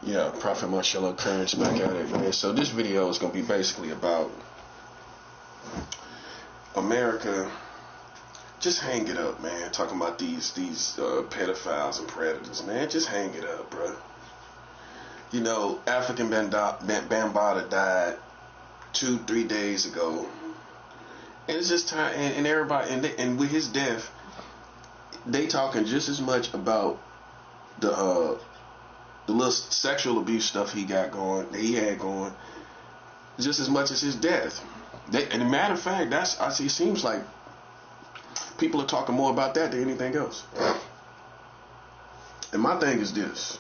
Yeah, Prophet Marshall Occurrence back at it, man. So this video is going to be basically about America. Just hang it up, man. Talking about these pedophiles and predators, man. Just hang it up, bro. You know, African Bambaataa died 2-3 days ago, and it's just time. And everybody, and with his death, they talking just as much about the little sexual abuse stuff he had going, just as much as his death. And a matter of fact, it seems like people are talking more about that than anything else. And my thing is this,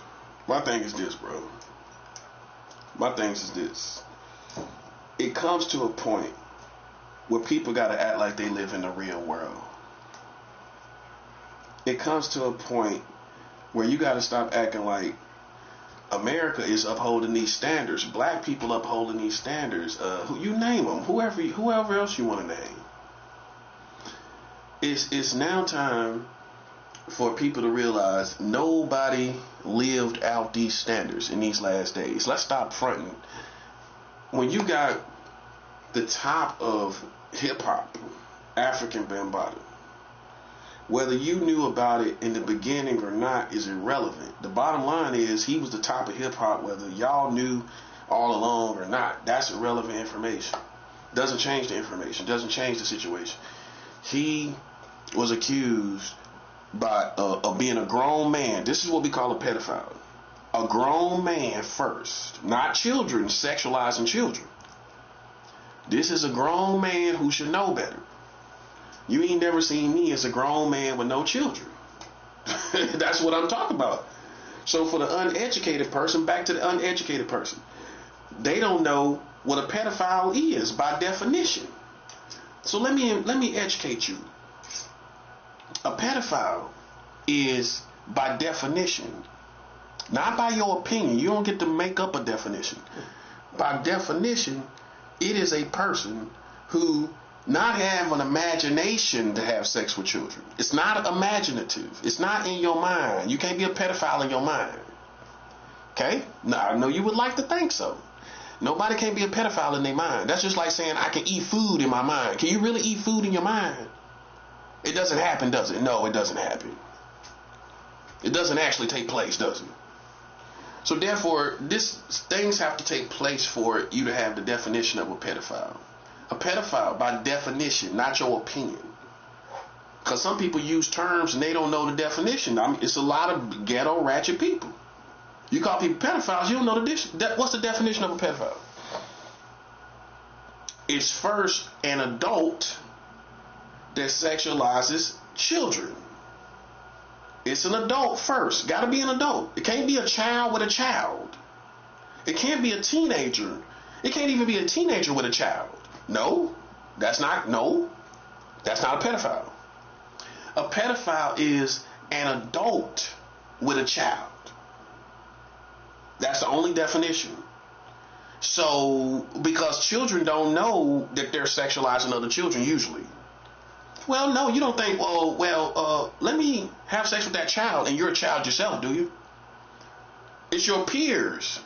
bro. My thing is this. It comes to a point where people got to act like they live in the real world. It comes to a point where you got to stop acting like America is upholding these standards. Black people upholding these standards. You name them. Whoever else you want to name. It's now time for people to realize nobody lived out these standards in these last days. Let's stop fronting. When you got the top of hip hop, African Bambaataa, whether you knew about it in the beginning or not is irrelevant. The bottom line is he was the top of hip hop, whether y'all knew all along or not. That's irrelevant information. Doesn't change the information. Doesn't change the situation. He was accused of being a grown man. This is what we call a pedophile. A grown man first, not children, sexualizing children. This is a grown man who should know better. You ain't never seen me as a grown man with no children. That's what I'm talking about. So for the uneducated person, back to the uneducated person, they don't know what a pedophile is by definition. So let me educate you. A pedophile is, by definition, not by your opinion. You don't get to make up a definition. By definition, it is a person who not have an imagination to have sex with children. It's not imaginative. It's not in your mind. You can't be a pedophile in your mind. Okay? Now, I know you would like to think so. Nobody can be a pedophile in their mind. That's just like saying I can eat food in my mind. Can you really eat food in your mind? It doesn't happen, does it? No, it doesn't happen. It doesn't actually take place, does it? So therefore, things have to take place for you to have the definition of a pedophile. A pedophile, by definition, not your opinion. Because some people use terms and they don't know the definition. I mean, it's a lot of ghetto, ratchet people. You call people pedophiles, you don't know what's the definition of a pedophile? It's first an adult that sexualizes children. It's an adult first. Got to be an adult. It can't be a child with a child. It can't be a teenager. It can't even be a teenager with a child. No, that's not a pedophile. A pedophile is an adult with a child. That's the only definition. So, because children don't know that they're sexualizing other children usually. Well, no, you don't think, let me have sex with that child, and you're a child yourself, do you? It's your peers.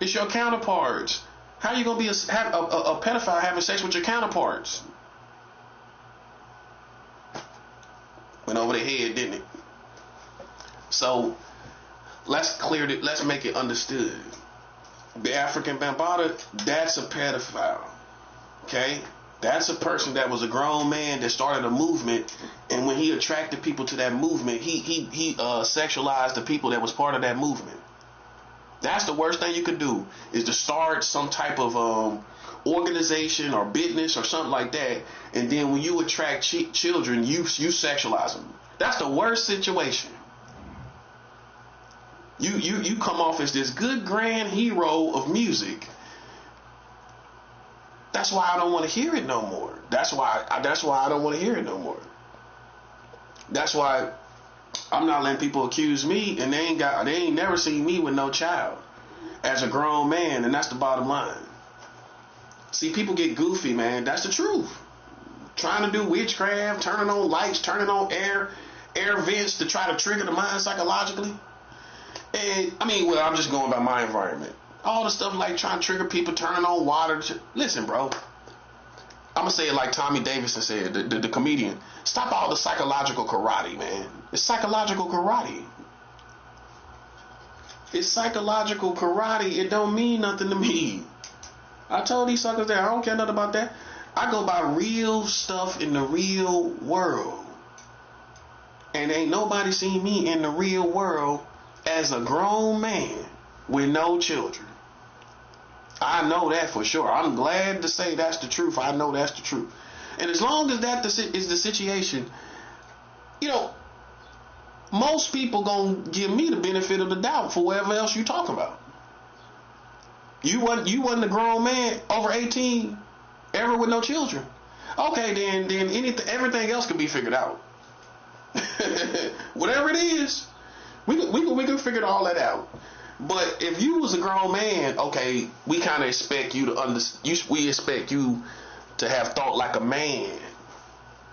It's your counterparts. How are you going to be a pedophile having sex with your counterparts? Went over the head, didn't it? So, let's make it understood. The African Bambaataa, that's a pedophile. Okay? That's a person that was a grown man that started a movement, and when he attracted people to that movement, he sexualized the people that was part of that movement. That's the worst thing you could do, is to start some type of organization or business or something like that, and then when you attract children, you sexualize them. That's the worst situation. You come off as this good grand hero of music. That's why I don't want to hear it no more. That's why I don't want to hear it no more. That's why I'm not letting people accuse me, and they ain't never seen me with no child as a grown man, and that's the bottom line. See, people get goofy, man. That's the truth. Trying to do witchcraft, turning on lights, turning on air vents to try to trigger the mind psychologically. And man, I mean, well, I'm just going by my environment. All the stuff like trying to trigger people, turning on water. Listen, bro. I'm going to say it like Tommy Davidson said, the comedian. Stop all the psychological karate, man. It's psychological karate. It's psychological karate. It don't mean nothing to me. I told these suckers that I don't care nothing about that. I go by real stuff in the real world. And ain't nobody seen me in the real world as a grown man with no children. I know that for sure. I'm glad to say that's the truth. I know that's the truth. And as long as that is the situation, you know, most people gonna give me the benefit of the doubt for whatever else you talking about. You wasn't a grown man over 18 ever with no children. Okay, then everything else can be figured out. Whatever it is, we can figure all that out. But if you was a grown man, okay, we kind of expect you to we expect you to have thought like a man.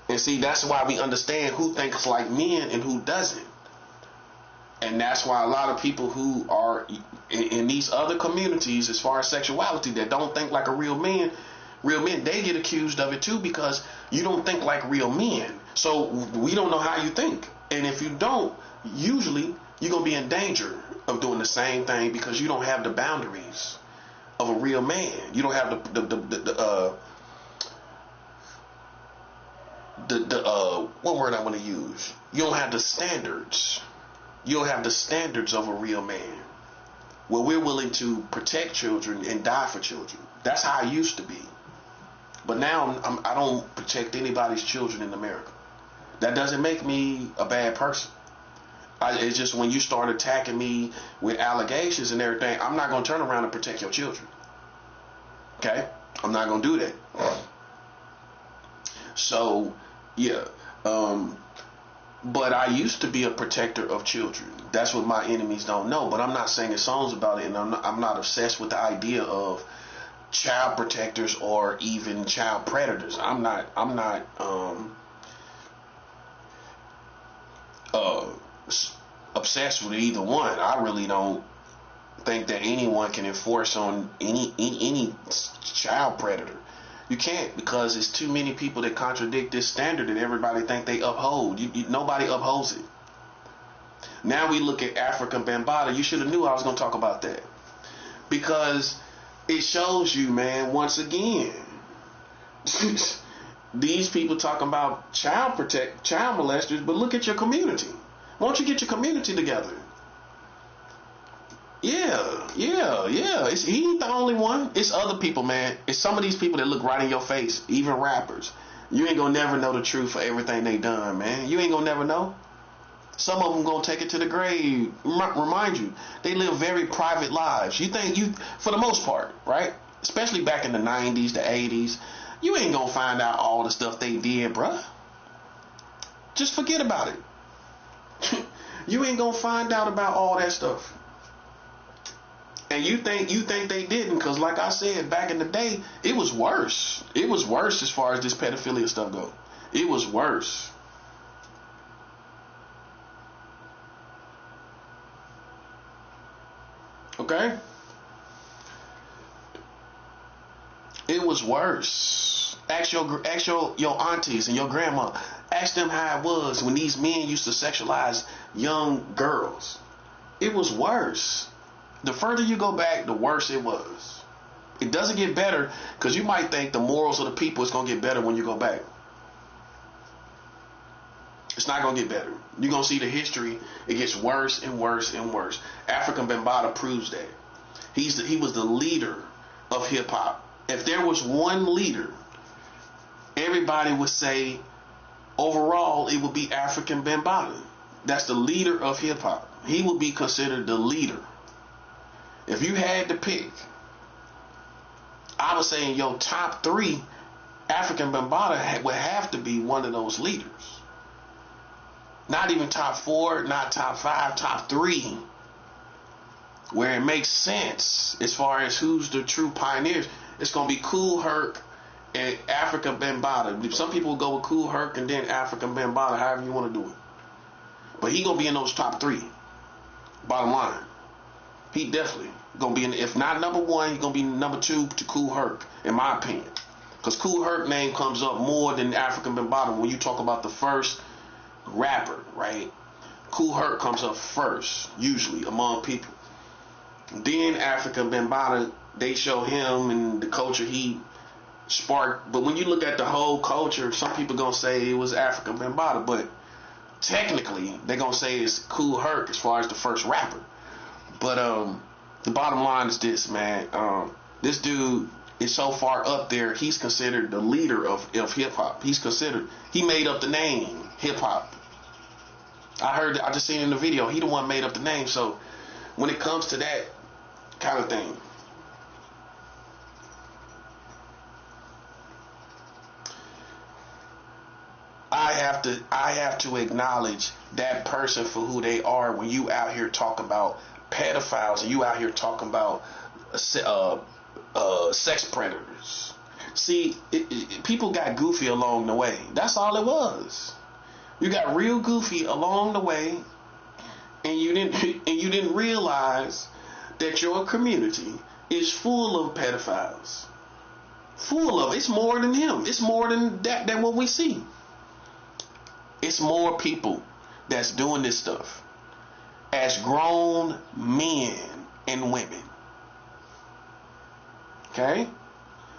And see, that's why we understand who thinks like men and who doesn't. And that's why a lot of people who are in these other communities, as far as sexuality, that don't think like a real men, they get accused of it too, because you don't think like real men. So we don't know how you think. And if you don't, usually you're going to be in danger of doing the same thing, because you don't have the boundaries of a real man. You don't have what word I want to use? You don't have the standards. You don't have the standards of a real man, where we're willing to protect children and die for children. That's how I used to be. But now I don't protect anybody's children in America. That doesn't make me a bad person. It's just when you start attacking me with allegations and everything, I'm not going to turn around and protect your children. Okay? I'm not going to do that. So, yeah. But I used to be a protector of children. That's what my enemies don't know. But I'm not singing songs about it, and I'm not obsessed with the idea of child protectors or even child predators. I'm not obsessed with either one. I really don't think that anyone can enforce on any child predator. You can't, because it's too many people that contradict this standard that everybody think they uphold. Nobody upholds it. Now we look at African Bambaataa. You should have knew I was going to talk about that, because it shows you, man, once again, these people talking about child molesters, but look at your community. Why don't you get your community together? Yeah. He ain't the only one. It's other people, man. It's some of these people that look right in your face, even rappers. You ain't gonna never know the truth for everything they done, man. You ain't gonna never know. Some of them gonna take it to the grave. Remind you, they live very private lives. You think for the most part, right? Especially back in the 90s, the 80s, you ain't gonna find out all the stuff they did, bruh. Just forget about it. You ain't gonna find out about all that stuff. And you think they didn't, because like I said, back in the day, it was worse. It was worse as far as this pedophilia stuff go. It was worse. Okay? It was worse. Ask your aunties and your grandma. Ask them how it was when these men used to sexualize young girls. It was worse. The further you go back, the worse it was. It doesn't get better, because you might think the morals of the people is going to get better when you go back. It's not going to get better. You're going to see the history. It gets worse and worse and worse. African Bambaataa proves that. He was the leader of hip hop. If there was one leader, everybody would say overall it would be African Bambaataa. That's the leader of hip hop. He would be considered the leader. If you had to pick, I would say in your top 3, African Bambaataa would have to be one of those leaders. Not even top 4, not top 5, top 3. Where it makes sense as far as who's the true pioneers. It's going to be Kool Herc and African Bambaataa. Some people will go with Kool Herc and then African Bambaataa, however you want to do it. But he going to be in those top 3. Bottom line. He definitely gonna be if not number one, he's gonna be number two to Kool Herc, in my opinion. Because Kool Herc name comes up more than African Bambaataa when you talk about the first rapper, right? Kool Herc comes up first, usually, among people. Then African Bambaataa, they show him and the culture he sparked. But when you look at the whole culture, some people gonna say it was African Bambaataa, but technically they're gonna say it's Kool Herc as far as the first rapper. But the bottom line is this, man. This dude is so far up there, he's considered the leader of hip hop. He made up the name hip hop. I just seen in the video, he the one made up the name. So when it comes to that kind of thing, I have to acknowledge that person for who they are when you out here talking about pedophiles and you out here talking about sex predators. See, people got goofy along the way. That's all it was. You got real goofy along the way, and you didn't realize that your community is full of pedophiles. Full of. It's more than him. It's more than that than what we see. It's more people that's doing this stuff as grown men and women. Okay?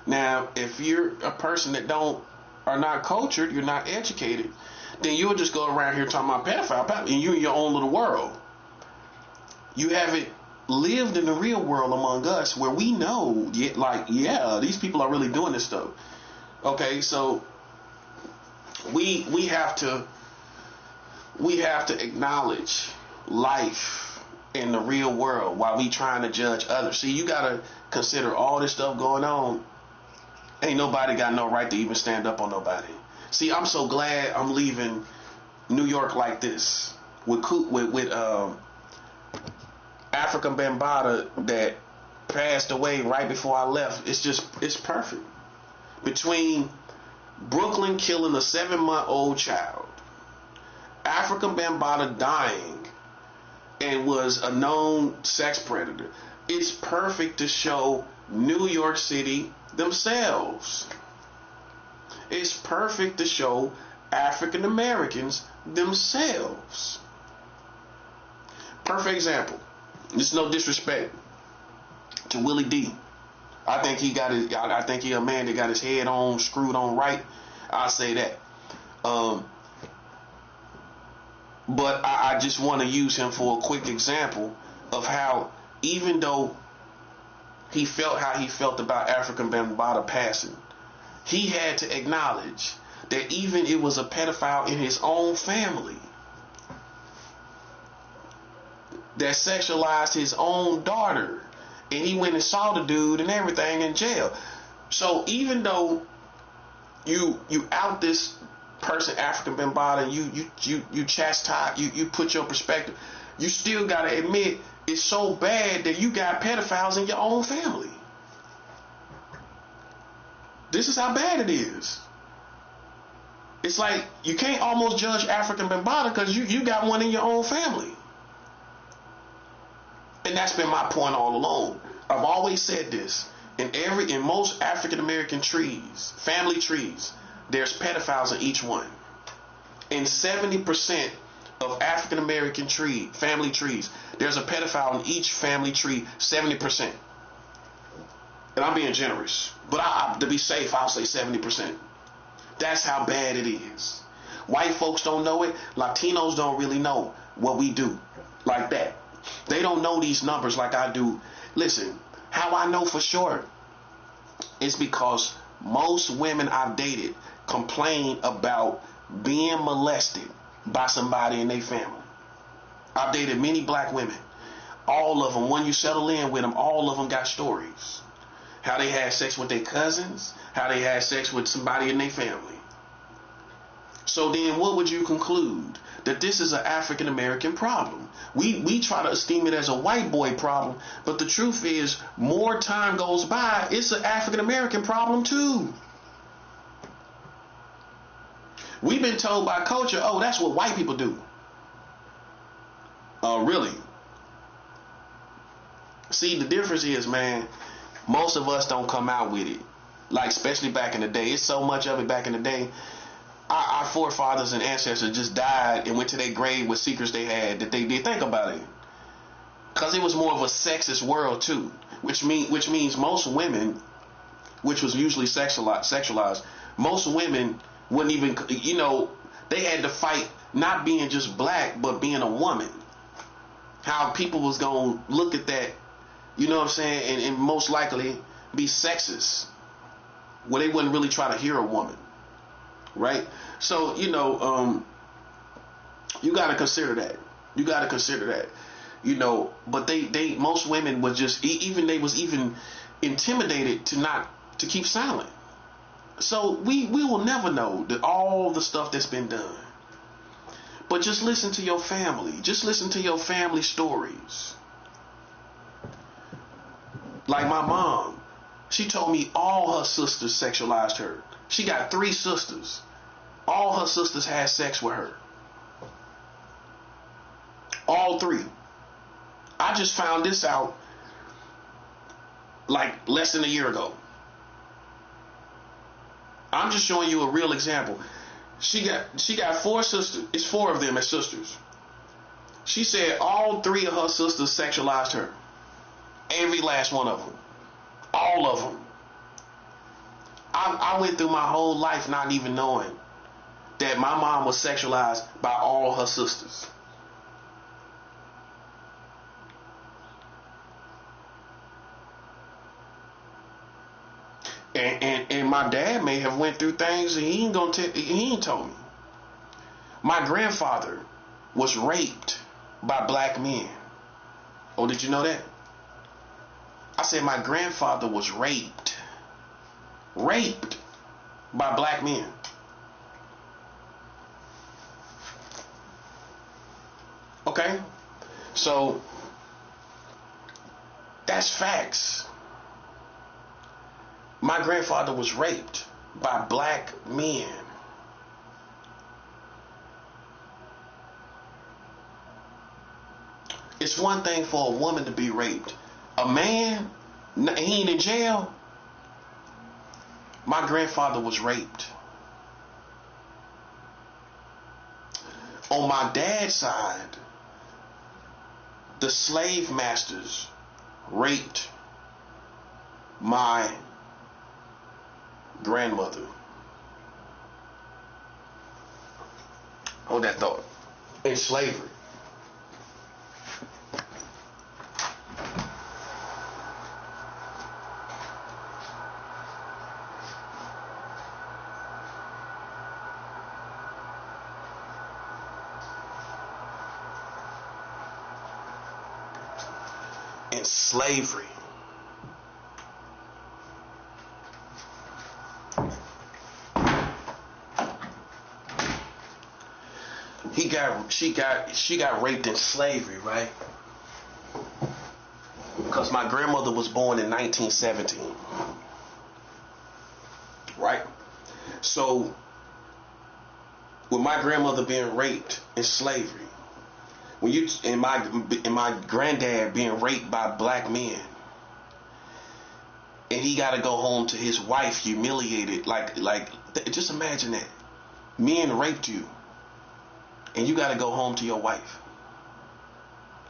Now, if you're a person that are not cultured, you're not educated, then you'll just go around here talking about pedophile, and you in your own little world. You haven't lived in the real world among us where we know, these people are really doing this stuff. Okay, so we have to acknowledge life in the real world while we trying to judge others. See, you gotta consider all this stuff going on. Ain't nobody got no right to even stand up on nobody. See, I'm so glad I'm leaving New York like this with African Bambaataa that passed away right before I left. It's perfect. Between Brooklyn killing a 7-month-old child, African Bambaataa dying and was a known sex predator, it's perfect to show New York City themselves. It's perfect to show African Americans themselves. Perfect example. There's no disrespect to Willie D. I think he a man that got his head on, screwed on right. I'll say that. But I just want to use him for a quick example of how, even though he felt how he felt about African Bambaataa passing, he had to acknowledge that even it was a pedophile in his own family that sexualized his own daughter, and he went and saw the dude and everything in jail. So even though you out this person, African Bambaataa, you chastise, you put your perspective, you still gotta admit it's so bad that you got pedophiles in your own family. This is how bad it is. It's like you can't almost judge African Bambaataa because you got one in your own family. And that's been my point all along. I've always said this. In most African American trees, family trees, there's pedophiles in each one. In 70% of African American family trees, there's a pedophile in each family tree, 70%. And I'm being generous, but to be safe, I'll say 70%. That's how bad it is. White folks don't know it. Latinos don't really know what we do like that. They don't know these numbers like I do. Listen, how I know for sure is because most women I've dated complain about being molested by somebody in their family. I've dated many black women. All of them, when you settle in with them, all of them got stories. How they had sex with their cousins, how they had sex with somebody in their family. So then what would you conclude? That this is an African American problem. We try to esteem it as a white boy problem, but the truth is, more time goes by, it's an African American problem too. We've been told by culture, oh, that's what white people do. Really? See, the difference is, man, most of us don't come out with it. Like, especially back in the day. It's so much of it back in the day. Our forefathers and ancestors just died and went to their grave with secrets they had that they did. Think about it. Because it was more of a sexist world, too. Which means most women, which was usually sexualized, most women wouldn't even, they had to fight not being just black, but being a woman. How people was going to look at that, you know what I'm saying, and most likely be sexist. Well, they wouldn't really try to hear a woman. Right? So, you got to consider that. You got to consider that. But they most women was just, they was even intimidated to keep silent. So we will never know that all the stuff that's been done. But just listen to your family. Just listen to your family stories. Like my mom, she told me all her sisters sexualized her. She got 3 sisters. All her sisters had sex with her. All 3. I just found this out like less than a year ago. I'm just showing you a real example. She got 4 sisters. It's 4 of them as sisters. She said all 3 of her sisters sexualized her. Every last one of them. All of them. I went through my whole life not even knowing that my mom was sexualized by all her sisters. And my dad may have went through things and he ain't told me. My grandfather was raped by black men. Oh, did you know that? I said my grandfather was raped by black men. Okay? So that's facts. My grandfather was raped by black men. It's one thing for a woman to be raped. A man, he ain't in jail. My grandfather was raped. On my dad's side, the slave masters raped my grandmother. Hold that thought. In slavery. In slavery. She got raped in slavery, right? Because my grandmother was born in 1917. Right? So with my grandmother being raped in slavery, and my granddad being raped by black men, and he got to go home to his wife humiliated, just imagine that. Men raped you and you got to go home to your wife.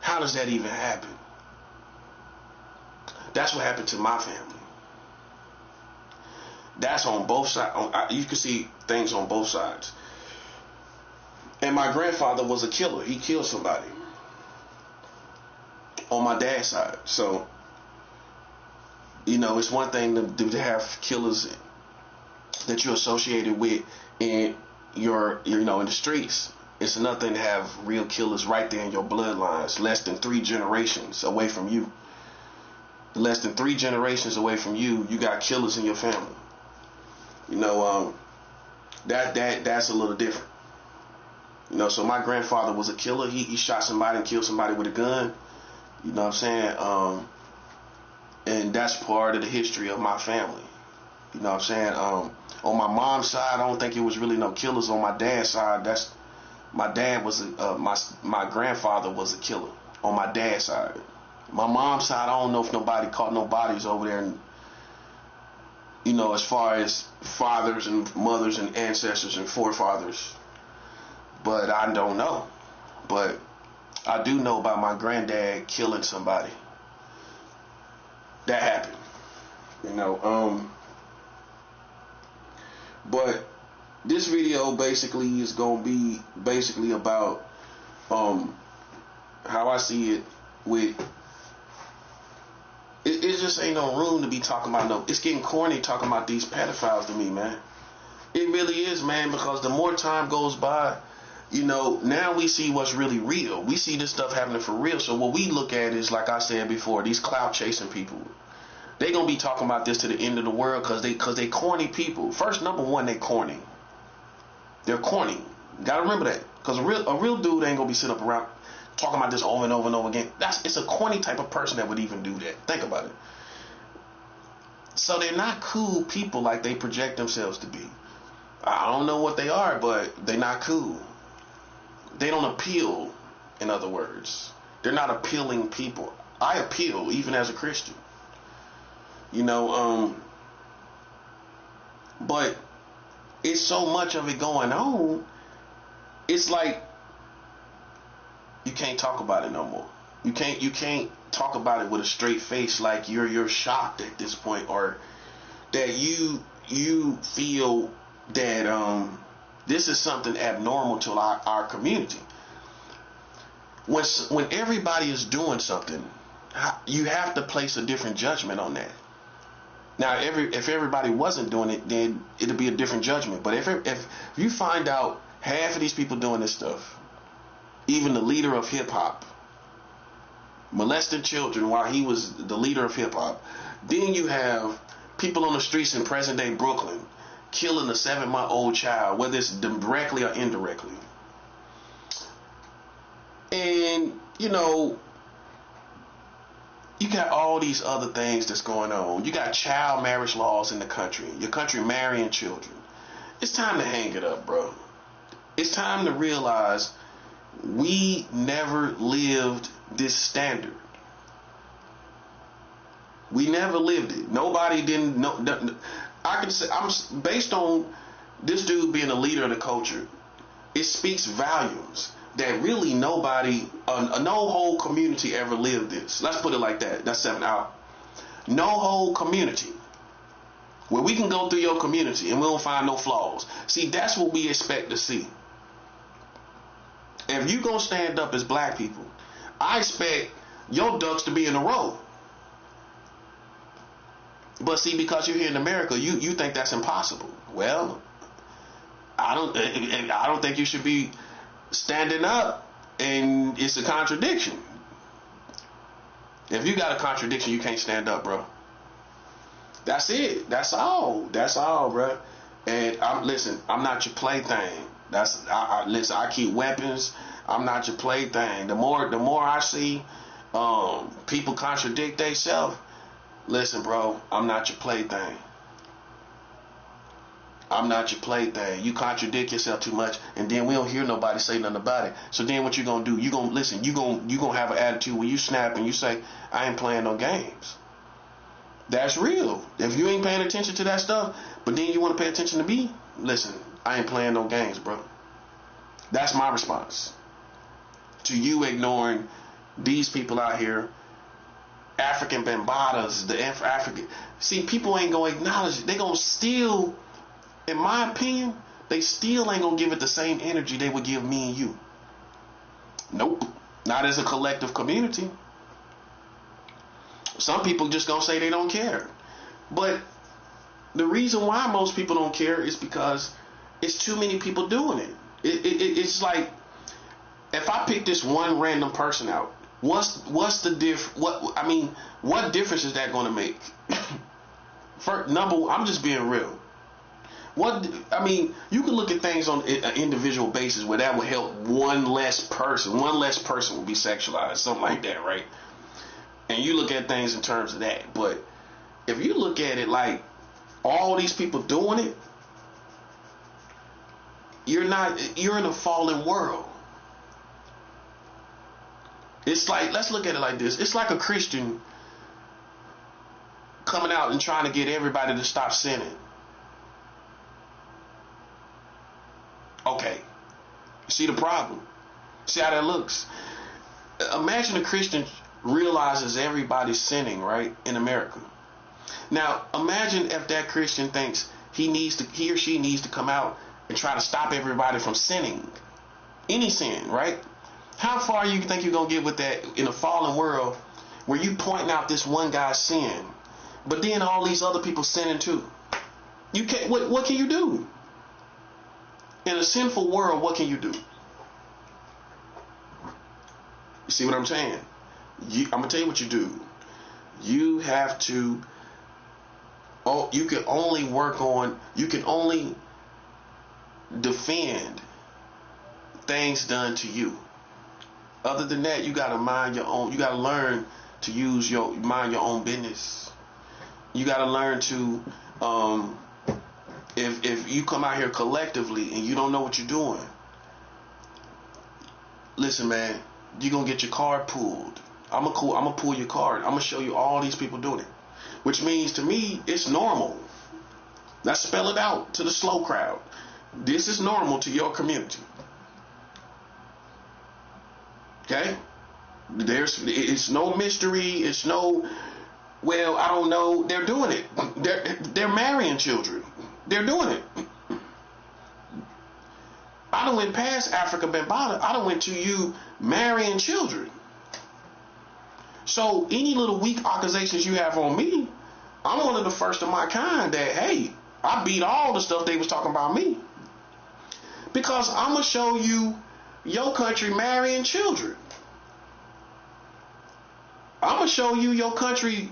How does that even happen? That's what happened to my family. That's on both sides. You can see things on both sides. And my grandfather was a killer. He killed somebody on my dad's side. So, it's one thing to have killers that you're associated with in in the streets. It's another thing to have real killers right there in your bloodlines, less than 3 generations away from you. Less than 3 generations away from you, you got killers in your family. That's a little different. So my grandfather was a killer. He shot somebody and killed somebody with a gun. You know what I'm saying? And that's part of the history of my family. You know what I'm saying? On my mom's side, I don't think it was really no killers. On my dad's side, my dad was my grandfather was a killer on my dad's side. My mom's side, I don't know if nobody caught no bodies over there, and as far as fathers and mothers and ancestors and forefathers. But I don't know. But I do know about my granddad killing somebody. That happened. But this video basically is gonna be about how I see it with it just ain't no room to be talking about it's getting corny talking about these pedophiles to me, man. It really is, man, because the more time goes by, now we see what's really real. We see this stuff happening for real. So what we look at is, like I said before, these clout chasing people. They gonna be talking about this to the end of the world because they corny people. First, number one, they corny. They're corny. Gotta remember that, because a real dude ain't gonna be sitting up around talking about this over and over and over again. It's a corny type of person that would even do that. Think about it. So they're not cool people like they project themselves to be. I don't know what they are, but they're not cool. They don't appeal, in other words. They're not appealing people. I appeal, even as a Christian. But it's so much of it going on, it's like you can't talk about it no more. You can't talk about it with a straight face like you're shocked at this point, or that you feel that this is something abnormal to our community. When everybody is doing something, you have to place a different judgment on that. Now, if everybody wasn't doing it, then it'd be a different judgment. But if you find out half of these people doing this stuff, even the leader of hip hop molesting children while he was the leader of hip hop, then you have people on the streets in present day Brooklyn killing a 7-month-old child, whether it's directly or indirectly. And you got all these other things that's going on. You got child marriage laws in the country. Your country marrying children. It's time to hang it up, bro. It's time to realize we never lived this standard. We never lived it. Nobody didn't know. I can say, based on this dude being a leader of the culture, it speaks volumes that really nobody, no whole community ever lived this. Let's put it like that. That's 7 out. No whole community where we can go through your community and we don't find no flaws. See, that's what we expect to see. If you gonna stand up as black people, I expect your ducks to be in a row. But see, because you're here in America, you think that's impossible. Well, I don't think you should be standing up, and it's a contradiction. If you got a contradiction, you can't stand up, bro. That's it. That's all, bro. And I'm not your plaything. Listen, I keep weapons. I'm not your plaything. The more I see people contradict themselves, listen, bro, I'm not your plaything. I'm not your plaything. You contradict yourself too much, and then we don't hear nobody say nothing about it. So then what you gonna do? You gonna have an attitude when you snap and you say, I ain't playing no games. That's real. If you ain't paying attention to that stuff, but then you want to pay attention to me, listen, I ain't playing no games, bro. That's my response to you ignoring these people out here, African Bambadas, the African. See, people ain't gonna acknowledge it. They gonna still, in my opinion, they still ain't gonna give it the same energy they would give me and you. Nope. Not as a collective community. Some people just gonna say they don't care. But the reason why most people don't care is because it's too many people doing it. It's like, if I pick this one random person out, what difference is that going to make? I'm just being real. You can look at things on an individual basis where that would help one less person will be sexualized, something like that, right? And you look at things in terms of that. But if you look at it like all these people doing it, you're in a fallen world. It's like, let's look at it like this. It's like a Christian coming out and trying to get everybody to stop sinning. Okay. See the problem? See how that looks? Imagine a Christian realizes everybody's sinning, right, in America. Now, imagine if that Christian thinks he or she needs to come out and try to stop everybody from sinning. Any sin, right? How far you think you're going to get with that in a fallen world where you pointing out this one guy's sin, but then all these other people sinning too? You can't. What can you do? In a sinful world, what can you do? You see what I'm saying? I'm going to tell you what you do. You have to, you can only defend things done to you. Other than that, you got to mind your own. You got to learn to mind your own business. You got to learn to, if you come out here collectively and you don't know what you're doing, listen, man, you're going to get your card pulled. I'm gonna pull your card. I'm gonna show you all these people doing it, which means to me it's normal. Let's spell it out to the slow crowd. This is normal to your community. Okay? It's no mystery. It's no, well, I don't know. They're doing it. They're marrying children. They're doing it. I done went past Africa Bambaataa. I done went to you marrying children. So any little weak accusations you have on me, I'm one of the first of my kind that, hey, I beat all the stuff they was talking about me. Because I'm going to show you your country marrying children. I'm going to show you your country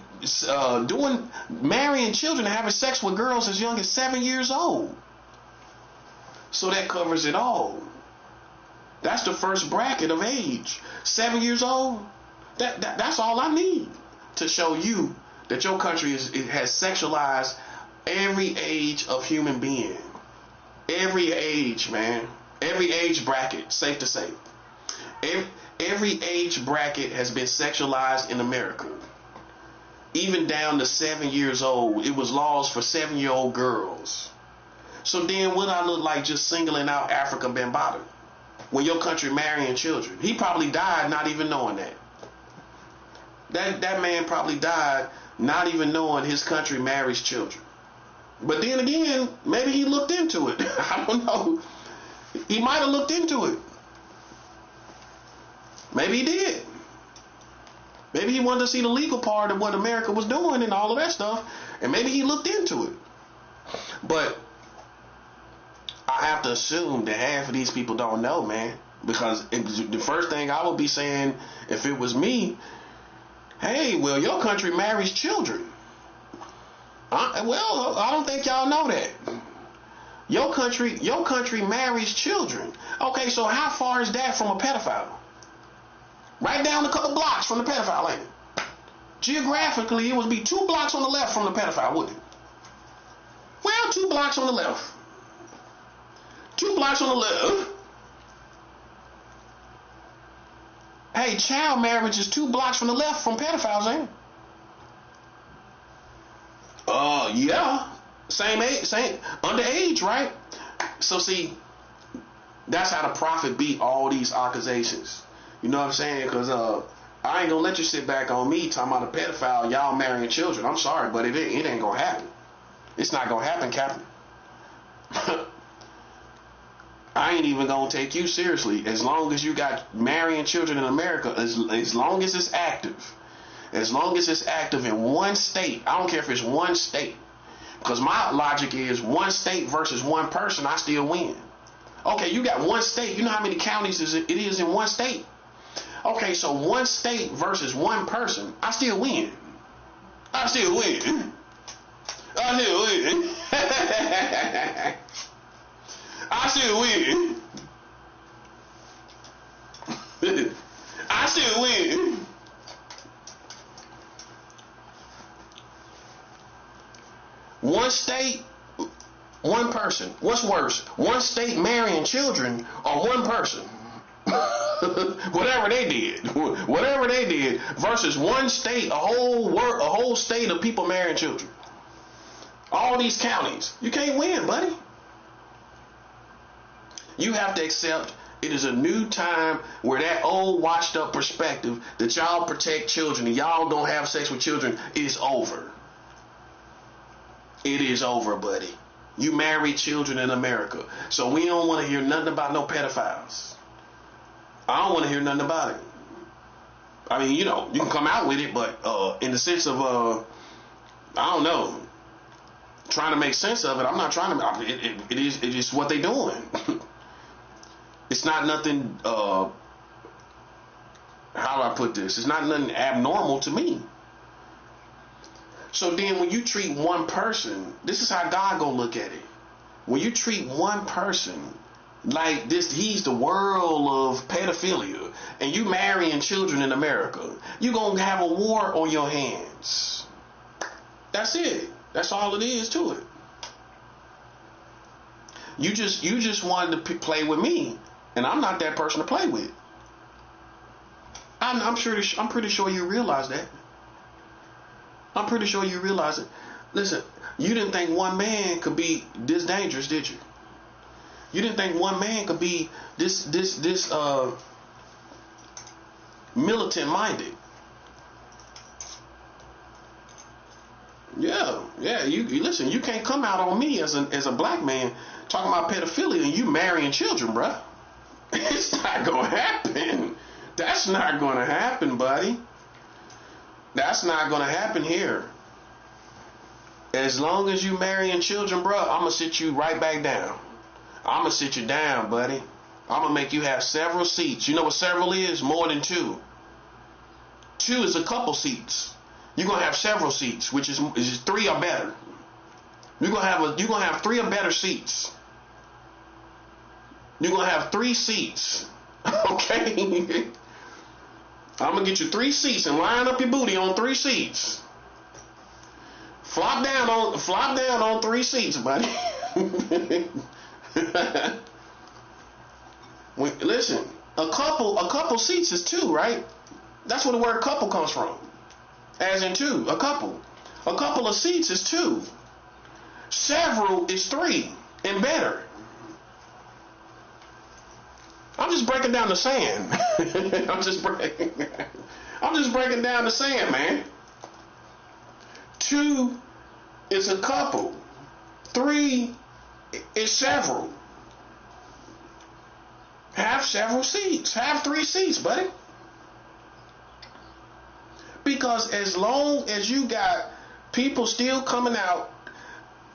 marrying children and having sex with girls as young as 7 years old. So that covers it all. That's the first bracket of age. 7 years old. That's all I need to show you that your country has sexualized every age of human being. Every age, man. Every age bracket, safe to say. Every age bracket has been sexualized in America. Even down to 7 years old. It was laws for 7-year-old girls. So then what I look like just singling out Africa Bambaataa when your country marrying children? He probably died not even knowing that. That man probably died not even knowing his country marries children. But then again, maybe he looked into it. I don't know. He might have looked into it. Maybe he did. Maybe he wanted to see the legal part of what America was doing and all of that stuff. And maybe he looked into it. But I have to assume that half of these people don't know, man. Because the first thing I would be saying if it was me, hey, well, your country marries children. Well, I don't think y'all know that. Your country marries children. Okay, so how far is that from a pedophile? Right down a couple blocks from the pedophile, ain't it? Geographically, it would be 2 blocks on the left from the pedophile, wouldn't it? Well, 2 blocks on the left. 2 blocks on the left. Hey, child marriage is 2 blocks from the left from pedophiles, ain't it? Yeah. Same age, same underage, right? So see, that's how the prophet beat all these accusations. You know what I'm saying? Because I ain't gonna let you sit back on me talking about a pedophile, y'all marrying children. I'm sorry, but it ain't gonna happen. It's not gonna happen, Captain. I ain't even gonna take you seriously as long as you got marrying children in America. As long as it's active. As long as it's active in one state. I don't care if it's one state. Because my logic is one state versus one person, I still win. Okay, you got one state. You know how many counties it is in one state? Okay, so one state versus one person, I still win. I still win. I still win. I still win. I still win. One state, one person. What's worse? One state marrying children or one person? whatever they did, versus one state, a whole state of people marrying children. All these counties, you can't win, buddy. You have to accept it is a new time where that old washed up perspective that y'all protect children and y'all don't have sex with children is over. It is over, buddy. You marry children in America. So we don't want to hear nothing about no pedophiles. I don't want to hear nothing about it. I mean, you know, you can come out with it, but in the sense of, I don't know, trying to make sense of it, I'm not trying to, it is what they doing. It's not nothing, how do I put this? It's not nothing abnormal to me. So then when you treat one person, this is how God gonna look at it. When you treat one person like this, he's the world of pedophilia, and you marrying children in America, you gonna have a war on your hands. That's it. That's all it is to it. You just wanted to play with me, and I'm not that person to play with. I'm pretty sure you realize that. I'm pretty sure you realize it. Listen, you didn't think one man could be this dangerous, did you? You didn't think one man could be this militant minded. Yeah. You listen. You can't come out on me as a black man talking about pedophilia and you marrying children, bruh. It's not gonna happen. That's not gonna happen, buddy. That's not gonna happen here. As long as you marrying children, bro, I'm gonna sit you right back down. I'm gonna sit you down, buddy. I'm gonna make you have several seats. You know what several is? More than two. Two is a couple seats. You're gonna have several seats, which is three or better. You're gonna have three or better seats. You're gonna have 3 seats. Okay? I'm gonna get you 3 seats and line up your booty on 3 seats. Flop down on 3 seats, buddy. Listen, a couple seats is 2, right? That's where the word couple comes from. As in 2, a couple. A couple of seats is 2. Several is 3 and better. I'm just breaking down the sand. I'm just breaking down the sand, man. 2 is a couple. 3 is several. Have several seats. Have 3 seats, buddy. Because as long as you got people still coming out,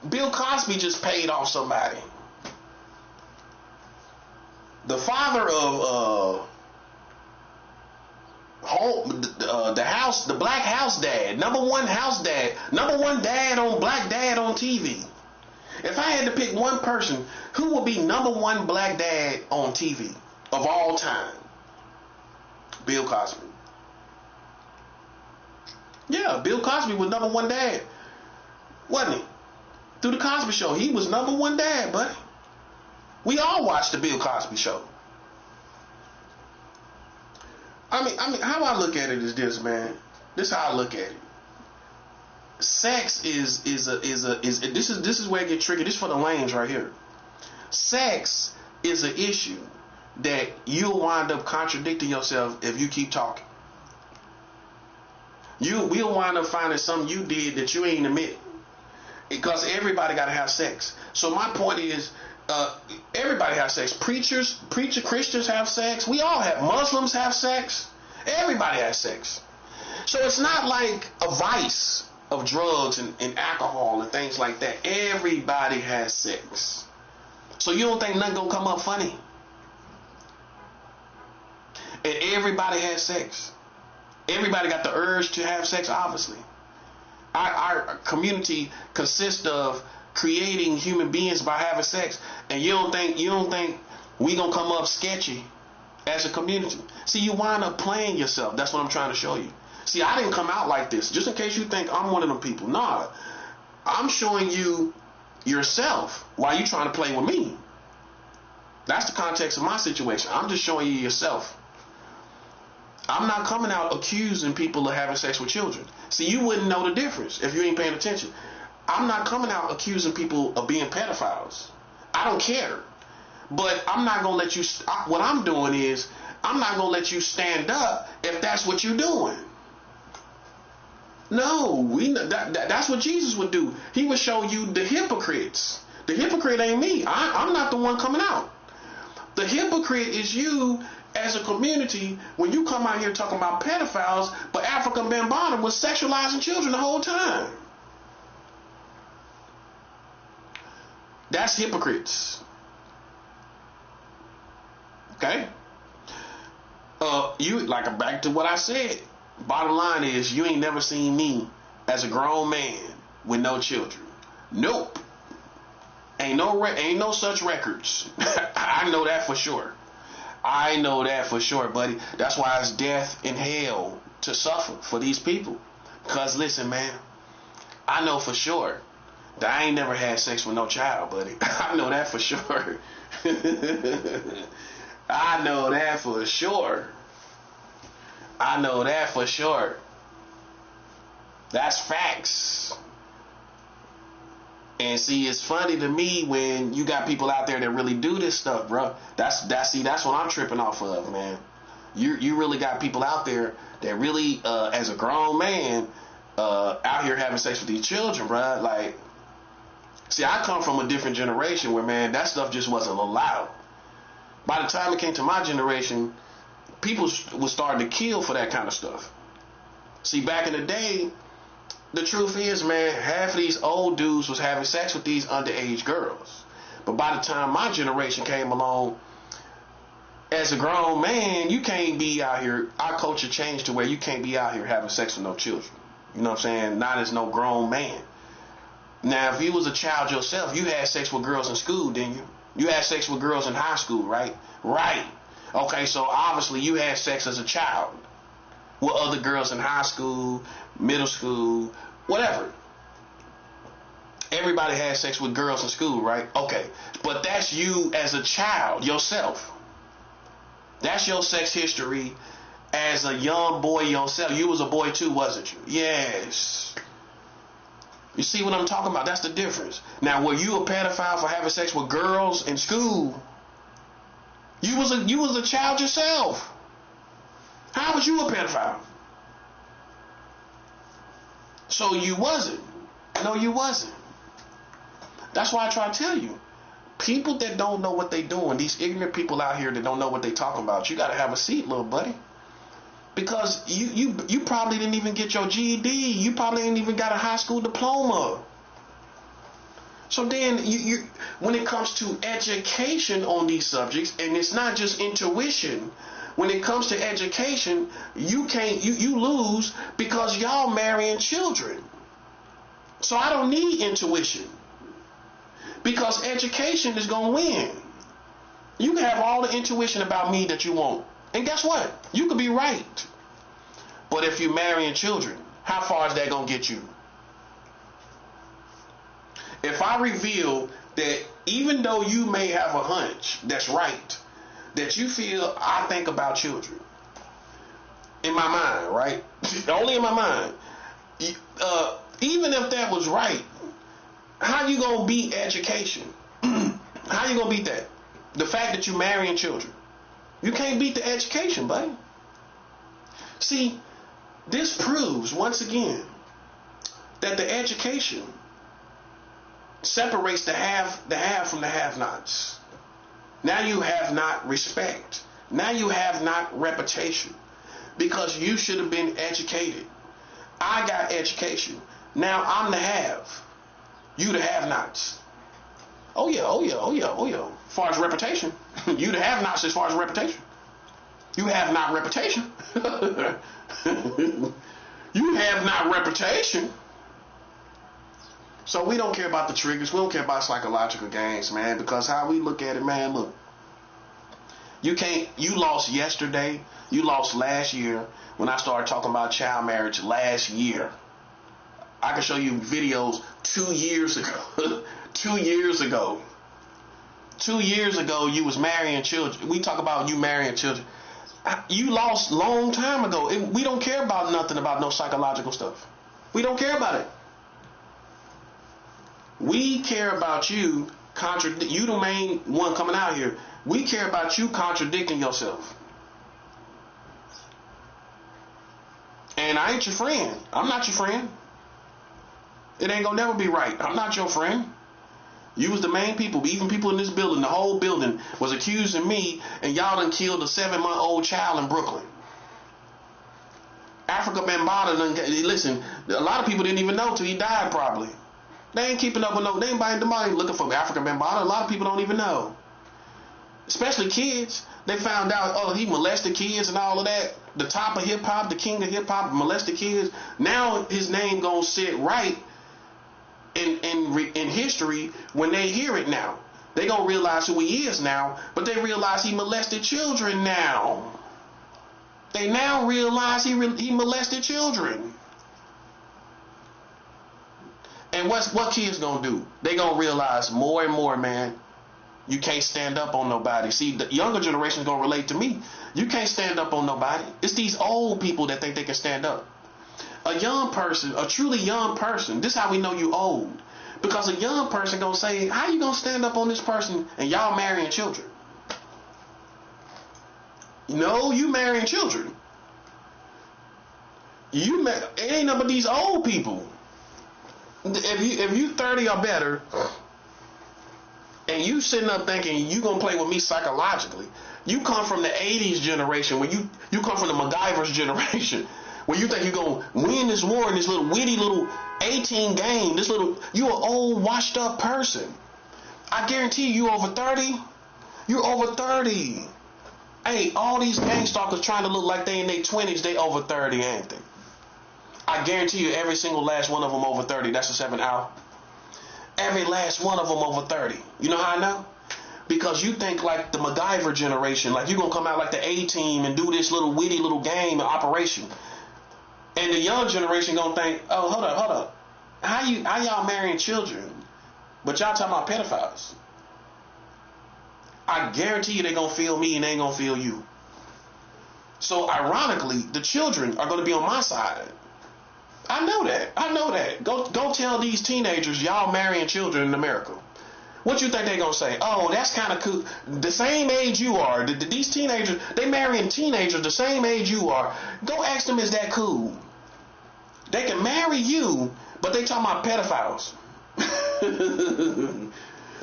Bill Cosby just paid off somebody. The father of the black house dad, number one dad on black dad on TV. If I had to pick one person, who would be number 1 black dad on TV of all time? Bill Cosby. Yeah, Bill Cosby was number 1 dad, wasn't he? Through the Cosby Show, he was number 1 dad, buddy. We all watched the Bill Cosby Show. I mean, how I look at it is this, man. This is how I look at it. Sex is this is where it gets tricky. This is for the lanes right here. Sex is an issue that you'll wind up contradicting yourself if you keep talking. We'll wind up finding something you did that you ain't admit. Because everybody got to have sex. So my point is, everybody has sex. Christians have sex. We all have. Muslims have sex. Everybody has sex. So it's not like a vice of drugs and alcohol and things like that. Everybody has sex. So you don't think nothing gonna come up funny? And everybody has sex. Everybody got the urge to have sex, obviously. Our community consists of creating human beings by having sex, and you don't think we gonna come up sketchy as a community? See, you wind up playing yourself. That's what I'm trying to show you. See, I didn't come out like this just in case you think I'm one of them people. Nah, I'm showing you yourself while you trying to play with me. That's the context of my situation. I'm just showing you yourself. I'm not coming out accusing people of having sex with children. See, you wouldn't know the difference if you ain't paying attention. I'm not coming out accusing people of being pedophiles. I don't care. But I'm not going to let you, what I'm doing is, I'm not going to let you stand up if that's what you're doing. No, that's what Jesus would do. He would show you the hypocrites. The hypocrite ain't me. I'm not the one coming out. The hypocrite is you as a community when you come out here talking about pedophiles, but African Bambaataa was sexualizing children the whole time. That's hypocrites. Okay? You like back to what I said. Bottom line is you ain't never seen me as a grown man with no children. Nope. Ain't no such records. I know that for sure. I know that for sure, buddy. That's why it's death and hell to suffer for these people. Because listen, man, I know for sure that I ain't never had sex with no child, buddy. I know that for sure. I know that for sure. I know that for sure. That's facts. And see, it's funny to me when you got people out there that really do this stuff, bro. That's what I'm tripping off of, man. You really got people out there that really, as a grown man, out here having sex with these children, bro. Like, see, I come from a different generation where, man, that stuff just wasn't allowed. By the time it came to my generation, people was starting to kill for that kind of stuff. See, back in the day, the truth is, man, half of these old dudes was having sex with these underage girls. But by the time my generation came along, as a grown man, you can't be out here. Our culture changed to where you can't be out here having sex with no children. You know what I'm saying? Not as no grown man. Now, if you was a child yourself, you had sex with girls in school, didn't you? You had sex with girls in high school, right? Right. Okay, so obviously you had sex as a child with other girls in high school, middle school, whatever. Everybody had sex with girls in school, right? Okay, but that's you as a child yourself. That's your sex history as a young boy yourself. You was a boy too, wasn't you? Yes. You see what I'm talking about? That's the difference. Now, were you a pedophile for having sex with girls in school? You was a child yourself. How was you a pedophile? So you wasn't. No, you wasn't. That's why I try to tell you. People that don't know what they doing, these ignorant people out here that don't know what they talking about, you got to have a seat, little buddy. Because you probably didn't even get your GED. You probably ain't even got a high school diploma. So then, you when it comes to education on these subjects, and it's not just intuition. When it comes to education, you lose because y'all marrying children. So I don't need intuition because education is gonna win. You can have all the intuition about me that you want, and guess what? You could be right. But if you're marrying children, how far is that gonna get you? If I reveal that even though you may have a hunch that's right, that you feel I think about children, in my mind, right? Only in my mind. Even if that was right, how you gonna beat education? How you gonna beat that? The fact that you're marrying children. You can't beat the education, buddy. See, this proves once again that the education separates the have from the have-nots. Now you have not respect. Now you have not reputation. Because you should have been educated. I got education. Now I'm the have. You the have-nots. Oh yeah. As far as reputation. You the have-nots as far as reputation. You have not reputation. You have not reputation. So we don't care about the triggers. We don't care about psychological games, man. Because how we look at it, man, look. You lost yesterday. You lost last year when I started talking about child marriage last year. I can show you videos 2 years ago. 2 years ago. 2 years ago, you was marrying children. We talk about you marrying children. You lost long time ago. We don't care about nothing about no psychological stuff. We don't care about it. We care about you you the main one coming out here. We care about you contradicting yourself. And I ain't your friend. I'm not your friend. It ain't gonna never be right. I'm not your friend. You was the main people. Even people in this building, the whole building was accusing me, and y'all done killed a 7-month-old child in Brooklyn. Africa Bambaataa, listen, a lot of people didn't even know till he died probably. They ain't keeping up with no, they ain't looking for Africa Bambaataa. A lot of people don't even know. Especially kids. They found out, oh, he molested kids and all of that. The top of hip hop, the king of hip hop, molested kids. Now his name gonna sit right in history when they hear it now. They gonna realize who he is now, but they realize he molested children now. They now realize he molested children. And what kids gonna do? They gonna realize more and more, man, you can't stand up on nobody. See, the younger generation is gonna relate to me. You can't stand up on nobody. It's these old people that think they can stand up. A young person, a truly young person, this is how we know you old. Because a young person gonna say, how you gonna stand up on this person and y'all marrying children? No, you marrying children. It ain't nothing but these old people. If you 30 or better, and you sitting up thinking you gonna play with me psychologically, you come from the 80s generation, where you come from the MacGyver's generation, where you think you're gonna win this war in this little witty little 18 game, you an old washed up person. I guarantee you over 30, you're over 30. Hey, all these gang stalkers trying to look like they in their 20s, they over 30, ain't they? I guarantee you every single last one of them over 30. That's a 7 out. Every last one of them over 30. You know how I know? Because you think like the MacGyver generation, like you're going to come out like the A-team and do this little witty little game and operation. And the young generation going to think, oh, hold up. How y'all marrying children, but y'all talking about pedophiles? I guarantee you they going to feel me and they ain't going to feel you. So ironically, the children are going to be on my side. I know that. Go tell these teenagers y'all marrying children in America. What you think they gonna say? Oh, that's kind of cool. The same age you are. These teenagers, they marrying teenagers the same age you are. Go ask them, is that cool? They can marry you, but they talking about pedophiles.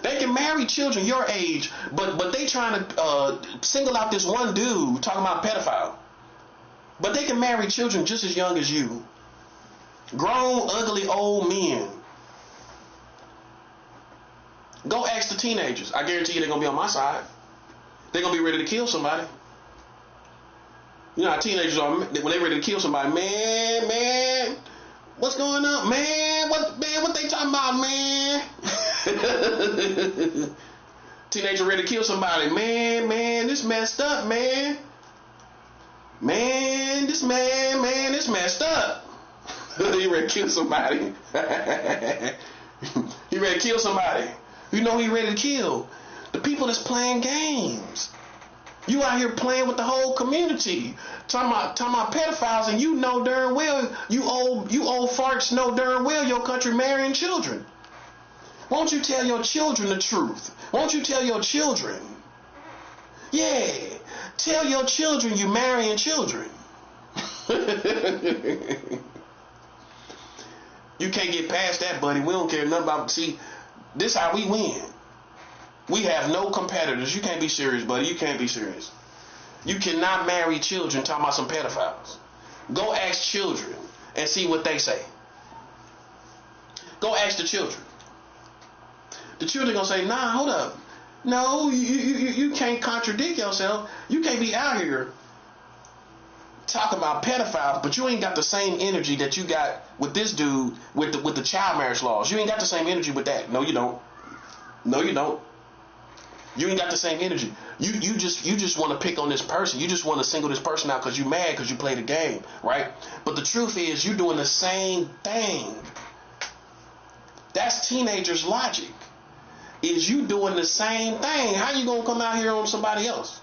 They can marry children your age, but they trying to single out this one dude talking about pedophile. But they can marry children just as young as you. Grown, ugly, old men. Go ask the teenagers. I guarantee you they're going to be on my side. They're going to be ready to kill somebody. You know how teenagers are, when they're ready to kill somebody. Man, what's going on? Man, what they talking about, man? Teenager ready to kill somebody. Man, this messed up, man. Man, this messed up. He ready to kill somebody. He ready to kill somebody. You know he ready to kill the people that's playing games. You out here playing with the whole community, talking about pedophiles, and you know darn well you old farts know darn well your country marrying children. Won't you tell your children the truth? Won't you tell your children? Yeah, tell your children you marrying children. You can't get past that, buddy. We don't care nothing about. See, this how we win. We have no competitors. You can't be serious, buddy. You can't be serious. You cannot marry children talking about some pedophiles. Go ask children and see what they say. Go ask the children. The children gonna say, nah, hold up. No, you can't contradict yourself. You can't be out here talking about pedophiles, but you ain't got the same energy that you got with this dude with the child marriage laws. You ain't got the same energy with that. No, you don't. No, you don't. You ain't got the same energy. You just want to pick on this person. You just want to single this person out because you mad because you played a game, right? But the truth is you're doing the same thing. That's teenagers' logic. Is you doing the same thing? How you gonna come out here on somebody else?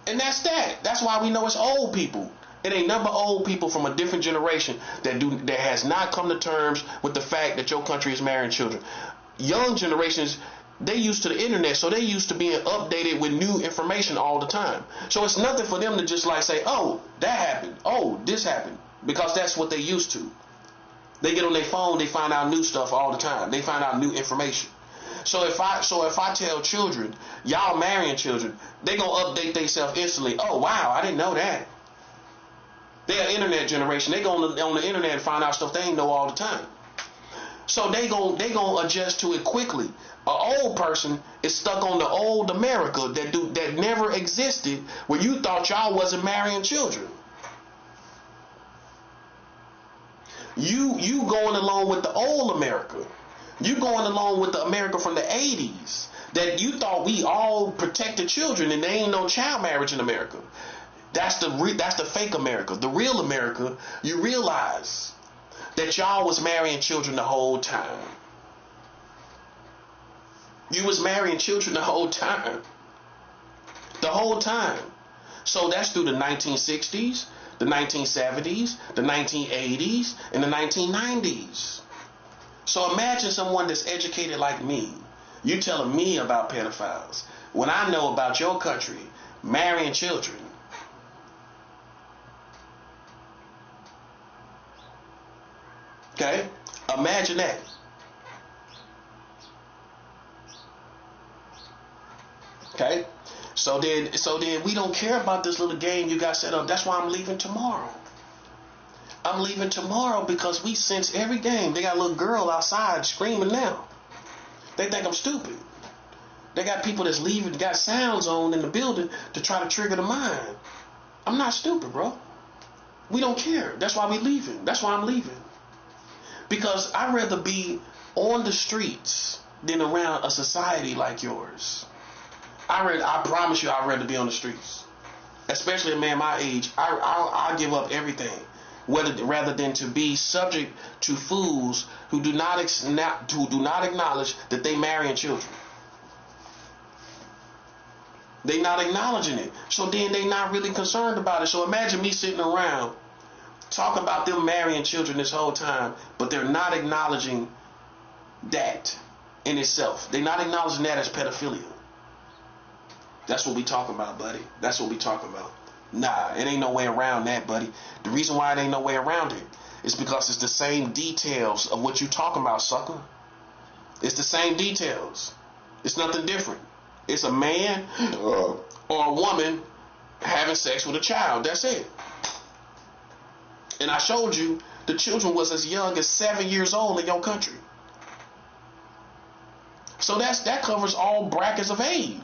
And that's that. That's why we know it's old people. It ain't number old people from a different generation that has not come to terms with the fact that your country is marrying children. Young generations, they used to the internet, so they used to being updated with new information all the time. So it's nothing for them to just like say, oh, that happened. Oh, this happened. Because that's what they used to. They get on their phone, they find out new stuff all the time. They find out new information. So if I tell children, y'all marrying children, they gonna update themselves instantly. Oh wow, I didn't know that. They're an internet generation. They go on the internet and find out stuff they ain't know all the time. So they gonna adjust to it quickly. An old person is stuck on the old America that never existed, where you thought y'all wasn't marrying children. You going along with the old America. You going along with the America from the 80s that you thought we all protected children and there ain't no child marriage in America. That's the fake America. The real America, you realize that y'all was marrying children the whole time. You was marrying children the whole time. The whole time. So that's through the 1960s, the 1970s, the 1980s, and the 1990s. So imagine someone that's educated like me. You telling me about pedophiles when I know about your country marrying children. Okay? Imagine that. Okay? So then we don't care about this little game you got set up. That's why I'm leaving tomorrow. I'm leaving tomorrow because we sense every game. They got a little girl outside screaming now. They think I'm stupid. They got people that's leaving, got sounds on in the building to try to trigger the mind. I'm not stupid, bro. We don't care. That's why we leaving. That's why I'm leaving. Because I'd rather be on the streets than around a society like yours. I promise you I'd rather be on the streets. Especially a man my age. I'll give up everything. Rather than to be subject to fools who do not acknowledge that they marrying children. They not acknowledging it. So then they not really concerned about it. So imagine me sitting around talking about them marrying children this whole time, but they're not acknowledging that in itself. They're not acknowledging that as pedophilia. That's what we talking about, buddy. That's what we talking about. Nah, it ain't no way around that, buddy. The reason why it ain't no way around it is because it's the same details of what you talking about, sucker. It's the same details. It's nothing different. It's a man or a woman having sex with a child. That's it. And I showed you the children was as young as 7 years old in your country. So that covers all brackets of age.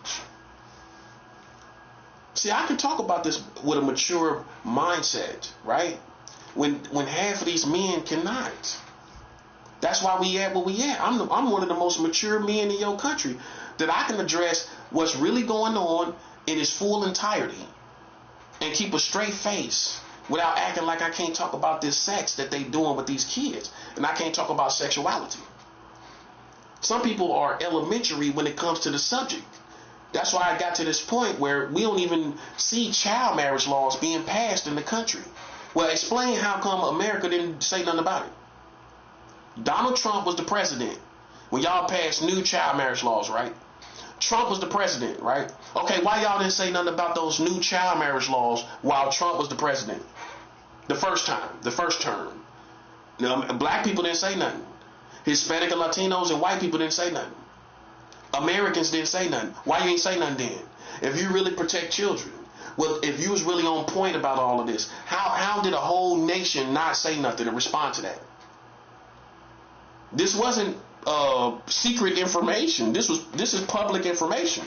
See, I can talk about this with a mature mindset, right? When half of these men cannot. That's why we at where we at. I'm one of the most mature men in your country that I can address what's really going on in its full entirety and keep a straight face without acting like I can't talk about this sex that they doing with these kids and I can't talk about sexuality. Some people are elementary when it comes to the subject. That's why I got to this point where we don't even see child marriage laws being passed in the country. Well, explain how come America didn't say nothing about it. Donald Trump was the president when y'all passed new child marriage laws, right? Trump was the president, right? Okay, why y'all didn't say nothing about those new child marriage laws while Trump was the president? The first term. Now, black people didn't say nothing. Hispanic and Latinos and white people didn't say nothing. Americans didn't say nothing. Why you ain't say nothing then? If you really protect children, well, if you was really on point about all of this, how did a whole nation not say nothing and respond to that? This wasn't secret information. This is public information.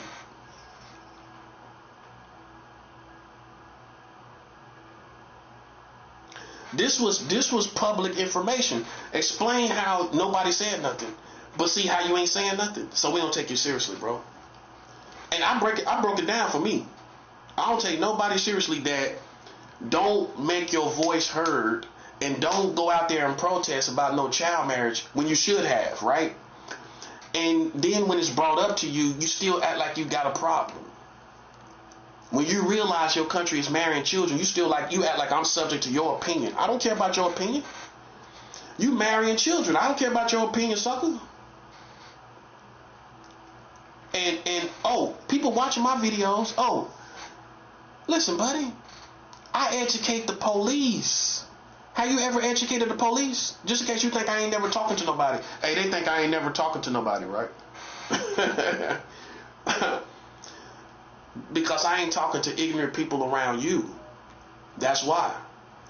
This was public information. Explain how nobody said nothing. But see how you ain't saying nothing. So we don't take you seriously, bro. And I broke it down for me. I don't take nobody seriously that don't make your voice heard and don't go out there and protest about no child marriage when you should have, right? And then when it's brought up to you, you still act like you got a problem. When you realize your country is marrying children, you act like I'm subject to your opinion. I don't care about your opinion. You marrying children. I don't care about your opinion, sucker. And people watching my videos. Oh, listen, buddy. I educate the police. Have you ever educated the police? Just in case you think I ain't never talking to nobody. Hey, they think I ain't never talking to nobody, right? Because I ain't talking to ignorant people around you. That's why.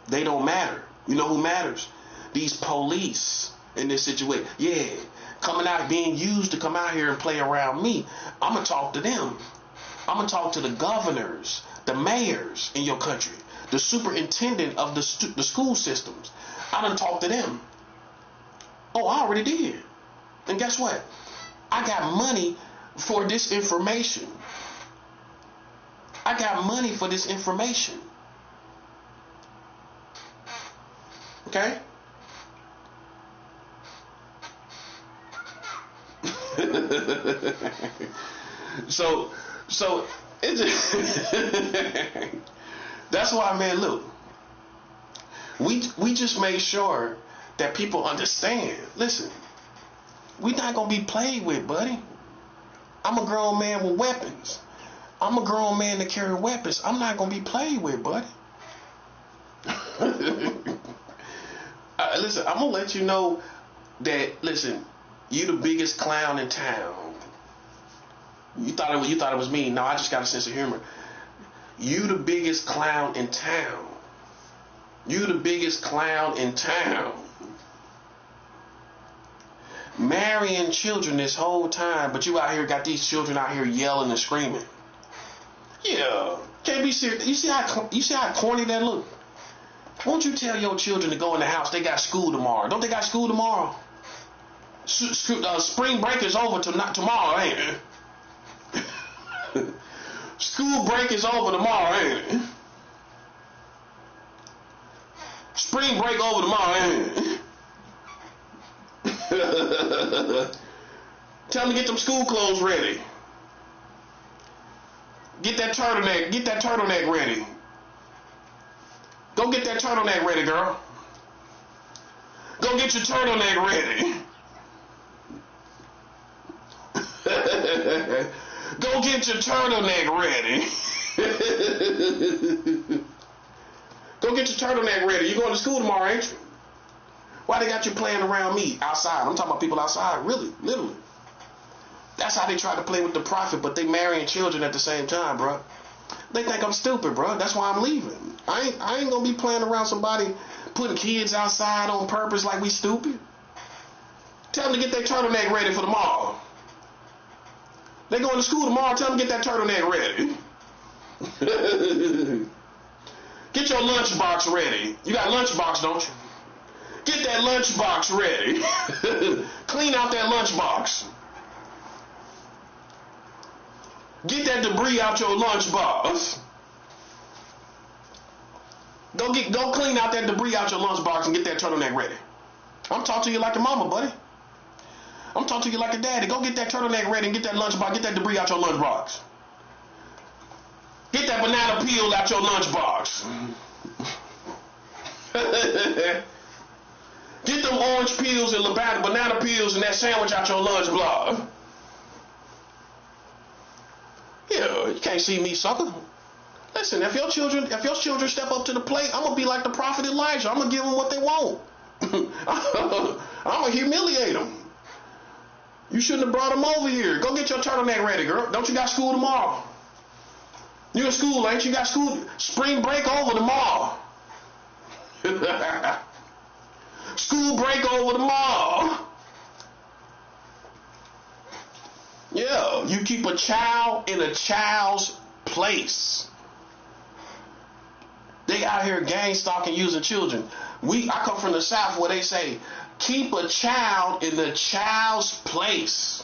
They don't matter. You know who matters? These police in this situation. Yeah, coming out, being used to come out here and play around me. I'm going to talk to them. I'm going to talk to the governors, the mayors in your country, the superintendent of the school systems. I'm going to talk to them. Oh, I already did. And guess what? I got money for this information. I got money for this information. Okay? so it's that's why, man, look, we just made sure that people understand. Listen, we not gonna be played with, buddy. I'm a grown man with weapons. I'm a grown man that carry weapons. I'm not gonna be played with, buddy. Listen, I'm gonna let you know that. Listen, you the biggest clown in town. You thought it was me. No, I just got a sense of humor. You the biggest clown in town. You the biggest clown in town. Marrying children this whole time, but you out here got these children out here yelling and screaming. Yeah, can't be serious. You see how corny that look? Won't you tell your children to go in the house? They got school tomorrow. Don't they got school tomorrow? Spring break is over tomorrow, ain't it? School break is over tomorrow, ain't it? Spring break over tomorrow, ain't it? Tell them to get them school clothes ready. Get that turtleneck ready. Go get that turtleneck ready, girl. Go get your turtleneck ready. Go get your turtleneck ready. Go get your turtleneck ready. You going to school tomorrow, ain't you? Why they got you playing around me outside? I'm talking about people outside, really, literally. That's how they try to play with the prophet, but they marrying children at the same time, bro. They think I'm stupid, bro. That's why I'm leaving. I ain't gonna be playing around somebody putting kids outside on purpose like we stupid. Tell them to get their turtleneck ready for tomorrow. They going to school tomorrow. Tell them to get that turtleneck ready. Get your lunchbox ready. You got lunchbox, don't you? Get that lunchbox ready. Clean out that lunchbox. Get that debris out your lunchbox. Go clean out that debris out your lunchbox and get that turtleneck ready. I'm talking to you like a mama, buddy. I'm talking to you like a daddy. Go get that turtleneck ready and get that lunchbox. Get that debris out your lunchbox. Get that banana peel out your lunchbox. Get them orange peels and banana peels and that sandwich out your lunchbox. Yeah, you can't see me, sucker. Listen, if your children step up to the plate, I'm gonna be like the prophet Elijah. I'm gonna give them what they want. I'm gonna humiliate them. You shouldn't have brought them over here. Go get your turtleneck ready, girl. Don't you got school tomorrow? You in school, ain't you? Got school. Spring break over tomorrow. School break over tomorrow. Yeah, you keep a child in a child's place. They out here gang stalking using children. I come from the South where they say, keep a child in the child's place.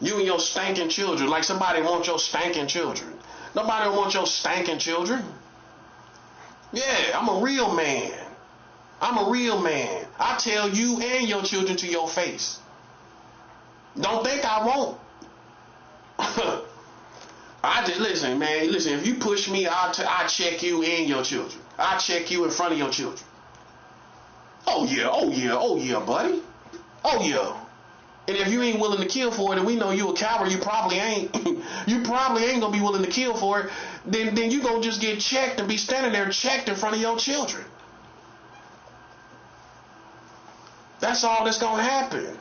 You and your stinking children, like somebody wants your stinking children. Nobody wants your stinking children. Yeah, I'm a real man. I'm a real man. I tell you and your children to your face. Don't think I won't. I just listen, man. Listen, if you push me, I check you and your children. I check you in front of your children. Oh yeah, oh yeah, oh yeah, buddy. Oh yeah. And if you ain't willing to kill for it, and we know you a coward, you probably ain't. You probably ain't gonna be willing to kill for it. Then you gonna just get checked and be standing there checked in front of your children. That's all that's gonna happen.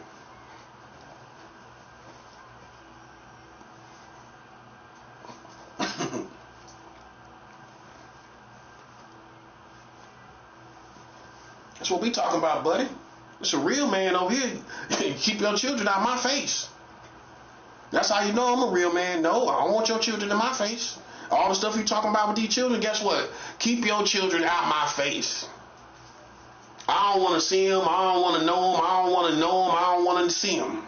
That's what we talking about, buddy. It's a real man over here. Keep your children out of my face. That's how you know I'm a real man. No, I don't want your children in my face. All the stuff you talking about with these children, guess what? Keep your children out my face. I don't want to see them. I don't want to know them. I don't want to know them. I don't want to see them.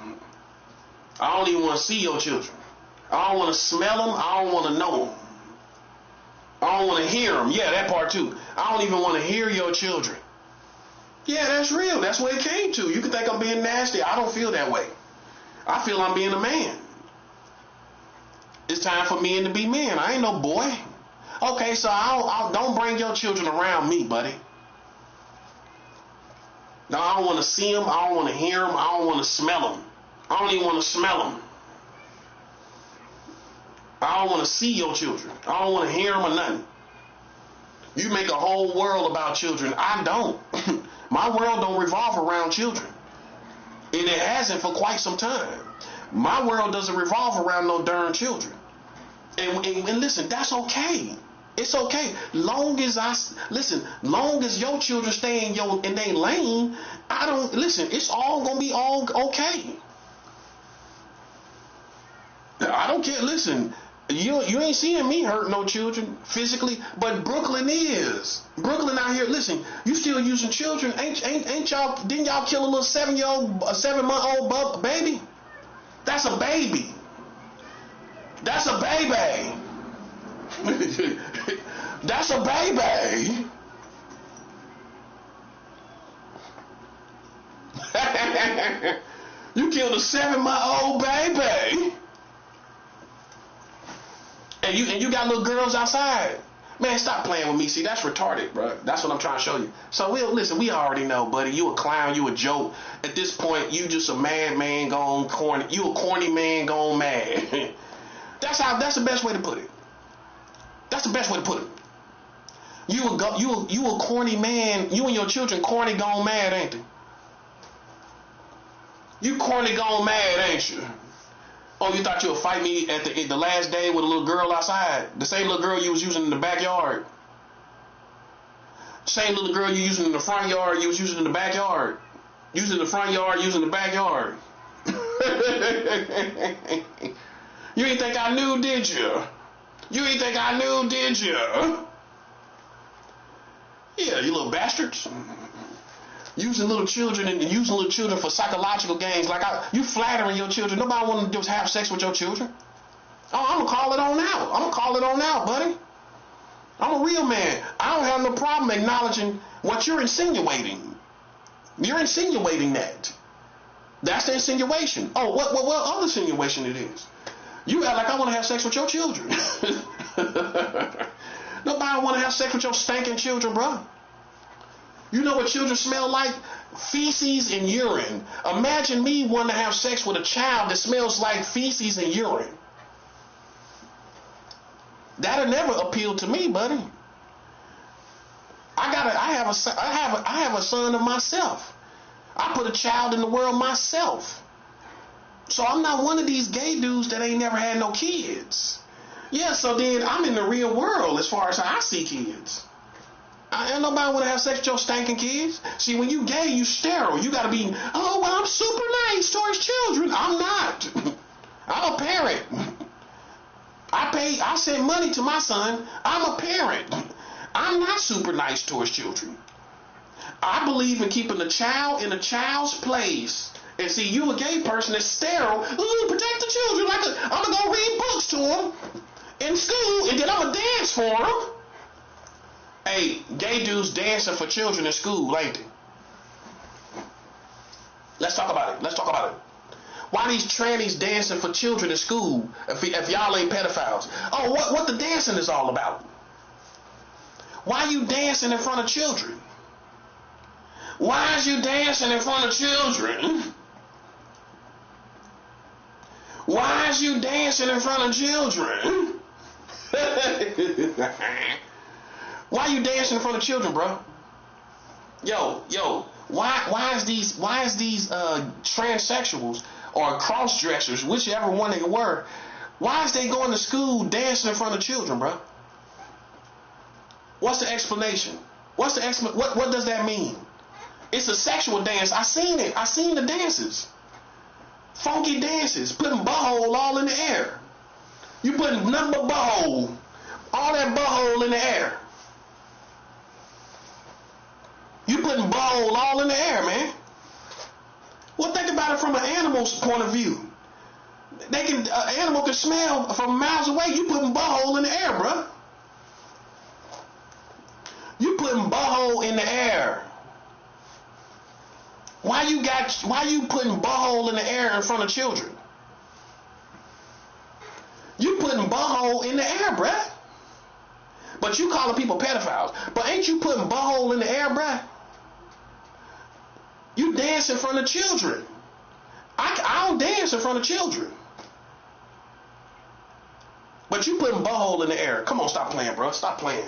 I don't even want to see your children. I don't want to smell them. I don't want to know them. I don't want to hear them. Yeah, that part too. I don't even want to hear your children. Yeah, that's real. That's what it came to. You can think I'm being nasty. I don't feel that way. I feel I'm being a man. It's time for men to be men. I ain't no boy. Okay, so don't bring your children around me, buddy. No, I don't want to see them. I don't want to hear them. I don't want to smell them. I don't even want to smell them. I don't want to see your children. I don't want to hear them or nothing. You make a whole world about children. I don't. My world don't revolve around children. And it hasn't for quite some time. My world doesn't revolve around no darn children. And listen, that's okay. It's okay. Long as your children stay in their lane, it's all gonna be all okay. I don't care. Listen, you ain't seeing me hurt no children physically, but Brooklyn is. Brooklyn out here, listen, you still using children. Ain't y'all, didn't y'all kill a little 7-month-old baby? That's a baby. That's a baby. That's a baby. You killed a 7-month-old baby. And you got little girls outside. Man, stop playing with me. See, that's retarded, bro. That's what I'm trying to show you. So, we already know, buddy. You a clown. You a joke. At this point, you just a mad man gone corny. You a corny man gone mad. That's the best way to put it. That's the best way to put it. You a corny man. You and your children corny gone mad, ain't they? You corny gone mad, ain't you? Oh, you thought you would fight me at the last day with a little girl outside? The same little girl you was using in the backyard. Same little girl you using in the front yard, you was using in the backyard. Using the front yard, using the backyard. You ain't think I knew, did you? You ain't think I knew, did you? Yeah, you little bastards. Using little children for psychological games. Like you flattering your children. Nobody want to just have sex with your children. Oh, I'm going to call it on out. I'm going to call it on out, buddy. I'm a real man. I don't have no problem acknowledging what you're insinuating. You're insinuating that. That's the insinuation. Oh, what other insinuation it is? You act like I want to have sex with your children. Nobody want to have sex with your stinking children, bro. You know what children smell like? Feces and urine. Imagine me wanting to have sex with a child that smells like feces and urine. That'll never appeal to me, buddy. I have a son of myself. I put a child in the world myself. So I'm not one of these gay dudes that ain't never had no kids. Yeah, so then I'm in the real world as far as how I see kids. Ain't nobody want to have sex with your stinking kids. See, when you gay, you sterile. You got to be, oh, well, I'm super nice towards children. I'm not. I'm a parent. I send money to my son. I'm a parent. I'm not super nice towards children. I believe in keeping the child in a child's place. And see, you a gay person that's sterile. Ooh, protect the children. I'm going to go read books to them in school, and then I'm going to dance for them. Hey, gay dudes dancing for children in school, ain't they? Let's talk about it. Why these trannies dancing for children in school if y'all ain't pedophiles? Oh, what the dancing is all about? Why you dancing in front of children? Why is you dancing in front of children? Why is you dancing in front of children? Why you dancing in front of children, bro? Yo, why is these transsexuals or cross-dressers, whichever one they were, why is they going to school dancing in front of children, bro? What's the explanation? What does that mean? It's a sexual dance. I seen it. I seen the dances. Funky dances, putting butthole all in the air. You putting nothing but butthole, all that butthole in the air. You putting butthole all in the air, man. Well, think about it from an animal's point of view. An animal can smell from miles away. You putting butthole in the air, bruh. You putting butthole in the air. Why you putting butthole in the air in front of children? You putting butthole in the air, bruh. But you calling people pedophiles. But ain't you putting butthole in the air, bruh? You dance in front of children. I don't dance in front of children. But you putting butthole in the air. Come on, stop playing, bro. Stop playing.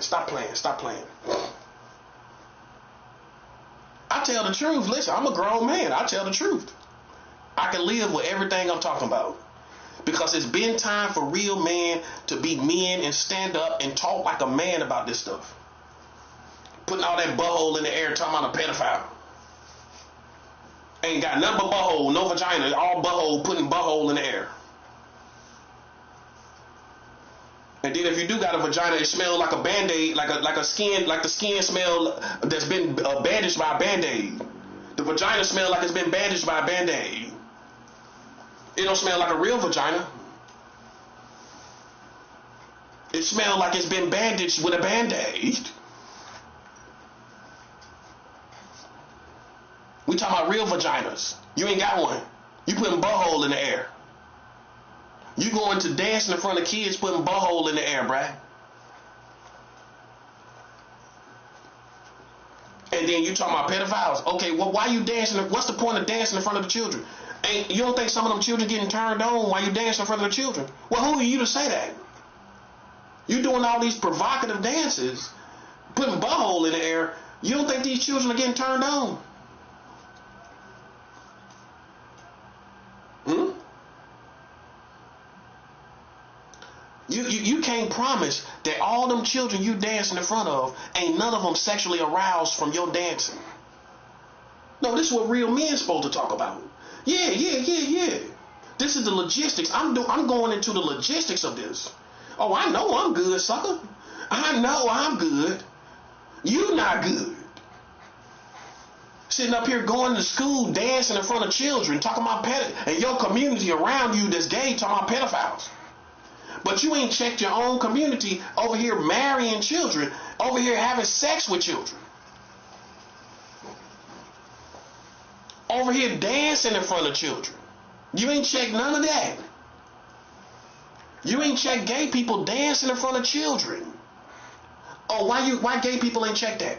I tell the truth. Listen, I'm a grown man. I tell the truth. I can live with everything I'm talking about. Because it's been time for real men to be men and stand up and talk like a man about this stuff. Putting all that butthole in the air talking about a pedophile. Ain't got nothing but butthole, no vagina, all butthole, putting butthole in the air. And then if you do got a vagina, it smells like a Band-Aid, like the skin smell that's been bandaged by a Band-Aid. The vagina smells like it's been bandaged by a Band-Aid. It don't smell like a real vagina. It smells like it's been bandaged with a Band-Aid. We talking about real vaginas. You ain't got one. You putting butthole in the air. You going to dancing in front of kids putting butthole in the air, bruh. And then you talking about pedophiles. Okay, well, why you dancing? What's the point of dancing in front of the children? You don't think some of them children getting turned on while you dancing in front of the children? Well, who are you to say that? You doing all these provocative dances, putting butthole in the air. You don't think these children are getting turned on? You can't promise that all them children you dancing in front of ain't none of them sexually aroused from your dancing. No, this is what real men supposed to talk about. Yeah. This is the logistics. I'm going into the logistics of this. Oh, I know I'm good, sucker. I know I'm good. You not good. Sitting up here going to school, dancing in front of children, talking about and your community around you that's gay talking about pedophiles. But you ain't checked your own community over here marrying children, over here having sex with children. Over here dancing in front of children. You ain't checked none of that. You ain't checked gay people dancing in front of children. Oh, why gay people ain't checked that?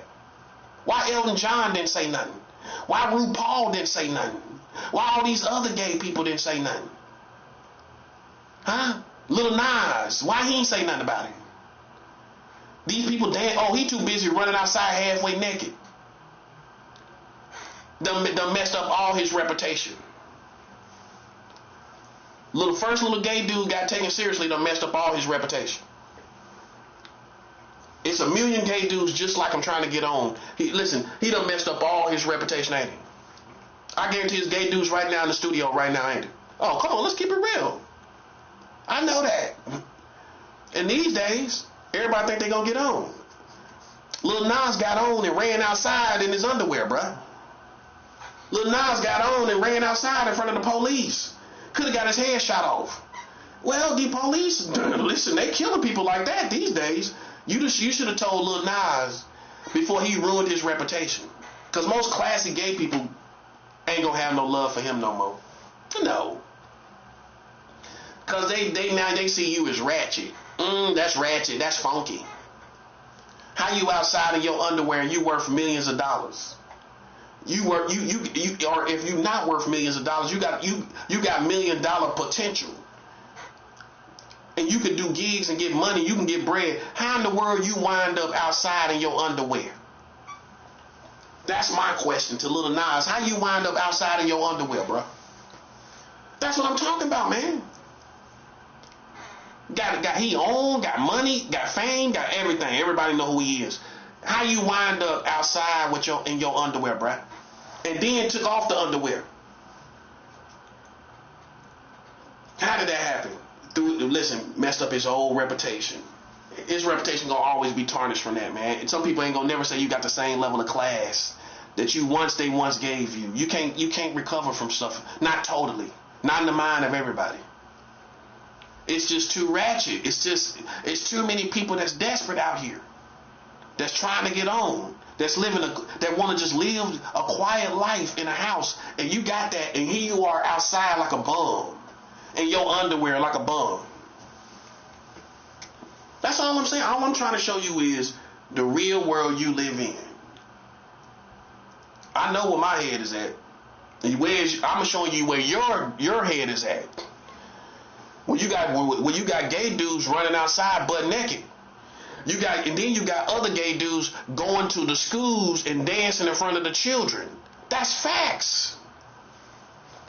Why Elton John didn't say nothing? Why RuPaul didn't say nothing? Why all these other gay people didn't say nothing? Huh? Lil Nas, why he ain't say nothing about it? These people dance. Oh, he too busy running outside halfway naked. Done messed up all his reputation. First little gay dude got taken seriously, done messed up all his reputation. It's a million gay dudes just like him trying to get on. He done messed up all his reputation, ain't he? I guarantee his gay dudes right now in the studio right now, ain't it? Oh, come on, let's keep it real. I know that. And these days, everybody think they gonna get on. Lil Nas got on and ran outside in his underwear, bruh. Lil Nas got on and ran outside in front of the police. Could have got his head shot off. Well, the police, listen, they killing people like that these days. You should have told Lil Nas before he ruined his reputation. Because most classy gay people ain't gonna have no love for him no more. No. Cause they see you as ratchet. That's ratchet. That's funky. How you outside in your underwear and you worth millions of dollars? You or if you not worth millions of dollars, you got $1 million potential. And you can do gigs and get money, you can get bread. How in the world you wind up outside in your underwear? That's my question to Lil Nas. How you wind up outside in your underwear, bro? That's what I'm talking about, man. He got money, got fame, got everything. Everybody know who he is. How you wind up outside with in your underwear, bruh? And then took off the underwear. How did that happen? Messed up his whole reputation. His reputation gonna always be tarnished from that, man. And some people ain't gonna never say you got the same level of class that they once gave you. You can't recover from stuff. Not totally. Not in the mind of everybody. It's just too ratchet. It's too many people that's desperate out here. That's trying to get on. That's that want to just live a quiet life in a house. And you got that, and here you are outside like a bum. In your underwear like a bum. That's all I'm saying. All I'm trying to show you is the real world you live in. I know where my head is at. I'm showing you where your head is at. When you got gay dudes running outside butt naked. And then you got other gay dudes going to the schools and dancing in front of the children. That's facts.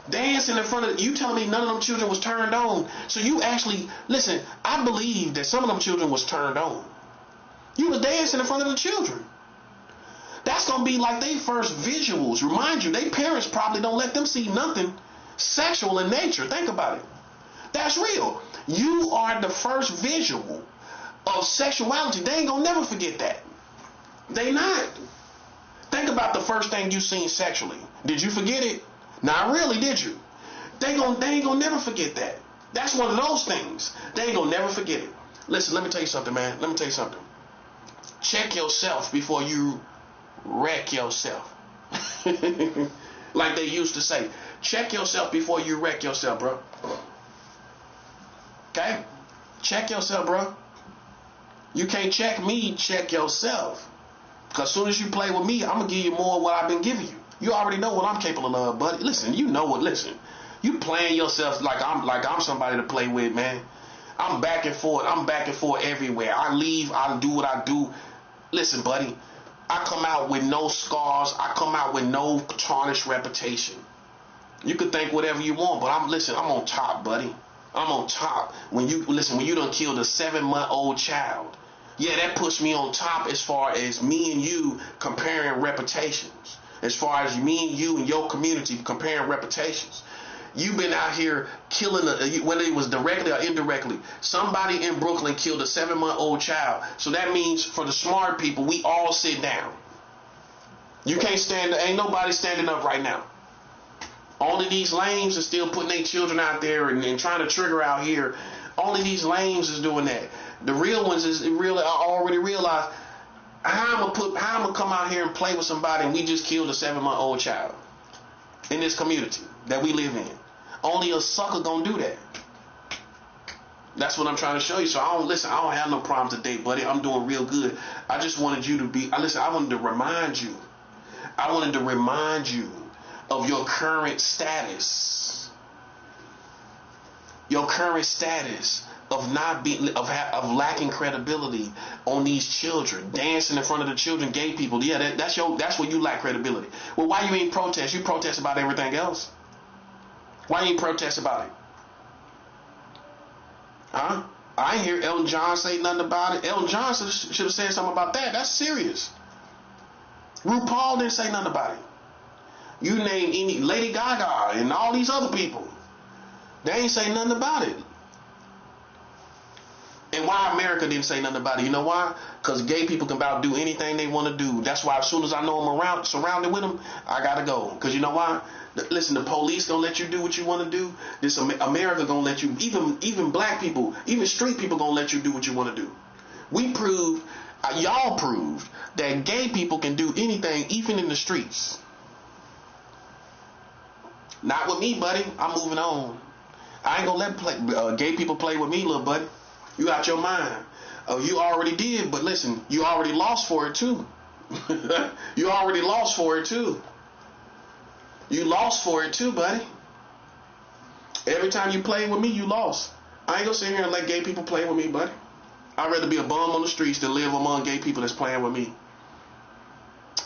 Dancing in front of you telling me none of them children was turned on. So you actually listen, I believe that some of them children was turned on. You was dancing in front of the children. That's gonna be like their first visuals. Remind you, their parents probably don't let them see nothing sexual in nature. Think about it. That's real. You are the first visual of sexuality. They ain't gonna never forget that. They not. Think about the first thing you seen sexually. Did you forget it? Not really, did you? They ain't gonna never forget that. That's one of those things. They ain't gonna never forget it. Listen, let me tell you something, man. Let me tell you something. Check yourself before you wreck yourself. Like they used to say. Check yourself before you wreck yourself, bro. Okay? Check yourself, bro. You can't check me, check yourself. Because as soon as you play with me, I'm going to give you more of what I've been giving you. You already know what I'm capable of, buddy. Listen, you know what. Listen, you playing yourself like I'm somebody to play with, man. I'm back and forth. I'm back and forth everywhere. I leave. I do what I do. Listen, buddy. I come out with no scars. I come out with no tarnished reputation. You could think whatever you want, but I'm on top, buddy. I'm on top. When you done killed a 7-month-old child. Yeah, that puts me on top as far as me and you comparing reputations. As far as me and you and your community comparing reputations. You've been out here killing, whether it was directly or indirectly. Somebody in Brooklyn killed a 7-month-old child. So that means for the smart people, we all sit down. You can't stand, ain't nobody standing up right now. Only these lames are still putting their children out there and trying to trigger out here. Only these lames is doing that. The real ones is really already realized how I'm gonna come out here and play with somebody and we just killed a 7-month-old child in this community that we live in. Only a sucker gonna do that. That's what I'm trying to show you. So I don't have no problems today, buddy. I'm doing real good. I just wanted you to be. I wanted to remind you. I wanted to remind you of your current status. Your current status of not being of lacking credibility on these children, dancing in front of the children, gay people. Yeah, that's where you lack credibility. Well, why you ain't protest? You protest about everything else. Why you ain't protest about it? Huh? I ain't hear Elton John say nothing about it. Elton John should have said something about that. That's serious. RuPaul didn't say nothing about it. You name any Lady Gaga and all these other people. They ain't say nothing about it. And why America didn't say nothing about it? You know why? Because gay people can about do anything they want to do. That's why as soon as I know I'm surrounded with them, I gotta go. Because you know why? Listen, the police gonna let you do what you want to do. This America gonna let you. Even black people, even street people gonna let you do what you want to do. We proved, y'all proved that gay people can do anything, even in the streets. Not with me, buddy. I'm moving on. I ain't gonna let gay people play with me, little buddy. You out your mind. Oh, you already did, but listen, you already lost for it too. You already lost for it too. You lost for it too, buddy. Every time you play with me, you lost. I ain't gonna sit here and let gay people play with me, buddy. I'd rather be a bum on the streets than live among gay people that's playing with me.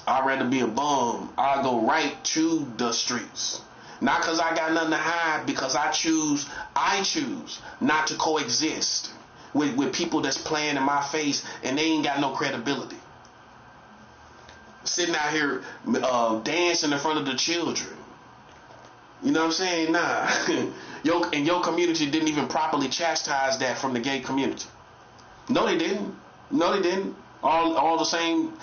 I'd rather be a bum. I'll go right to the streets. Not because I got nothing to hide, because I choose not to coexist with people that's playing in my face and they ain't got no credibility. Sitting out here dancing in front of the children. You know what I'm saying? Nah. Your community didn't even properly chastise that from the gay community. No, they didn't. No, they didn't. All the same,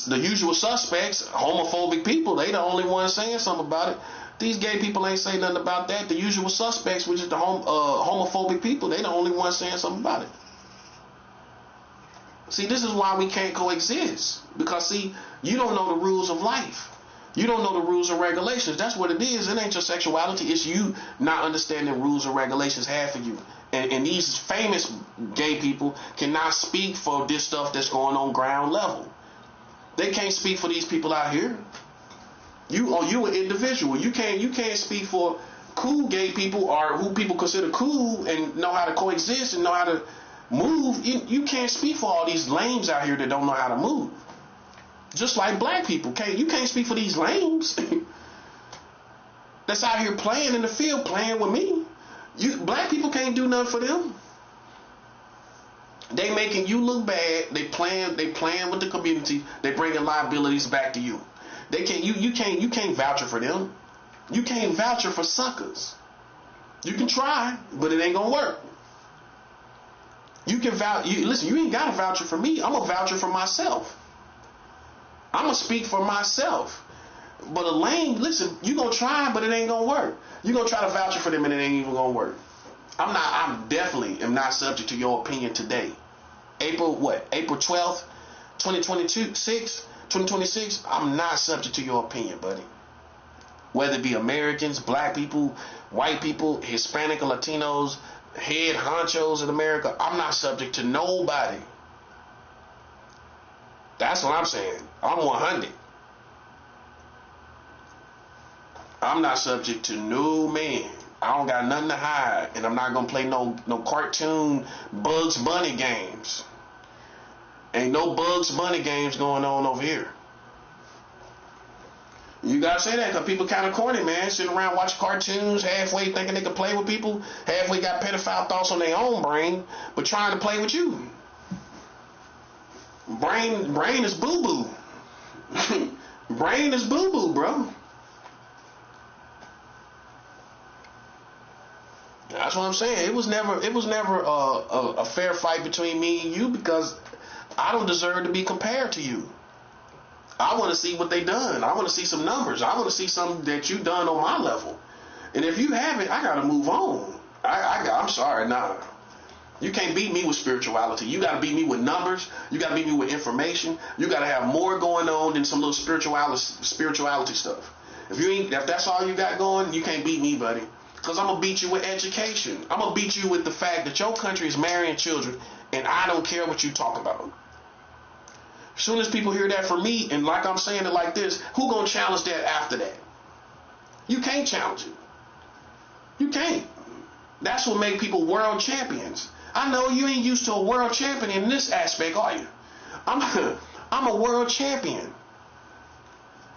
the usual suspects, homophobic people, they the only ones saying something about it. These gay people ain't saying nothing about that. The usual suspects, which is the homophobic people, they the only ones saying something about it. See, this is why we can't coexist. Because, see, you don't know the rules of life. You don't know the rules and regulations. That's what it is. It ain't your sexuality. It's you not understanding rules and regulations have for you. And these famous gay people cannot speak for this stuff that's going on ground level. They can't speak for these people out here. You an individual. You can't speak for cool gay people or who people consider cool and know how to coexist and know how to move. You can't speak for all these lames out here that don't know how to move. Just like black people, you can't speak for these lames that's out here playing in the field, playing with me. Black people can't do nothing for them. They making you look bad. They playing with the community. They bringing liabilities back to you. They can't. You can't vouch for them. You can't vouch for suckers. You can try, but it ain't gonna work. You can vouch. Listen, you ain't gotta vouch for me. I'm a voucher for myself. I'm going to speak for myself. But a lame, listen, you going to try, but it ain't going to work. You going to try to vouch for them and it ain't even going to work. I'm definitely am not subject to your opinion today. April 12th, 2026, I'm not subject to your opinion, buddy. Whether it be Americans, black people, white people, Hispanic or Latinos, head honchos in America, I'm not subject to nobody. That's what I'm saying. I'm 100. I'm not subject to no man. I don't got nothing to hide, and I'm not gonna play no cartoon Bugs Bunny games. Ain't no Bugs Bunny games going on over here. You gotta say that because people kind of corny, man. Sitting around watching cartoons, halfway thinking they can play with people, halfway got pedophile thoughts on their own brain, but trying to play with you. Brain is boo boo. Brain is boo boo, bro. That's what I'm saying. It was never a fair fight between me and you because I don't deserve to be compared to you. I want to see what they done. I want to see some numbers. I want to see something that you done on my level. And if you haven't, I gotta move on. I'm sorry, nah. You can't beat me with spirituality. You got to beat me with numbers. You got to beat me with information. You got to have more going on than some little spirituality stuff. If that's all you got going, you can't beat me, buddy. Because I'm going to beat you with education. I'm going to beat you with the fact that your country is marrying children, and I don't care what you talk about. As soon as people hear that from me, and like I'm saying it like this, who going to challenge that after that? You can't challenge it. You can't. That's what make people world champions. I know you ain't used to a world champion in this aspect, are you? I'm a world champion.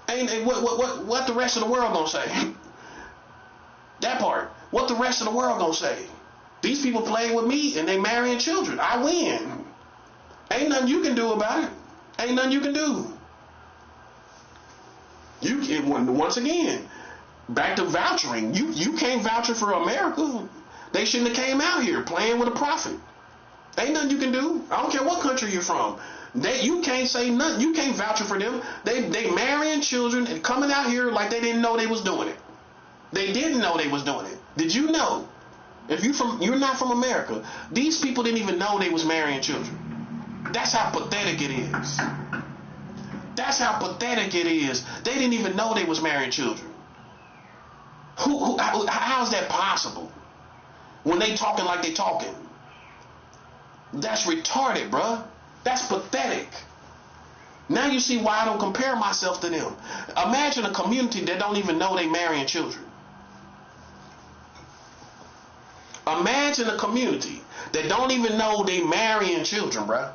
Ain't what the rest of the world gonna say? That part. What the rest of the world gonna say? These people playing with me and they marrying children. I win. Ain't nothing you can do about it. Ain't nothing you can do. Once again, back to vouchering. You can't vouch for America. They shouldn't have came out here playing with a prophet. Ain't nothing you can do. I don't care what country you're from. You can't say nothing. You can't vouch for them. They marrying children and coming out here like they didn't know they was doing it. They didn't know they was doing it. Did you know? If you're not from America, these people didn't even know they was marrying children. That's how pathetic it is. That's how pathetic it is. They didn't even know they was marrying children. How is that possible? when they talking like they talking. That's retarded, bruh. That's pathetic. Now you see why I don't compare myself to them. Imagine a community that don't even know they marrying children. Imagine a community that don't even know they marrying children, bruh.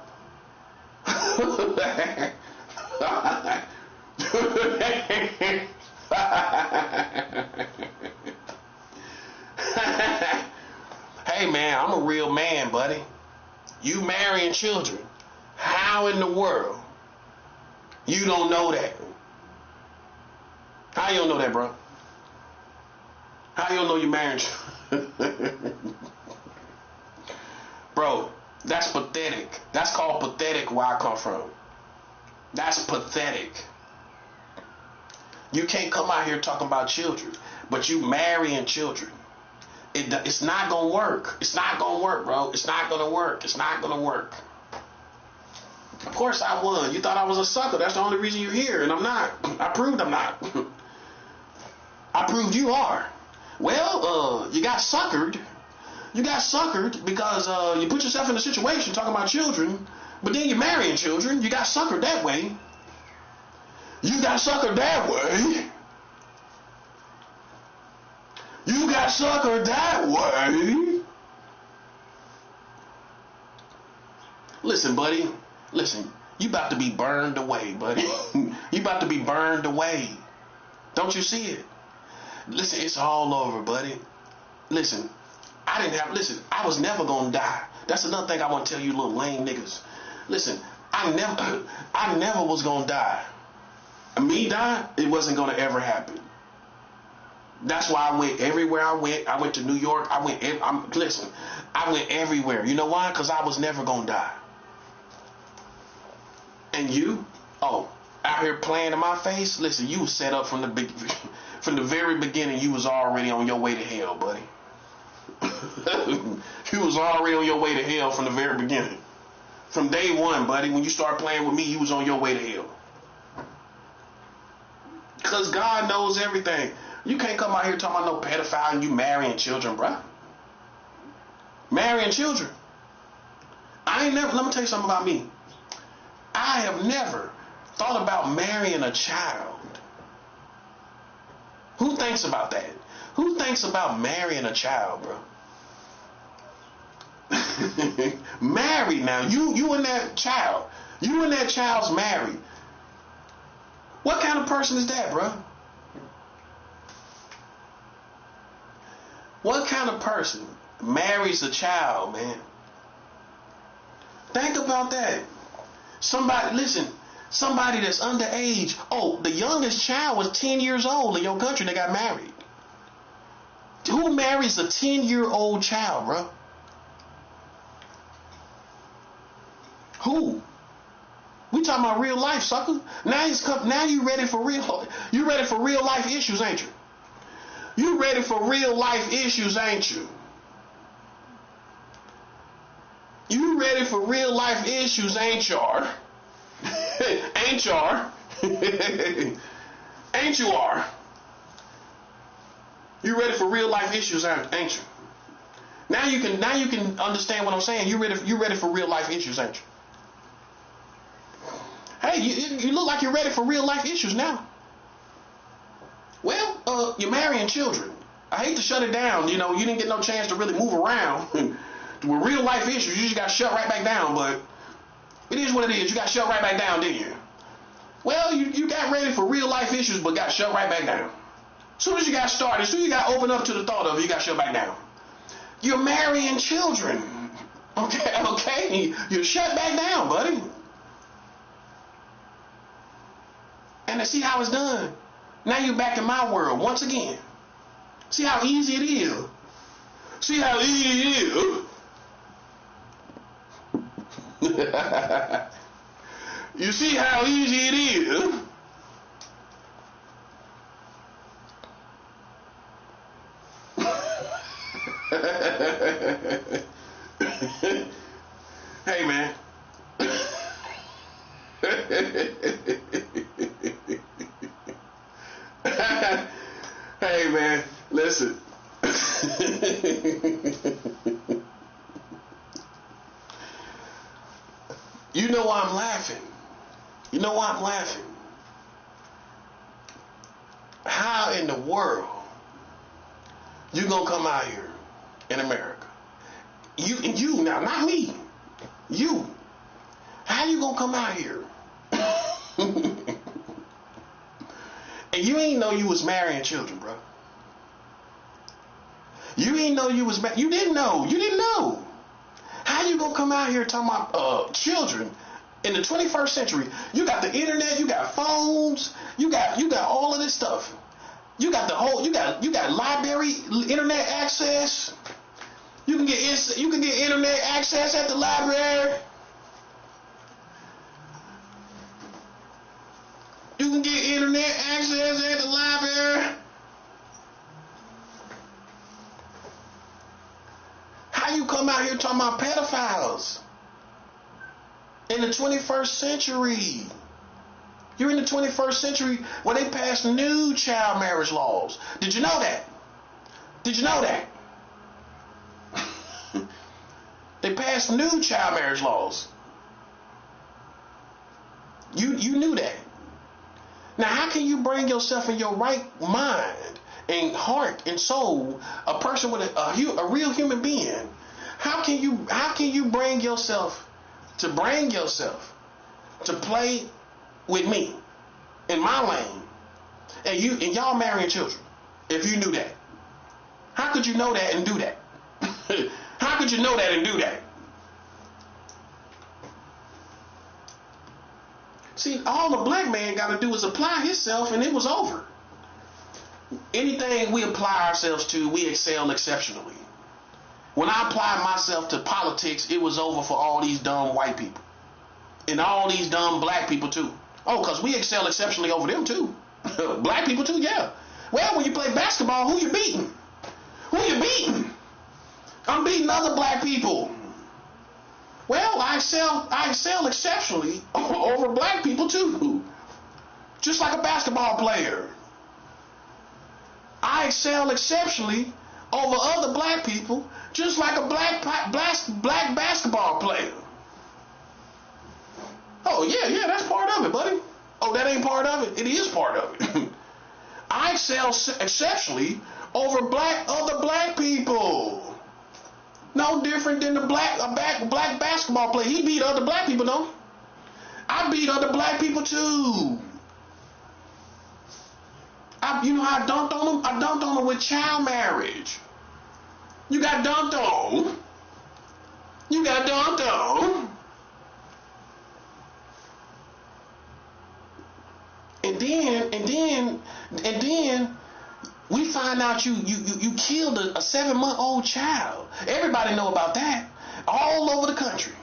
Hey man, I'm a real man, buddy. You marrying children. How in the world you don't know that? How you don't know that, bro? How you don't know you married? Bro, that's pathetic. That's called pathetic where I come from. That's pathetic. You can't come out here talking about children, but you marrying children. It's not gonna work. It's not gonna work, bro. It's not gonna work. It's not gonna work. Of course I won. You thought I was a sucker. That's the only reason you're here, and I'm not. I proved I'm not. I proved you are. Well, you got suckered. You got suckered because you put yourself in a situation talking about children, but then you're marrying children. You got suckered that way. You got suckered that way. You got suckered that way. Listen, buddy. Listen, you about to be burned away, buddy. You about to be burned away. Don't you see it? Listen, it's all over, buddy. Listen, I was never gonna die. That's another thing I want to tell you little lame niggas. Listen, I never was gonna die. Me die, it wasn't gonna ever happen. That's why I went everywhere I went. I went to New York. I went everywhere. You know why? Because I was never gonna die. And you, out here playing in my face. Listen, you was set up from the very beginning. You was already on your way to hell, buddy. You was already on your way to hell from the very beginning. From day one, buddy. When you start playing with me, you was on your way to hell. Because God knows everything. You can't come out here talking about no pedophile and you marrying children, bruh. Marrying children. Let me tell you something about me. I have never thought about marrying a child. Who thinks about that? Who thinks about marrying a child, bro? Married now. You and that child. You and that child's married. What kind of person is that, bro? What kind of person marries a child, man? Think about that. Somebody that's underage. Oh, the youngest child was 10 years old in your country that got married. Who marries a 10-year-old child, bro? Who? We talking about real life, sucker. Now you ready for real. You ready for real life issues, ain't you? You ready for real life issues, ain't you? You ready for real life issues, ain't y'all? Ain't y'all? Ain't you are? You ready for real life issues, ain't you? Now you can understand what I'm saying. You ready for real life issues, ain't you? Hey, you look like you're ready for real life issues now. Well, you're marrying children. I hate to shut it down. You know, you didn't get no chance to really move around. With real life issues, you just got shut right back down. But it is what it is. You got shut right back down, didn't you? Well, you got ready for real life issues, but got shut right back down. As soon as you got started, as soon as you got opened up to the thought of it, you got shut back down. You're marrying children. Okay? You're shut back down, buddy. And to see how it's done. Now you're back in my world once again. See how easy it is. See how easy it is. You see how easy it is. Hey, man. Hey, man, listen. You know why I'm laughing? You know why I'm laughing? How in the world you gonna come out here in America? You now, not me. You. How you gonna come out here? And you ain't know you was marrying children, bro. You ain't know you was you didn't know. You didn't know. How you gonna come out here talking about children in the 21st century? You got the internet, you got phones, you got all of this stuff. You got the whole you got library internet access. You can get internet access at the library. You can get internet access at the library. How you come out here talking about pedophiles in the 21st century? You're in the 21st century where they passed new child marriage laws. Did you know that? Did you know that? They passed new child marriage laws. You knew that. Now, how can you bring yourself in your right mind and heart and soul, a person with a real human being? How can you bring yourself to play with me in my lane, and y'all marrying children? If you knew that, how could you know that and do that? How could you know that and do that? See, all the black man got to do is apply himself, and it was over. Anything we apply ourselves to, we excel exceptionally. When I applied myself to politics, it was over for all these dumb white people. And all these dumb black people too. Oh, because we excel exceptionally over them too. Black people too, yeah. Well, when you play basketball, who you beating? Who you beating? I'm beating other black people. Well, I excel exceptionally over black people too. Just like a basketball player. I excel exceptionally over other black people, just like a black basketball player. Oh yeah, that's part of it, buddy. Oh, that ain't part of it. It is part of it. I excel exceptionally over other black people. No different than the black basketball player. He beat other black people, though. I beat other black people too. You know how I dunked on them? I dunked on them with child marriage. You got dunked on. You got dunked on. And then we find out you killed a 7-month-old child. Everybody know about that. All over the country.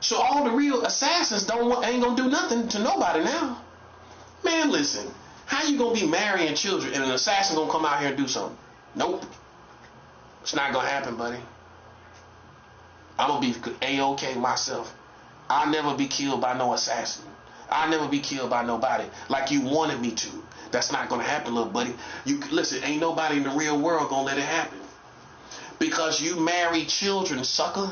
So all the real assassins ain't gonna do nothing to nobody now. Man, listen. How you gonna be marrying children and an assassin gonna come out here and do something? Nope. It's not gonna happen, buddy. I'm gonna be A-OK myself. I'll never be killed by no assassin. I'll never be killed by nobody like you wanted me to. That's not gonna happen, little buddy. Listen, ain't nobody in the real world gonna let it happen. Because you marry children, sucker.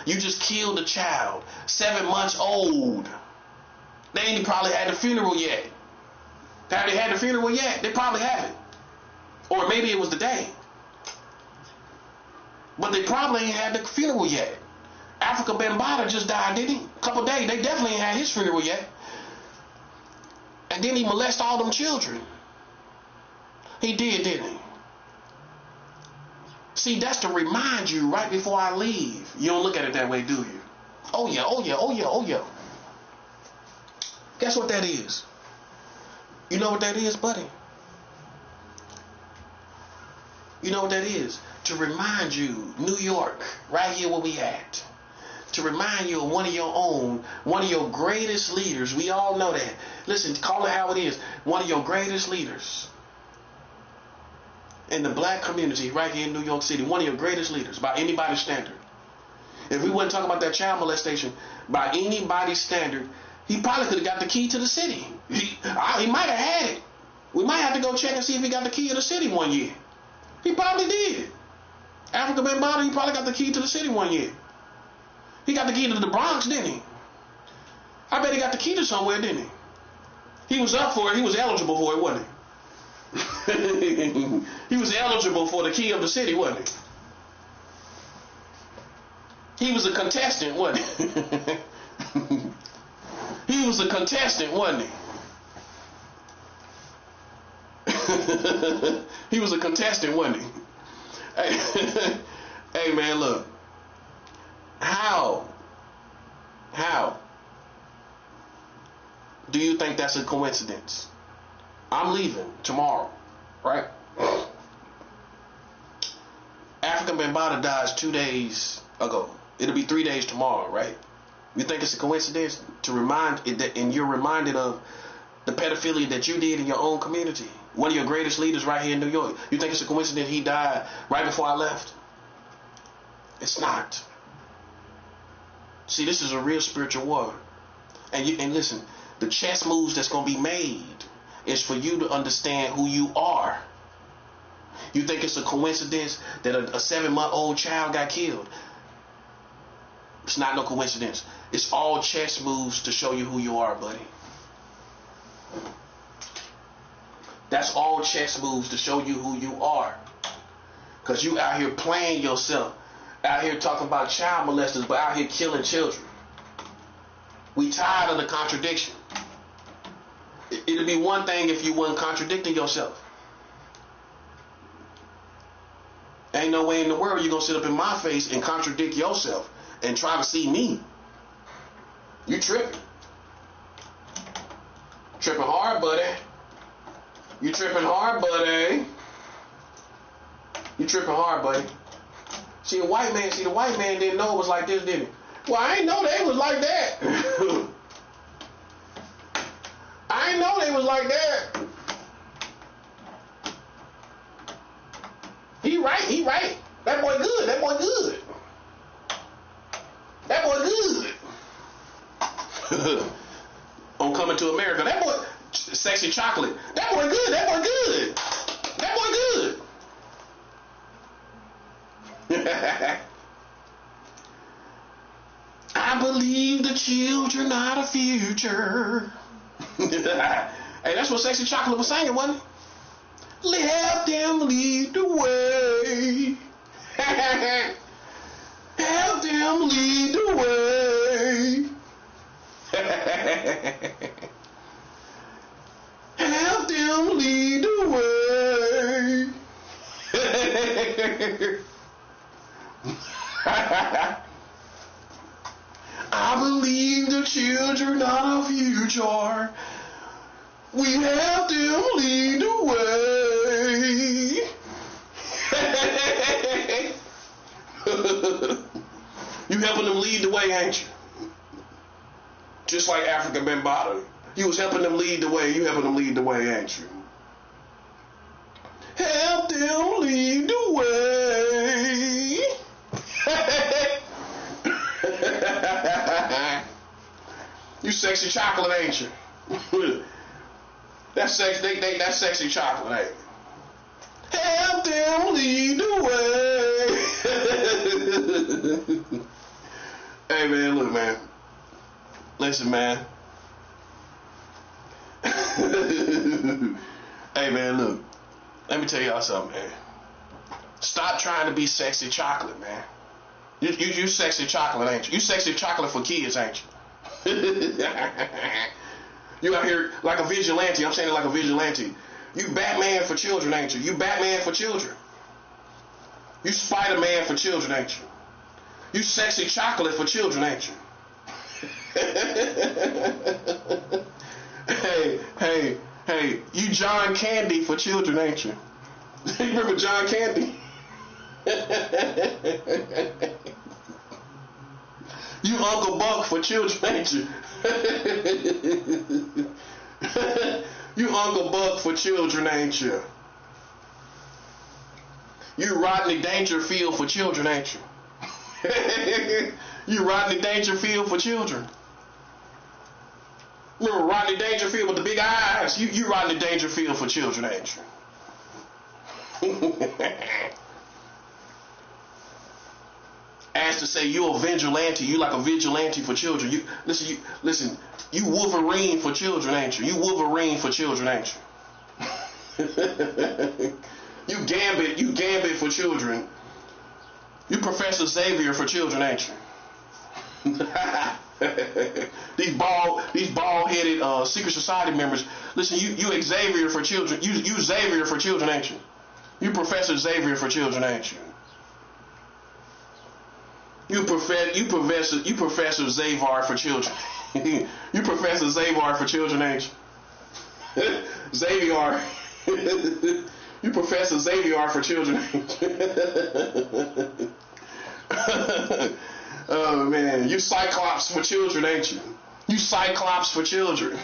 You just killed a child, 7 months old. They ain't probably had the funeral yet. Have they had the funeral yet? They probably haven't. Or maybe it was the day. But they probably ain't had the funeral yet. Africa Bambaataa just died, didn't he? A couple days. They definitely ain't had his funeral yet. And then he molested all them children. He did, didn't he? See, that's to remind you right before I leave. You don't look at it that way, do you? Oh yeah, oh yeah, oh yeah, oh yeah. Guess what that is? You know what that is, buddy? You know what that is? To remind you, New York, right here where we at. To remind you of one of your own, one of your greatest leaders. We all know that. Listen, call it how it is. One of your greatest leaders in the black community right here in New York City. One of your greatest leaders by anybody's standard. If we wouldn't talk about that child molestation by anybody's standard, he probably could have got the key to the city. He might have had it. We might have to go check and see if he got the key of the city one year. He probably did. Africa Bambaataa, he probably got the key to the city one year. He got the key to the Bronx, didn't he? I bet he got the key to somewhere, didn't he? He was up for it. He was eligible for it, wasn't he? He was eligible for the key of the city, wasn't he? He was a contestant, wasn't he? He was a contestant, wasn't he? He was a contestant, wasn't he? Hey, hey man, look. How do you think that's a coincidence? I'm leaving tomorrow, right? Africa Bambaataa dies 2 days ago. It'll be 3 days tomorrow, right? You think it's a coincidence to remind that, and you're reminded of the pedophilia that you did in your own community? One of your greatest leaders right here in New York. You think it's a coincidence he died right before I left? It's not. See, this is a real spiritual war. And listen, the chess moves that's going to be made is for you to understand who you are. You think it's a coincidence that a 7-month-old child got killed? It's not no coincidence. It's all chess moves to show you who you are, buddy. That's all chess moves to show you who you are. Because you out here playing yourself. Out here talking about child molesters, but out here killing children. We tired of the contradiction. It'd be one thing if you wasn't contradicting yourself. Ain't no way in the world you're going to sit up in my face and contradict yourself and try to see me. You tripping. Tripping hard, buddy. You tripping hard, buddy. You tripping hard, buddy. The white man didn't know it was like this, did he? Well, I ain't know they was like that. I ain't know they was like that. He right. That boy good. That boy good. On Coming to America, that boy, Sexy Chocolate. That boy good. That boy good. I believe the children are the future. Hey, that's what Sexy Chocolate was saying, wasn't it? Let them lead the way. Help them lead the way. Help them lead the way. I believe the children are the future. We have them lead the way. You helping them lead the way, ain't you? Just like Africa Bambaataa. You was helping them lead the way. You helping them lead the way, ain't you? Help them lead the way. You Sexy Chocolate, ain't you? That's sexy. That's Sexy Chocolate, ain't it? Help them lead the way. Hey man, look man. Listen man. Hey man, look. Let me tell y'all something, man. Stop trying to be Sexy Chocolate, man. You Sexy Chocolate, ain't you? You Sexy Chocolate for kids, ain't you? You out here like a vigilante. I'm saying it like a vigilante. You Batman for children, ain't you? You Batman for children. You Spider-Man for children, ain't you? You Sexy Chocolate for children, ain't you? Hey, you John Candy for children, ain't you? You remember John Candy? You Uncle Buck for children, ain't you? You Uncle Buck for children, ain't you? You Rodney Dangerfield for children, ain't you? You Rodney Dangerfield for children. Remember Rodney Dangerfield with the big eyes? You Rodney Dangerfield for children, ain't you? As to say you're a vigilante, you like a vigilante for children. You listen. You Wolverine for children, ain't you? You Wolverine for children, ain't you? You Gambit for children. You Professor Xavier for children, ain't you? these bald-headed secret society members. Listen, you Xavier for children. You Xavier for children, ain't you? You Professor Xavier for children, ain't you? You Professor Xavier for children. You Professor Xavier for children, ain't you? Xavier. You Professor Xavier for children, ain't you? Oh man, you Cyclops for children, ain't you? You Cyclops for children.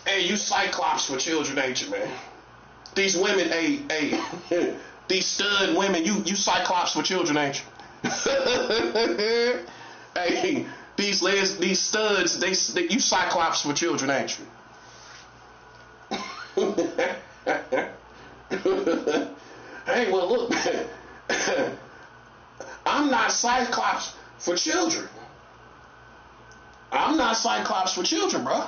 Hey, you Cyclops for children, ain't you, man? These women, hey, these stud women, you Cyclops for children, ain't you? Hey, these studs, you Cyclops for children, ain't you? Hey, well look, I'm not Cyclops for children. I'm not Cyclops for children, bro.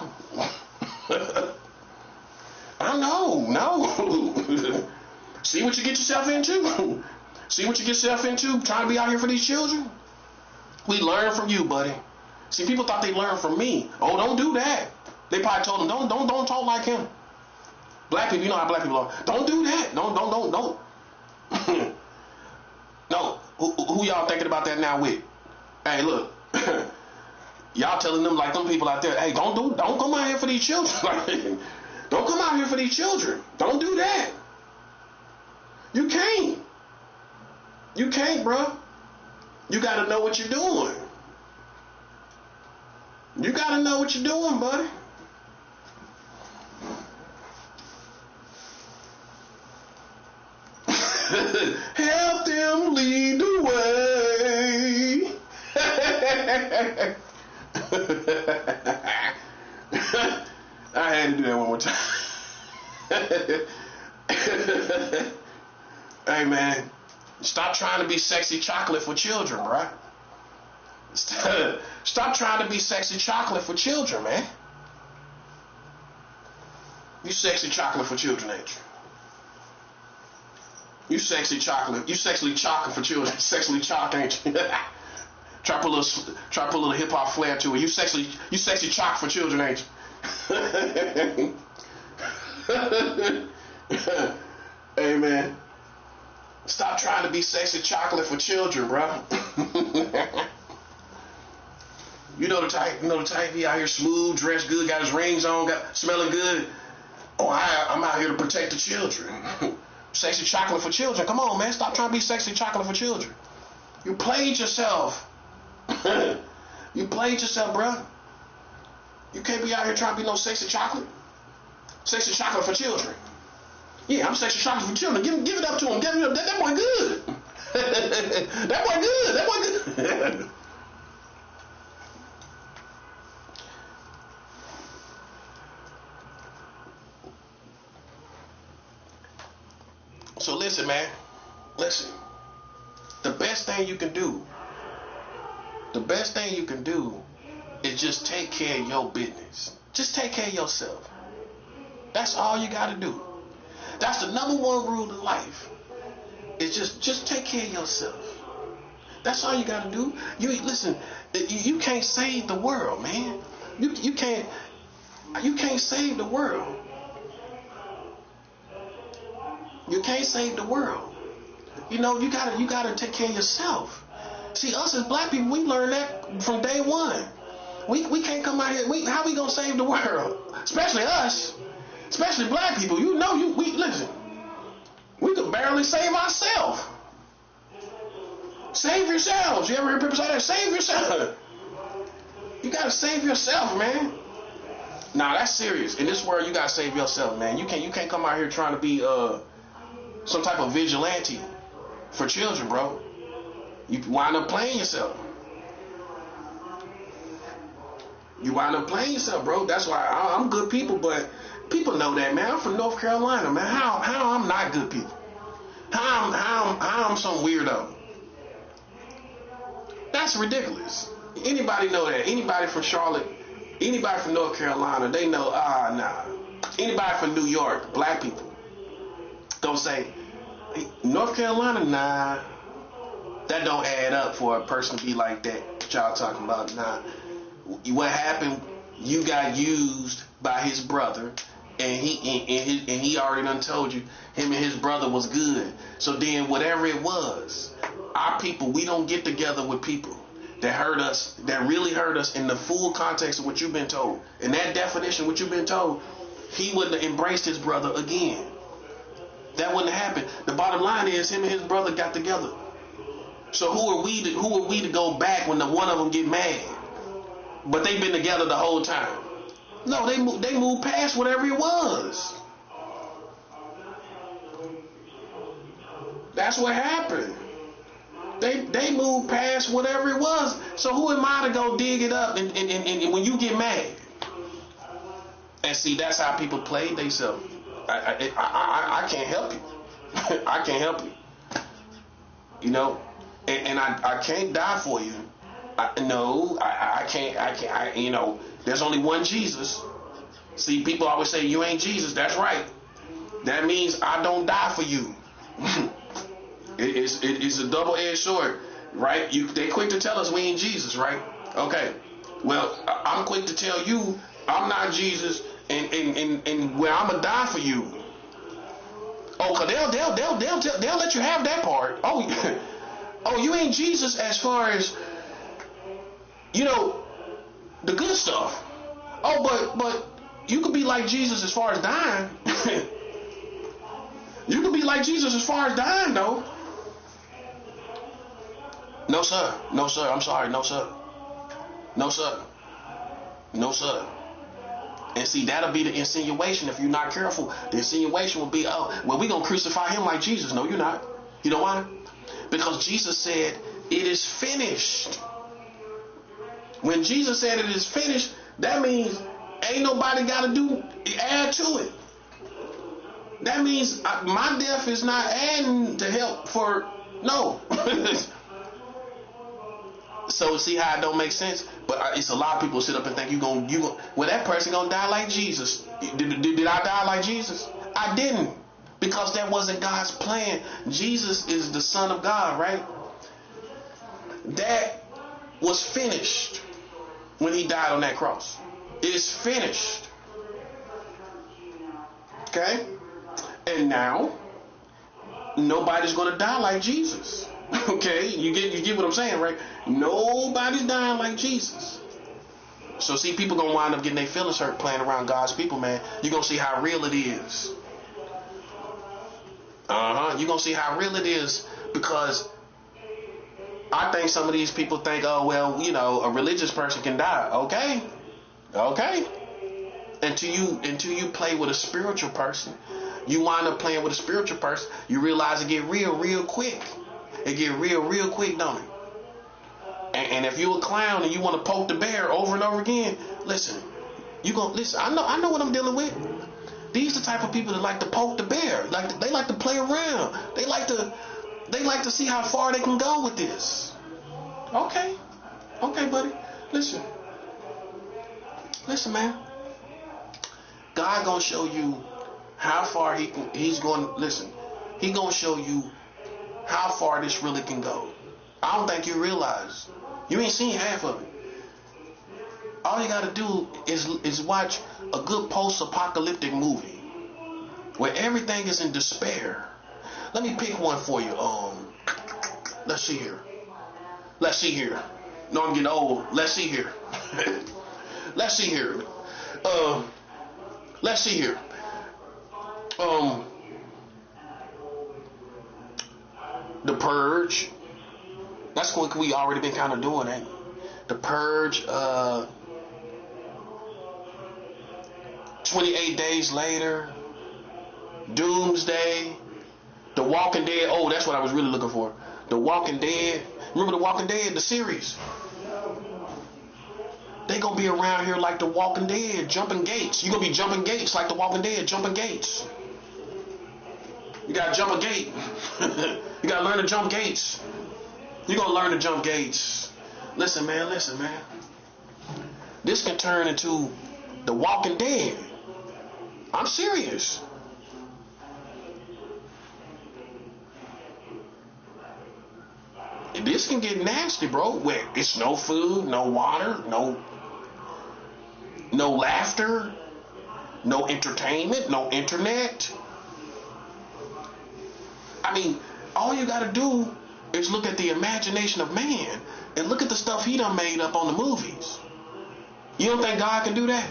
I know, no. See what you get yourself into? See what you get yourself into trying to be out here for these children? We learn from you, buddy. See, people thought they learned from me. Oh, don't do that. They probably told them, don't talk like him. Black people, you know how black people are. Don't do that. Don't. No, who y'all thinking about that now with? Hey, look. Y'all telling them like them people out there, hey, don't come out here for these children. Don't come out here for these children. Don't do that. You can't. You can't, bro. You got to know what you're doing. You got to know what you're doing, buddy. Help them lead the way. I had to do that one more time. Hey, man. Stop trying to be sexy chocolate for children, bro. Stop trying to be sexy chocolate for children, man. You sexy chocolate for children, ain't you? You sexy chocolate. You sexually chocolate for children. Sexually chocolate, ain't you? Try to put a little hip hop flair to it. You sexy chocolate for children, ain't you? Hey, man. Stop trying to be sexy chocolate for children, bro. You know the type. He out here smooth, dressed good, got his rings on, smelling good. Oh, I'm out here to protect the children. Sexy chocolate for children. Come on, man. Stop trying to be sexy chocolate for children. You played yourself. You played yourself, bro. You can't be out here trying to be no sexy chocolate. Sexy chocolate for children. Yeah, I'm sexy chocolate for children. Give it up to him. Give it up. That boy good. That boy good. That boy good. So listen, man. Listen. The best thing you can do is just take care of your business. Just take care of yourself. That's all you got to do. That's the number one rule of life. It's just take care of yourself. That's all you got to do. You can't save the world, man. You can't save the world. You can't save the world. You gotta take care of yourself. See, us as black people, we learned that from day one. We can't come out here. How we gonna save the world? Especially us. Especially black people. Listen. We could barely save ourselves. Save yourselves. You ever hear people say that? Save yourself. You gotta save yourself, man. Nah, that's serious. In this world, you gotta save yourself, man. You can't come out here trying to be some type of vigilante for children, bro. You wind up playing yourself. You wind up playing yourself, bro. That's why I'm good people, but People know that, man. I'm from North Carolina, man. How I'm not good people? How I'm some weirdo? That's ridiculous. Anybody know that? Anybody from Charlotte, anybody from North Carolina, they know, nah. Anybody from New York, black people, don't say, hey, North Carolina, nah. That don't add up for a person to be like that. What y'all talking about? Nah. What happened, you got used by his brother, and he already done told you him and his brother was good. So then whatever it was, our people, we don't get together with people that hurt us, that really hurt us in the full context of what you've been told. In that definition, what you've been told, he wouldn't have embraced his brother again. That wouldn't have happened. The bottom line is him and his brother got together. So who are we to go back when the one of them get mad? But they've been together the whole time. No, they moved past whatever it was. That's what happened. They moved past whatever it was. So who am I to go dig it up and when you get mad? And see, that's how people play themselves. I can't help you. I can't help you. You know, and I can't die for you. I can't. You know, there's only one Jesus. See, people always say you ain't Jesus. That's right. That means I don't die for you. It's a double-edged sword, right? They quick to tell us we ain't Jesus, right? Okay. Well, I'm quick to tell you I'm not Jesus, and where I'm gonna die for you. Oh, cause they'll let you have that part. Oh, you ain't Jesus as far as, you know, the good stuff. Oh, but you could be like Jesus as far as dying. You could be like Jesus as far as dying, though. No, sir. No, sir. I'm sorry. No, sir. No, sir. No, sir. And see, that'll be the insinuation if you're not careful. The insinuation will be, oh, well, we're going to crucify him like Jesus. No, you're not. You know why? Because Jesus said, it is finished. When Jesus said it is finished, that means ain't nobody got to add to it. That means my death is not adding to help for, no. So see how it don't make sense? But it's a lot of people sit up and think well, that person gonna die like Jesus. Did I die like Jesus? I didn't, because that wasn't God's plan. Jesus is the Son of God, right? That was finished when he died on that cross. It is finished. Okay? And now nobody's gonna die like Jesus. Okay, you get what I'm saying, right? Nobody's dying like Jesus. So see, people gonna wind up getting their feelings hurt playing around God's people, man. You're gonna see how real it is. You're gonna see how real it is, because I think some of these people think, oh well, you know, a religious person can die. Okay. Until you play with a spiritual person, you wind up playing with a spiritual person. You realize it get real quick. It get real quick, don't it? And if you a clown and you want to poke the bear over and over again, listen. I know what I'm dealing with. These are the type of people that like to poke the bear. They like to play around. They like to see how far they can go with this. Okay, buddy. Listen, man. God gonna show you how far he's going. Listen, he gonna show you how far this really can go. I don't think you realize. You ain't seen half of it. All you gotta do is watch a good post-apocalyptic movie where everything is in despair. Let me pick one for you. Let's see here. No, I'm getting old. Let's see here. Let's see here. The Purge. That's what we already been kind of doing, ain't we? The Purge. 28 Days Later. Doomsday. The Walking Dead. Oh, that's what I was really looking for. The Walking Dead. Remember The Walking Dead, the series? They gonna be around here like the Walking Dead, jumping gates. You gonna be jumping gates like the Walking Dead, jumping gates. You gotta jump a gate. You gotta learn to jump gates. You gonna learn to jump gates. Listen, man. This can turn into the Walking Dead. I'm serious. This can get nasty, bro. Where it's no food, no water, no laughter, no entertainment, no internet. I mean, all you gotta do is look at the imagination of man and look at the stuff he done made up on the movies. You don't think God can do that?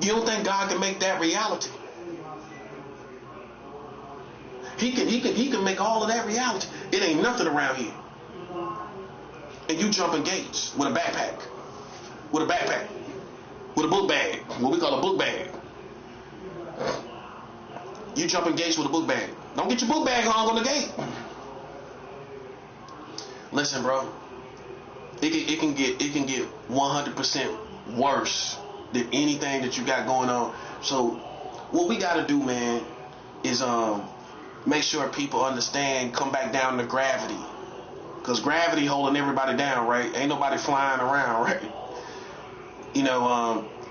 You don't think God can make that reality? He can make all of that reality. It ain't nothing around here. And you jumping gates with a backpack. With a backpack. With a book bag. What we call a book bag. You jumping gates with a book bag. Don't get your book bag hung on the gate. Listen, bro. It can get 100% worse than anything that you got going on. So what we gotta do, man, is make sure people understand, come back down to gravity. Cause gravity holding everybody down, right? Ain't nobody flying around, right?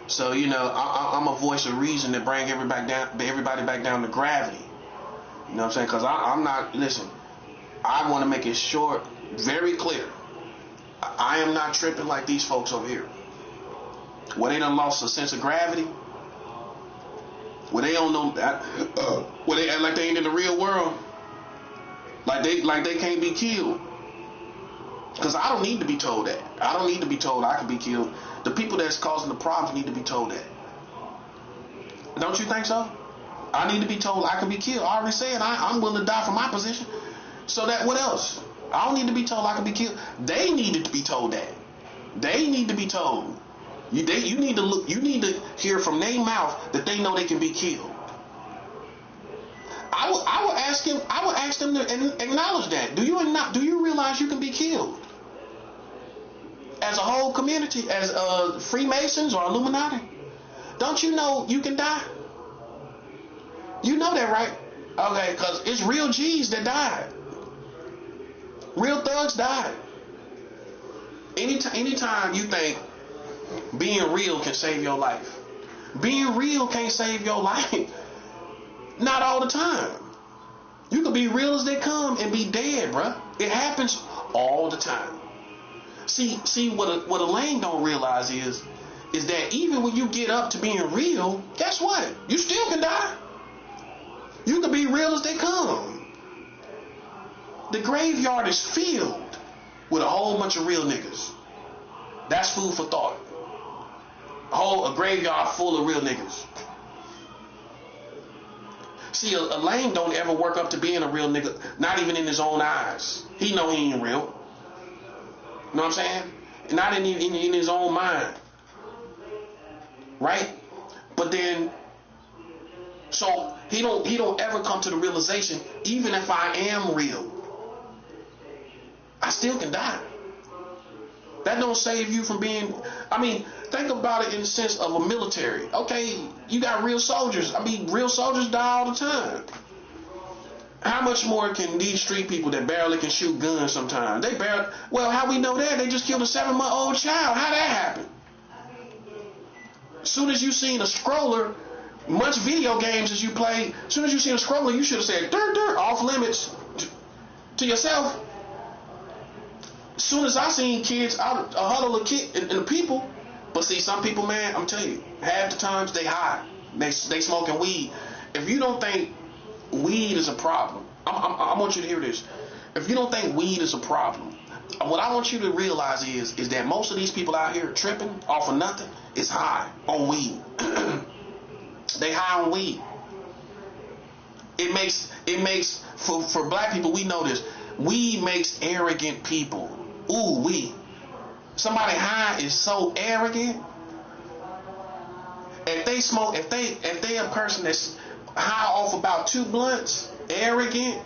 So I'm a voice of reason to bring everybody back down to gravity. You know what I'm saying? Cause I'm not, listen, I want to make it short, very clear. I am not tripping like these folks over here. Where they done lost a sense of gravity. Where they don't know that, where they act like they ain't in the real world. Like they can't be killed. Cause I don't need to be told that. I don't need to be told I can be killed. The people that's causing the problems need to be told that. Don't you think so? I need to be told I can be killed. I already said I'm willing to die for my position. So that, what else? I don't need to be told I can be killed. They needed to be told that. They need to be told. You need to look. You need to hear from their mouth that they know they can be killed. I would ask him. I would ask them to acknowledge that. Do you realize you can be killed? As a whole community, as Freemasons or Illuminati, don't you know you can die? You know that, right? Okay, because it's real G's that died. Real thugs died. Anytime you think being real can save your life, being real can't save your life. Not all the time. You could be real as they come and be dead, bruh. It happens all the time. See what a lame don't realize is that even when you get up to being real, guess what? You still can die. You can be real as they come. The graveyard is filled with a whole bunch of real niggas. That's food for thought. A graveyard full of real niggas. See, a lame don't ever work up to being a real nigga, not even in his own eyes. He know he ain't real. You know what I'm saying? Not in his own mind. Right? But then, so he don't ever come to the realization, even if I am real, I still can die. That don't save you from being, think about it in the sense of a military. Okay, you got real soldiers. Real soldiers die all the time. How much more can these street people that barely can shoot guns sometimes? How we know that? They just killed a 7-month-old child. How that happen? As soon as you seen a scroller, much video games as you play, as soon as you seen a scroller, you should have said, dirt, off limits to yourself. As soon as I seen kids, I huddle a kid and the people. But see, some people, man, I'm telling you, half the times they high. They smoking weed. If you don't think weed is a problem, I want you to hear this. If you don't think weed is a problem, what I want you to realize is that most of these people out here tripping off of nothing is high on weed. They high on weed. It makes for black people, we know this. Weed makes arrogant people. Ooh, weed. Somebody high is so arrogant. If they a person that's high off about 2 blunts, arrogant,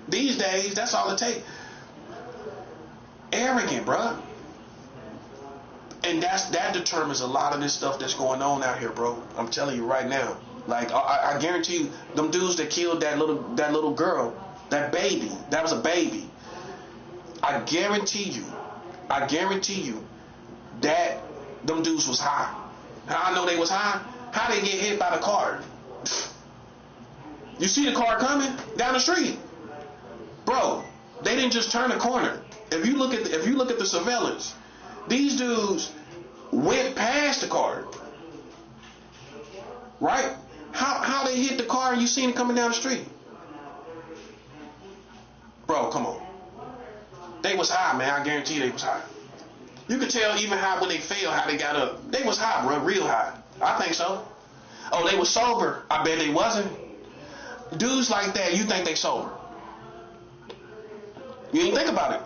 these days, that's all it takes. Arrogant, bruh. And that determines a lot of this stuff that's going on out here, bro. I'm telling you right now. Like I guarantee you, them dudes that killed that little girl, that baby, that was a baby. I guarantee you that them dudes was high. How I know they was high? How they get hit by the car? You see the car coming down the street, bro. They didn't just turn the corner. If you look at the surveillance, these dudes went past the car, right? How they hit the car and you seen it coming down the street, bro? Come on. They was high, man. I guarantee they was high. You could tell even how when they fell, how they got up. They was high, bro. Real high. I think so. Oh, they was sober. I bet they wasn't. Dudes like that, you think they sober? You didn't think about it.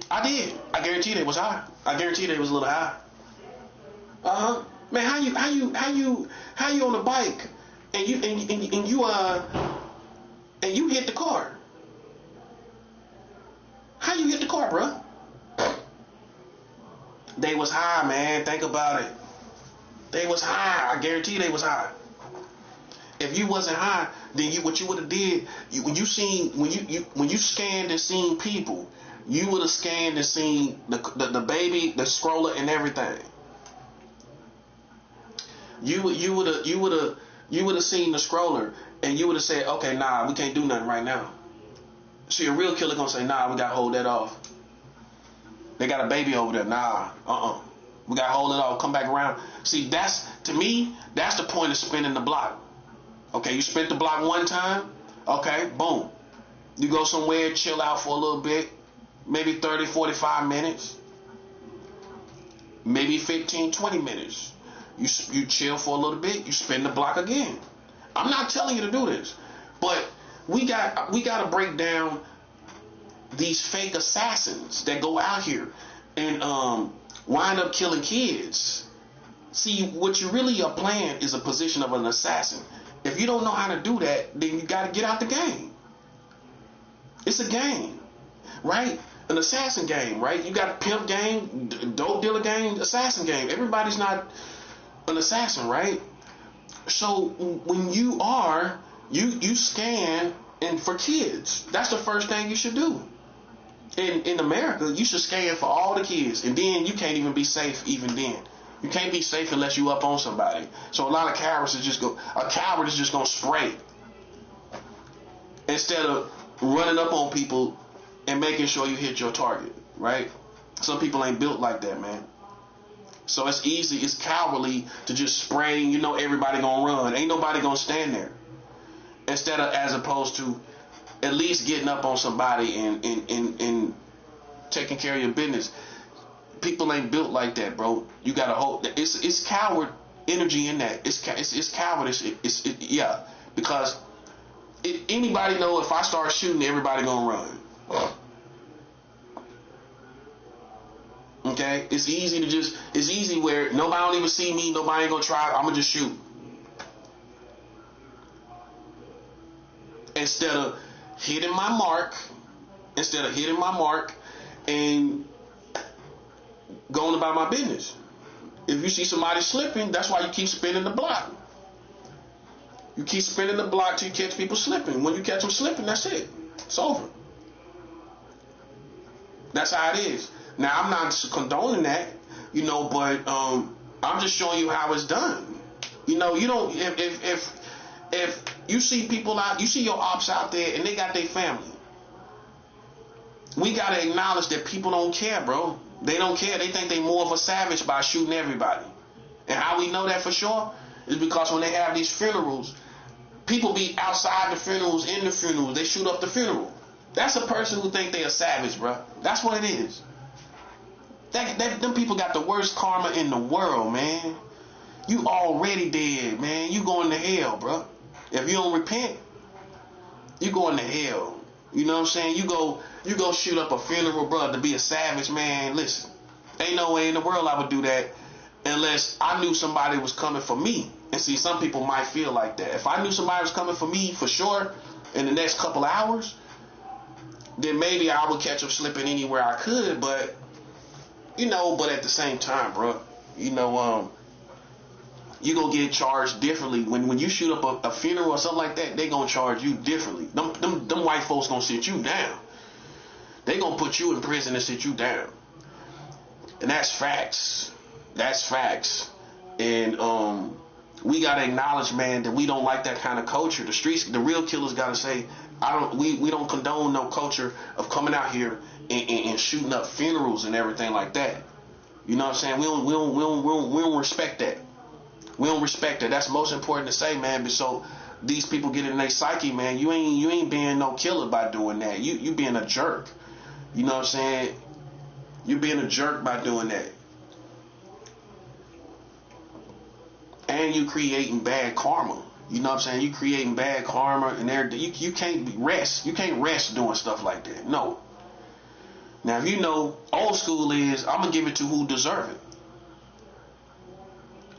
I did. I guarantee they was high. I guarantee they was a little high. Man, how you on the bike and you hit the car? How you hit the car, bro? They was high, man. Think about it. They was high. I guarantee they was high. If you wasn't high, then what you would have did, when you scanned and seen people, you would have scanned and seen the baby, the scroller, and everything. You would have seen the scroller, and you would have said, okay, nah, we can't do nothing right now. See, a real killer gonna say, nah, we gotta hold that off. They got a baby over there. Nah, we gotta hold it off. Come back around. See, to me, that's the point of spinning the block. Okay, you spent the block one time. Okay, boom. You go somewhere, chill out for a little bit. Maybe 30, 45 minutes. Maybe 15, 20 minutes. You chill for a little bit. You spin the block again. I'm not telling you to do this, but we got to break down these fake assassins that go out here and wind up killing kids. See, what you really are playing is a position of an assassin. If you don't know how to do that, then you got to get out the game. It's a game, right? An assassin game, right? You got a pimp game, dope dealer game, assassin game. Everybody's not an assassin, right? So when you scan and for kids, that's the first thing you should do. In America, you should scan for all the kids, and then you can't even be safe even then. You can't be safe unless you up on somebody. So a lot of cowards is just gonna spray instead of running up on people and making sure you hit your target, right? Some people ain't built like that, man. So it's easy, it's cowardly to just spray. You know everybody gonna run. Ain't nobody gonna stand there. As opposed to at least getting up on somebody and taking care of your business. People ain't built like that, bro. You gotta hold. It's coward energy in that. It's cowardice. Yeah, because anybody know if I start shooting, everybody gonna run. Okay, it's easy where nobody don't even see me. Nobody ain't gonna try. I'm gonna just shoot instead of hitting my mark and going about my business. If you see somebody slipping, that's why you keep spinning the block. You keep spinning the block till you catch people slipping. When you catch them slipping, that's it. It's over. That's how it is. Now, I'm not condoning that, but I'm just showing you how it's done. You don't, if you see people out, you see your ops out there and they got their family. We got to acknowledge that people don't care, bro. They don't care. They think they more of a savage by shooting everybody. And how we know that for sure is because when they have these funerals, people be outside the funerals, in the funerals. They shoot up the funeral. That's a person who think they a savage, bro. That's what it is. Them people got the worst karma in the world, man. You already dead, man. You going to hell, bro. If you don't repent, you going to hell. You know what I'm saying? You go shoot up a funeral, bro, to be a savage, man. Listen, ain't no way in the world I would do that unless I knew somebody was coming for me. And see, some people might feel like that. If I knew somebody was coming for me for sure in the next couple of hours, then maybe I would catch them slipping anywhere I could. But But at the same time, bro, you know, you gonna get charged differently when you shoot up a funeral or something like that. They gonna charge you differently. Them white folks gonna sit you down. They gonna put you in prison and sit you down. And that's facts. That's facts. And we gotta acknowledge, man, that we don't like that kind of culture. The streets, the real killers gotta say, we don't condone no culture of coming out here and shooting up funerals and everything like that. You know what I'm saying? We don't respect that. We don't respect that. That's most important to say, man. But so these people get in their psyche, man. You ain't being no killer by doing that. You being a jerk. You know what I'm saying? You being a jerk by doing that. And you creating bad karma. You know what I'm saying? You creating bad karma and everything. You can't rest. You can't rest doing stuff like that. No. Now, if you know, old school is, I'm going to give it to who deserve it.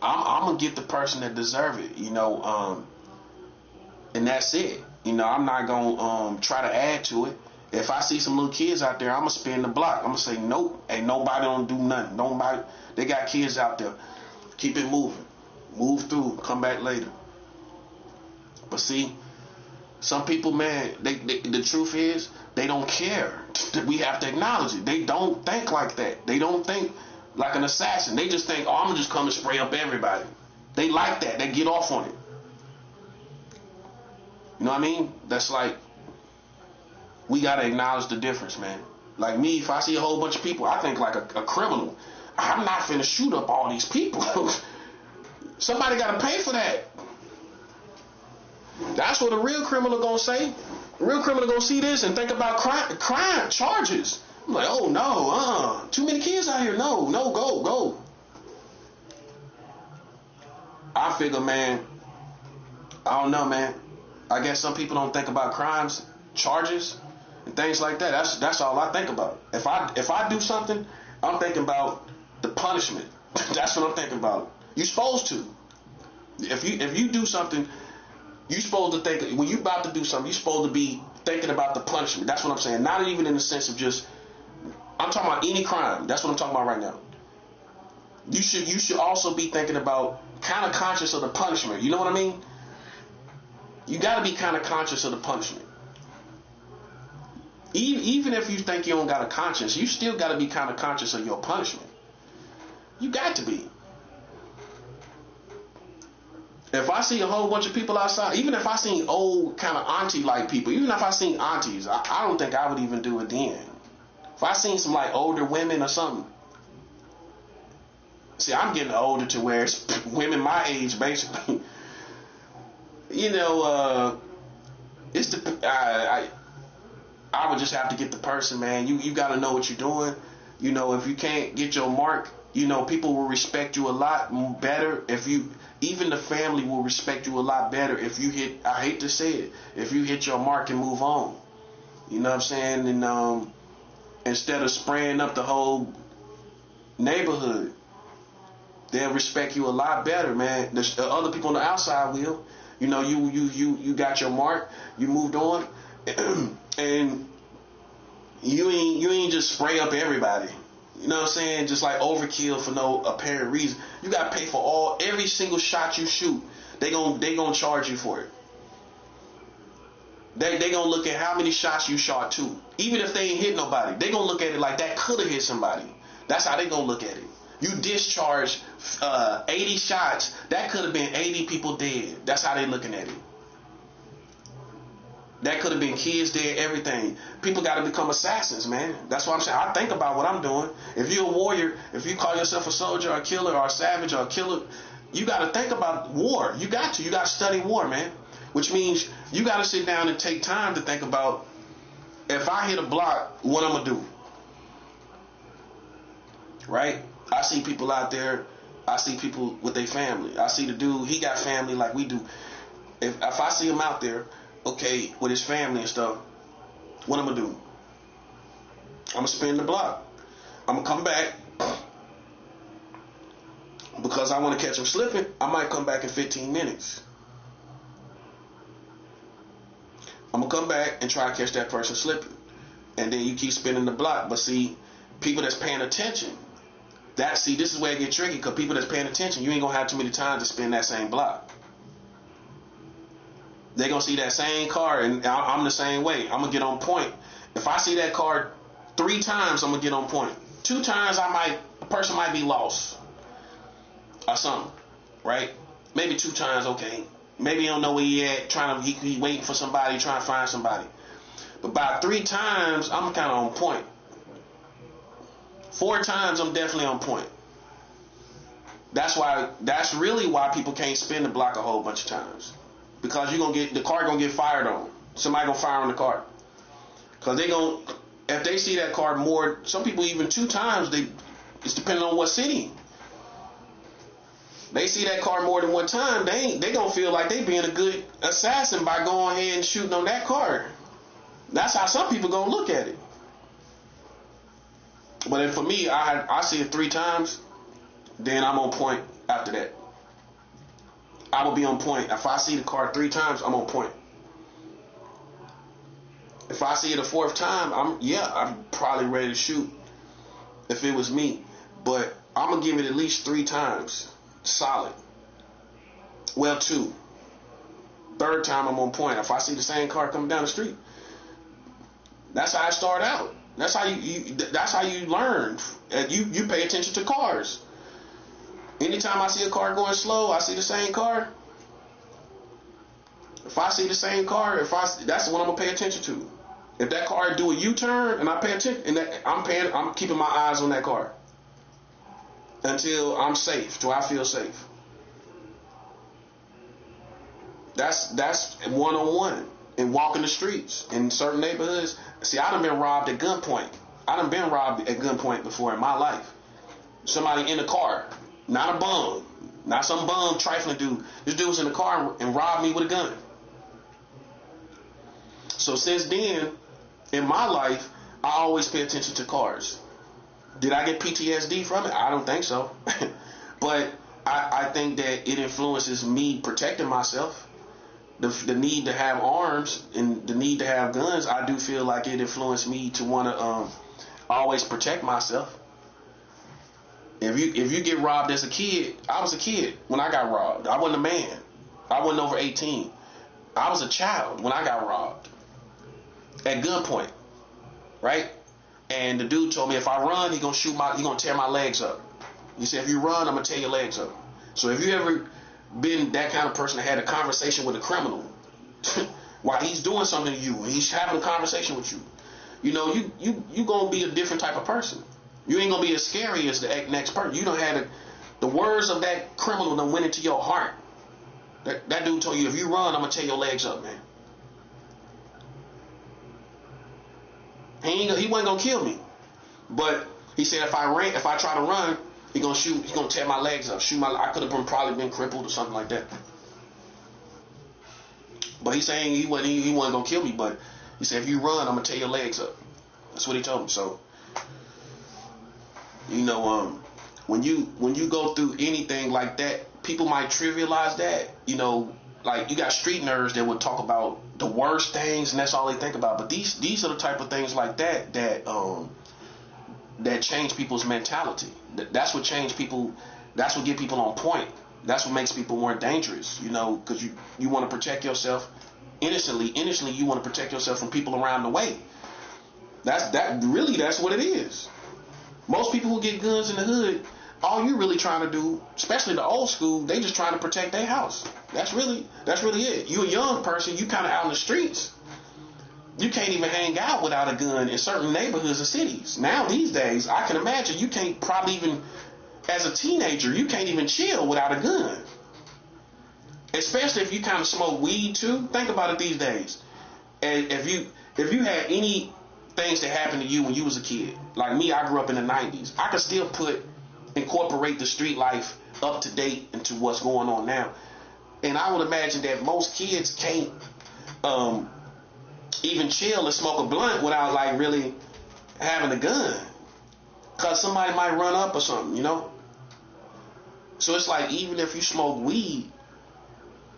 I'm going to get the person that deserve it, and that's it. I'm not going to try to add to it. If I see some little kids out there, I'm going to spin the block. I'm going to say, nope, ain't nobody don't do nothing. Nobody, they got kids out there. Keep it moving. Move through. Come back later. But see, some people, man, the truth is, they don't care. We have to acknowledge it. They don't think like that. They don't think like an assassin. They just think, I'm going to just come and spray up everybody. They like that. They get off on it. You know what I mean? That's like, we got to acknowledge the difference, man. Like me, if I see a whole bunch of people, I think like a criminal. I'm not finna shoot up all these people. Somebody got to pay for that. That's what a real criminal gonna say. A real criminal gonna see this and think about crime charges. I'm like, oh no, too many kids out here. No, go. I figure, man, I don't know, man. I guess some people don't think about crimes, charges, and things like that. That's all I think about. If I do something, I'm thinking about the punishment. That's what I'm thinking about. You're supposed to. If you do something, you're supposed to think, when you're about to do something, you're supposed to be thinking about the punishment. That's what I'm saying. Not even in the sense of just, I'm talking about any crime. That's what I'm talking about right now. You should also be thinking about, kind of conscious of the punishment. You know what I mean? You got to be kind of conscious of the punishment. Even if you think you don't got a conscience, you still got to be kind of conscious of your punishment. You got to be. If I see a whole bunch of people outside, even if I seen old kind of auntie-like people, even if I seen aunties, I don't think I would even do it then. If I seen some like older women or something. See, I'm getting older to where it's women my age, basically. It's I would just have to get the person, man. You got to know what you're doing. If you can't get your mark, people will respect you a lot better if you. Even the family will respect you a lot better if you hit, I hate to say it, if you hit your mark and move on. You know what I'm saying? And instead of spraying up the whole neighborhood, they'll respect you a lot better, man. The other people on the outside will. You got your mark, you moved on, and you ain't just spray up everybody. You know what I'm saying? Just like overkill for no apparent reason. You got to pay for every single shot you shoot. They gonna charge you for it. They gonna look at how many shots you shot too. Even if they ain't hit nobody, they gonna look at it like that could have hit somebody. That's how they gonna look at it. You discharged 80 shots. That could have been 80 people dead. That's how they looking at it. That could have been kids dead, everything. People got to become assassins, man. That's what I'm saying. I think about what I'm doing. If you're a warrior, if you call yourself a soldier or a killer or a savage or a killer, you got to think about war. You got to study war, man. Which means you got to sit down and take time to think about, if I hit a block, what I'm going to do. Right? I see people out there. I see people with their family. I see the dude, he got family like we do. If I see him out there, okay, with his family and stuff, what I'm going to do? I'm going to spin the block. I'm going to come back. Because I want to catch him slipping, I might come back in 15 minutes. I'm going to come back and try to catch that person slipping. And then you keep spinning the block. But see, people that's paying attention, This is where it gets tricky, because people that's paying attention, you ain't gonna have too many times to spin that same block. They gonna see that same car, and I'm the same way. I'm gonna get on point. If I see that car 3 times, I'm gonna get on point. 2 times, a person might be lost or something, right? Maybe 2 times, okay. Maybe he don't know where he at, he waiting for somebody, trying to find somebody. But by 3 times, I'm kind of on point. 4 times, I'm definitely on point. That's really why people can't spin the block a whole bunch of times, because the car gonna get fired on. Somebody gonna fire on the car, because if they see that car more, some people even 2 times. It's depending on what city. They see that car more than 1 time, they gonna feel like they being a good assassin by going ahead and shooting on that car. That's how some people gonna look at it. But if for me, I see it 3 times, then I'm on point after that. I will be on point. If I see the car 3 times, I'm on point. If I see it a 4th time, I'm probably ready to shoot if it was me. But I'm gonna give it at least 3 times. Solid. Well, 2. 3rd time, I'm on point. If I see the same car coming down the street, that's how I start out. That's how you learn. You pay attention to cars. Anytime I see a car going slow, I see the same car. If I see the same car, that's the one I'm gonna pay attention to. If that car do a U-turn and I pay attention, and I'm keeping my eyes on that car until I'm safe, till I feel safe. That's one-on-one and walking the streets in certain neighborhoods. See, I done been robbed at gunpoint. I done been robbed at gunpoint before in my life. Somebody in a car, not a bum, not some bum trifling dude. This dude was in the car and robbed me with a gun. So since then, in my life, I always pay attention to cars. Did I get PTSD from it? I don't think so. But I think that it influences me protecting myself. The need to have arms and the need to have guns, I do feel like it influenced me to want to always protect myself. If you get robbed as a kid, I was a kid when I got robbed. I wasn't a man. I wasn't over 18. I was a child when I got robbed at gunpoint, right? And the dude told me if I run, he gonna tear my legs up. He said if you run, I'm gonna tear your legs up. So if you ever been that kind of person that had a conversation with a criminal while he's doing something to you, he's having a conversation with you, you gonna be a different type of person. You ain't gonna be as scary as the next person. You don't have the words of that criminal that went into your heart. That dude told you if you run, I'm gonna tear your legs up, man. He wasn't gonna kill me, but he said if I try to run, he gonna shoot. He's gonna tear my legs up. I could have probably been crippled or something like that. But he's saying he wasn't gonna kill me. But he said if you run, I'm gonna tear your legs up. That's what he told me. So when you go through anything like that, people might trivialize that. Like you got street nerds that would talk about the worst things, and that's all they think about. But these are the type of things like that change people's mentality. That's what change people. That's what get people on point. That's what makes people more dangerous. Because you want to protect yourself innocently. Innocently, you want to protect yourself from people around the way. That's what it is. Most people who get guns in the hood, all you really trying to do, especially the old school, they just trying to protect their house. That's really it. You a young person, you kind of out in the streets. You can't even hang out without a gun in certain neighborhoods or cities. Now these days, I can imagine you can't probably even, as a teenager, you can't even chill without a gun. Especially if you kind of smoke weed too. Think about it these days. And if you had any things that happened to you when you was a kid, like me, I grew up in the 90s. I could still incorporate the street life up to date into what's going on now. And I would imagine that most kids can't even chill and smoke a blunt without like really having a gun, because somebody might run up or something, So it's like even if you smoke weed,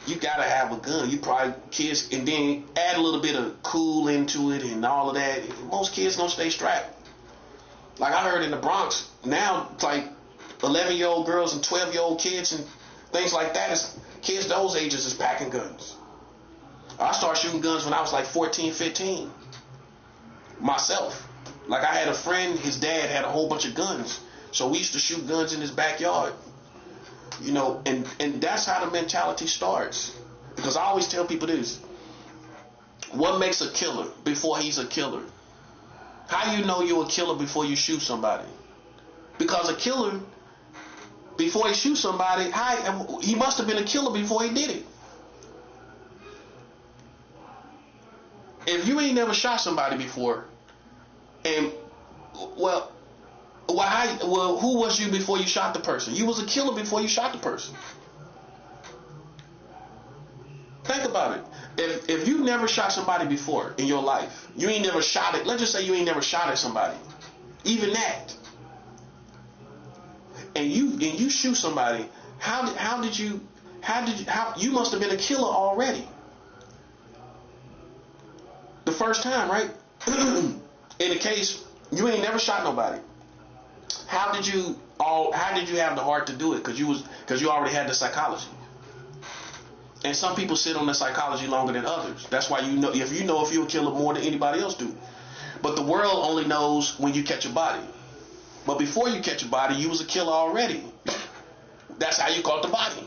you gotta have a gun. You probably kids, and then add a little bit of cool into it and all of that. Most kids gonna stay strapped. Like I heard in the Bronx now, it's like 11-year-old girls and 12-year-old kids and things like that. Kids those ages is packing guns. I started shooting guns when I was like 14, 15. Myself. Like I had a friend, his dad had a whole bunch of guns. So we used to shoot guns in his backyard. You know, and that's how the mentality starts. Because I always tell people this. What makes a killer before he's a killer? How do you know you're a killer before you shoot somebody? Because a killer, before he shoots somebody, he must have been a killer before he did it. If you ain't never shot somebody before, and well, who was you before you shot the person? You was a killer before you shot the person. Think about it. If you never shot somebody before in your life, you ain't never shot it. Let's just say you ain't never shot at somebody, even that. And you shoot somebody. How you must have been a killer already. The first time, right? In the case, you ain't never shot nobody. How did you have the heart to do it? Because you already had the psychology. And some people sit on the psychology longer than others. That's why if you're a killer more than anybody else do. But the world only knows when you catch a body. But before you catch a body, you was a killer already. That's how you caught the body.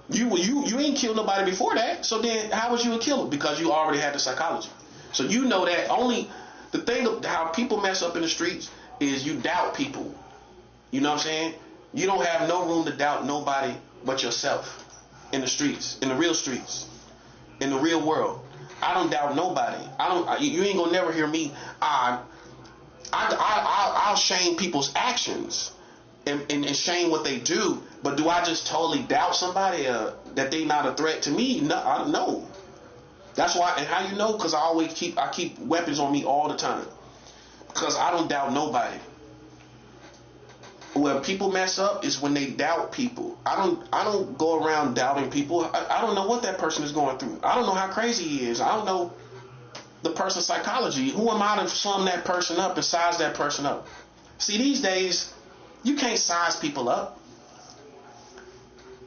You ain't killed nobody before that. So then how was you a killer? Because you already had the psychology. So you know that only the thing of how people mess up in the streets is you doubt people. You know what I'm saying? You don't have no room to doubt nobody but yourself in the streets, in the real streets, in the real world. I don't doubt nobody. You ain't gonna never hear me. I'll shame people's actions and shame what they do. But do I just totally doubt somebody that they not a threat to me? No. That's why. And how you know? Because I keep weapons on me all the time. Because I don't doubt nobody. Where people mess up is when they doubt people. I don't go around doubting people. I don't know what that person is going through. I don't know how crazy he is. I don't know the person's psychology. Who am I to sum that person up and size that person up? See, these days, you can't size people up.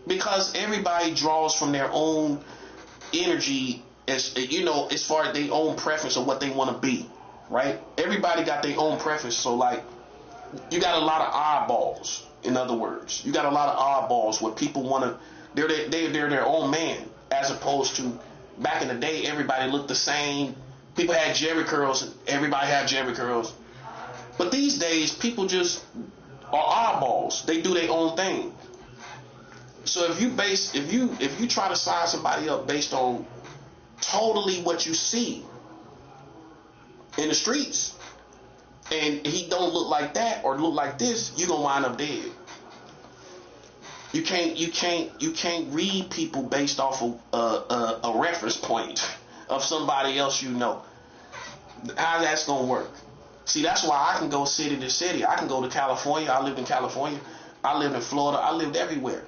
Because everybody draws from their own energy, as far as their own preference of what they want to be. Right? Everybody got their own preference. So like, you got a lot of oddballs. In other words, you got a lot of oddballs where people want to. They're their own man, as opposed to back in the day, everybody looked the same. People had Jerry curls, and everybody had Jerry curls. But these days, people just are oddballs. They do their own thing. So if you try to size somebody up based on totally what you see in the streets, and he don't look like that or look like this, you're gonna wind up dead. You can't read people based off of a reference point of somebody else you know. How that's gonna work? See, that's why I can go city to city. I can go to California. I lived in California. I lived in Florida. I lived everywhere.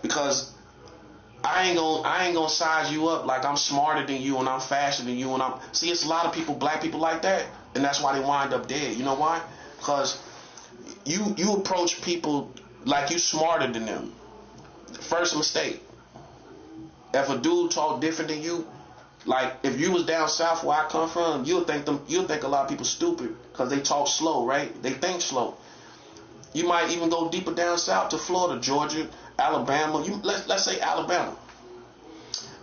Because I ain't gonna size you up like I'm smarter than you and I'm faster than you and I'm. See, it's a lot of people, black people like that, and that's why they wind up dead. You know why? Because you approach people like you smarter than them. First mistake. If a dude talk different than you, like if you was down south where I come from, you'll think a lot of people stupid because they talk slow, right? They think slow. You might even go deeper down south to Florida, Georgia, Alabama. Let's say Alabama,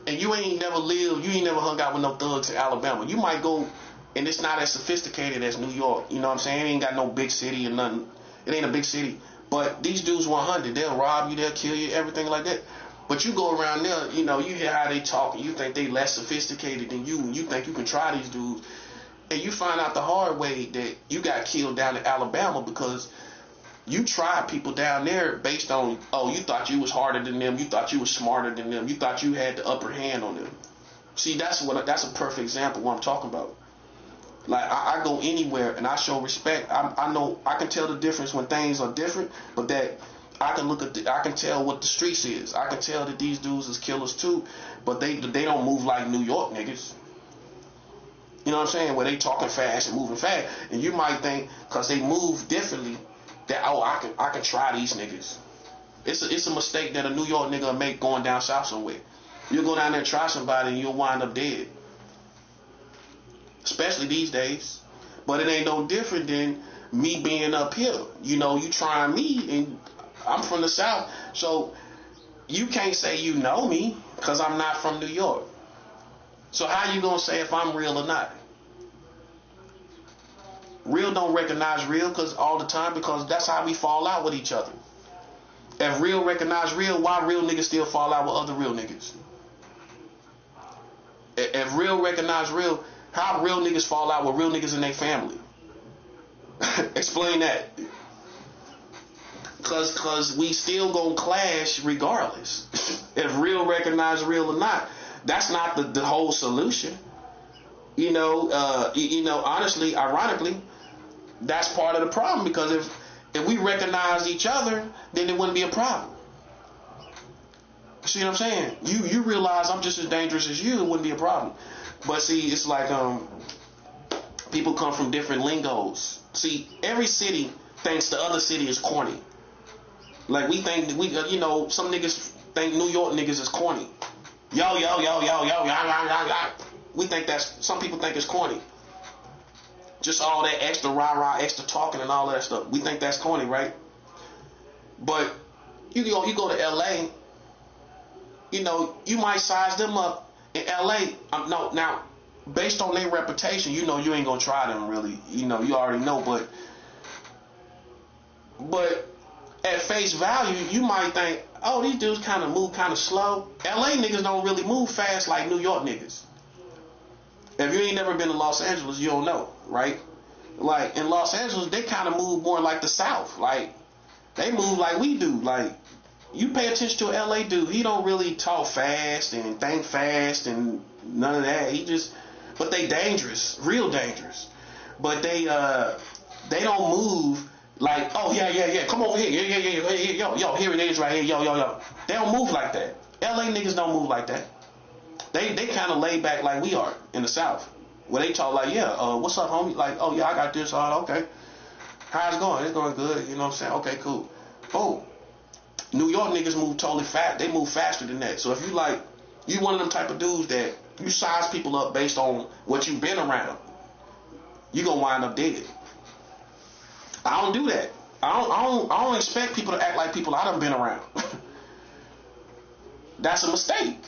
and you ain't never hung out with no thugs in Alabama. You might go, and it's not as sophisticated as New York. You know what I'm saying? It ain't got no big city or nothing. It ain't a big city. But these dudes 100. They'll rob you. They'll kill you. Everything like that. But you go around there, you hear how they talk, and you think they less sophisticated than you, and you think you can try these dudes, and you find out the hard way that you got killed down in Alabama because you tried people down there based on, you thought you was harder than them, you thought you was smarter than them, you thought you had the upper hand on them. See, that's a perfect example of what I'm talking about. Like I go anywhere and I show respect. I know I can tell the difference when things are different, but that I can tell what the streets is. I can tell that these dudes is killers too, but they don't move like New York niggas. You know what I'm saying? Where they talking fast and moving fast, and you might think because they move differently, that I can try these niggas. It's a mistake that a New York nigga make going down south somewhere. You'll go down there and try somebody and you'll wind up dead. Especially these days. But it ain't no different than me being up here. You know, you trying me and I'm from the south. So you can't say you know me because I'm not from New York. So how you gonna say if I'm real or not? Real don't recognize real all the time because that's how we fall out with each other. If real recognize real, why real niggas still fall out with other real niggas? If real recognize real, how real niggas fall out with real niggas in their family? Explain that. Cause we still gonna clash regardless. If real recognize real or not, that's not the whole solution. You know, honestly, ironically, that's part of the problem because if we recognize each other, then it wouldn't be a problem. See what I'm saying? You realize I'm just as dangerous as you, it wouldn't be a problem. But see, it's like people come from different lingos. See, every city thinks the other city is corny. Like we think some niggas think New York niggas is corny. Yo, we think some people think it's corny. Just all that extra rah-rah, extra talking and all that stuff. We think that's corny, right? But you go to LA, you might size them up in LA. Now, based on their reputation, you ain't gonna try them really. You already know, but at face value, you might think, oh, these dudes kind of move kind of slow. LA niggas don't really move fast like New York niggas. If you ain't never been to Los Angeles, you don't know, right? Like in Los Angeles, they kind of move more like the South. Like they move like we do. Like you pay attention to an LA dude, he don't really talk fast and think fast and none of that. But they dangerous, real dangerous. But they don't move like, oh yeah, come over here, yo, here it is right here, yo. They don't move like that. LA niggas don't move like that. They kind of laid back like we are in the South, where they talk like, what's up, homie? Like, oh yeah, I got this, okay. How's it going? It's going good. You know what I'm saying? Okay, cool. Boom. New York niggas move totally fast. They move faster than that. So if you one of them type of dudes that you size people up based on what you've been around, you gonna wind up dead. I don't do that. I don't expect people to act like people I done been around. That's a mistake.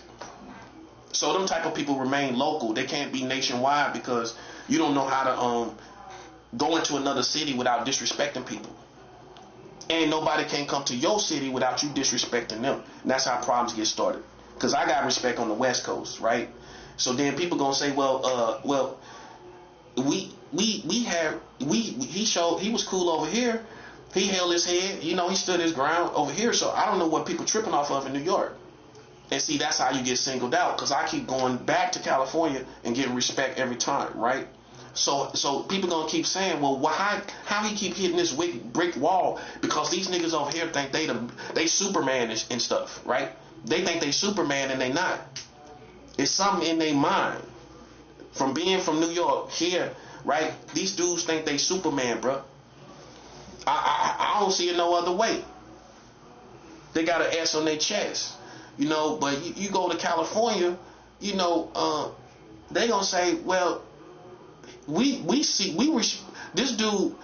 So them type of people remain local. They can't be nationwide because you don't know how to go into another city without disrespecting people. And nobody can come to your city without you disrespecting them. And that's how problems get started. Because I got respect on the West Coast, right? So then people gonna say, he was cool over here. He held his head, he stood his ground over here. So I don't know what people tripping off of in New York. And see, that's how you get singled out. Because I keep going back to California and getting respect every time, right? So people gonna keep saying, well, how he keep hitting this brick wall? Because these niggas over here think they Superman and stuff, right? They think they Superman and they not. It's something in their mind. From being from New York here, right? These dudes think they Superman, bro. I don't see it no other way. They got an S on their chest, But you go to California, they gonna say, well, this dude.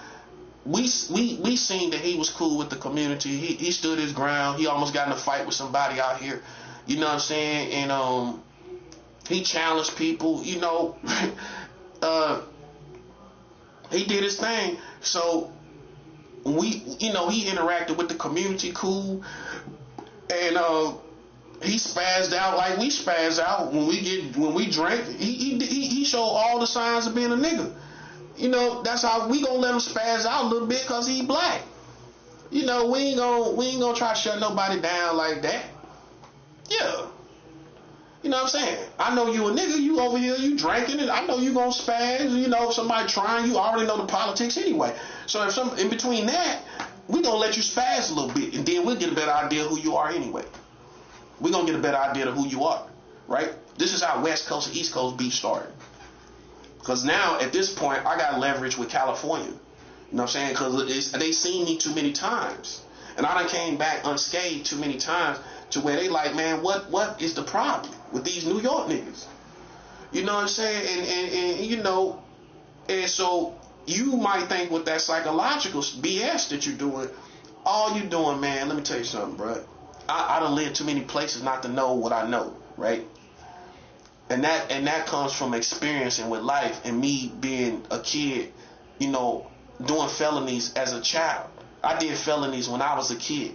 We seen that he was cool with the community. He stood his ground. He almost got in a fight with somebody out here. You know what I'm saying? And he challenged people. He did his thing. So he interacted with the community cool, and he spazzed out like we spaz out when we drank. He showed all the signs of being a nigga. That's how we gonna let him spaz out a little bit because he black. We ain't gonna try to shut nobody down like that. Yeah. You know what I'm saying? I know you a nigga, you over here, you drinking it. I know you gonna spaz. If somebody trying, you already know the politics anyway. So if in between that, we gonna let you spaz a little bit, and then we'll get a better idea of who you are anyway. We gonna get a better idea of who you are, right? This is how West Coast and East Coast beef started. Because now, at this point, I got leverage with California. You know what I'm saying? Because they seen me too many times. And I done came back unscathed too many times to where they like, man, what is the problem with these New York niggas? You know what I'm saying? And you know, and so you might think with that psychological BS that you're doing, all you doing, man, let me tell you something, bro. I done lived too many places not to know what I know, right? And that comes from experiencing with life and me being a kid, you know, doing felonies as a child. I did felonies when I was a kid.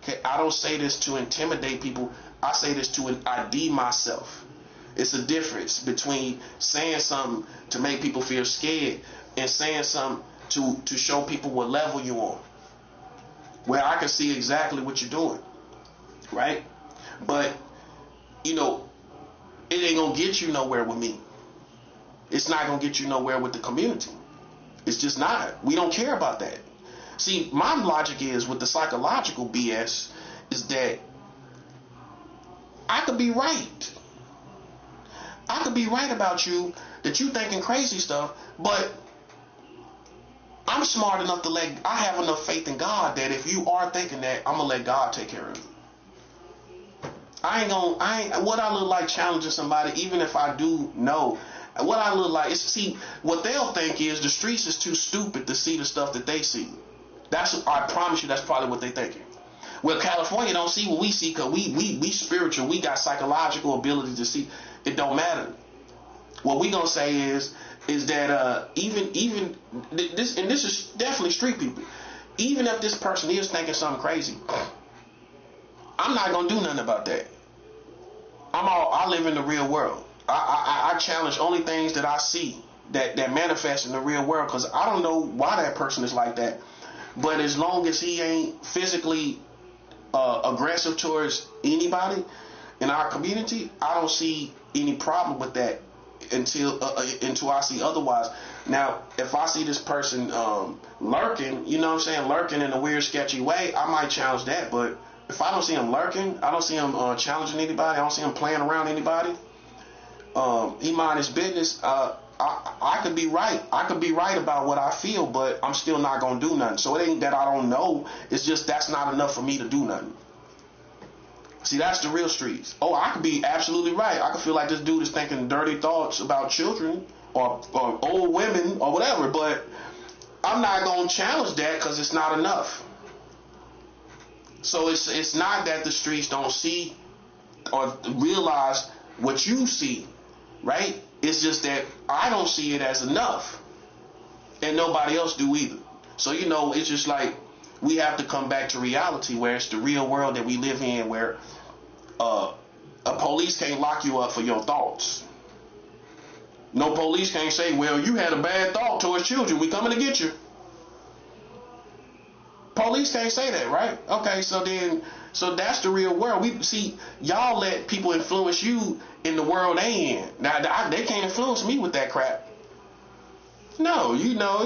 Okay, I don't say this to intimidate people. I say this to ID myself. It's a difference between saying something to make people feel scared and saying something to show people what level you're on, where I can see exactly what you're doing, right? But, you know, it ain't gonna get you nowhere with me. It's not gonna get you nowhere with the community. It's just not. We don't care about that. See, my logic is with the psychological BS is that I could be right. I could be right about you, that you thinking crazy stuff, but I'm smart enough to I have enough faith in God that if you are thinking that, I'm gonna let God take care of you. What I look like challenging somebody, even if I do know, what I look like is, see, what they'll think is the streets is too stupid to see the stuff that they see. I promise you, that's probably what they thinking. Well, California don't see what we see because we spiritual, we got psychological ability to see. It don't matter. What we gonna say is that even this, and this is definitely street people, even if this person is thinking something crazy, I'm not gonna do nothing about that. I live in the real world. I challenge only things that I see that manifest in the real world, because I don't know why that person is like that. But as long as he ain't physically aggressive towards anybody in our community, I don't see any problem with that until I see otherwise. Now, if I see this person lurking, you know what I'm saying, lurking in a weird, sketchy way, I might challenge that. But if I don't see him lurking, I don't see him challenging anybody, I don't see him playing around anybody, he mind his business, I could be right. I could be right about what I feel, but I'm still not going to do nothing. So it ain't that I don't know. It's just that's not enough for me to do nothing. See, that's the real streets. Oh, I could be absolutely right. I could feel like this dude is thinking dirty thoughts about children or old women or whatever, but I'm not going to challenge that because it's not enough. So it's not that the streets don't see or realize what you see, right? It's just that I don't see it as enough, and nobody else do either. So, you know, it's just like we have to come back to reality, where it's the real world that we live in, where a police can't lock you up for your thoughts. No police can't say, well, you had a bad thought towards children, we coming to get you. Police can't say that, right? Okay, so that's the real world. We see y'all let people influence you in the world they in. Now they can't influence me with that crap. No, you know,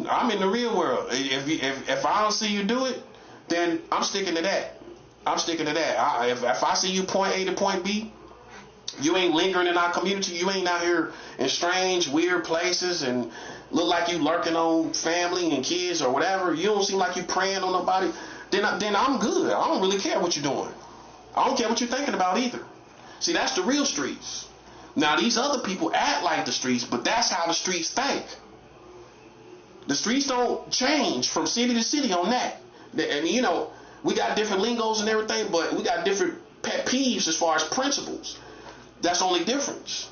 I'm in the real world. If I don't see you do it, then I'm sticking to that. If I see you point A to point B, you ain't lingering in our community. You ain't out here in strange, weird places and look like you lurking on family and kids or whatever. You don't seem like you praying on nobody. Then I'm good. I don't really care what you're doing. I don't care what you're thinking about either. See, that's the real streets. Now, these other people act like the streets, but that's how the streets think. The streets don't change from city to city on that. And, you know, we got different lingos and everything, but we got different pet peeves as far as principles. That's the only difference.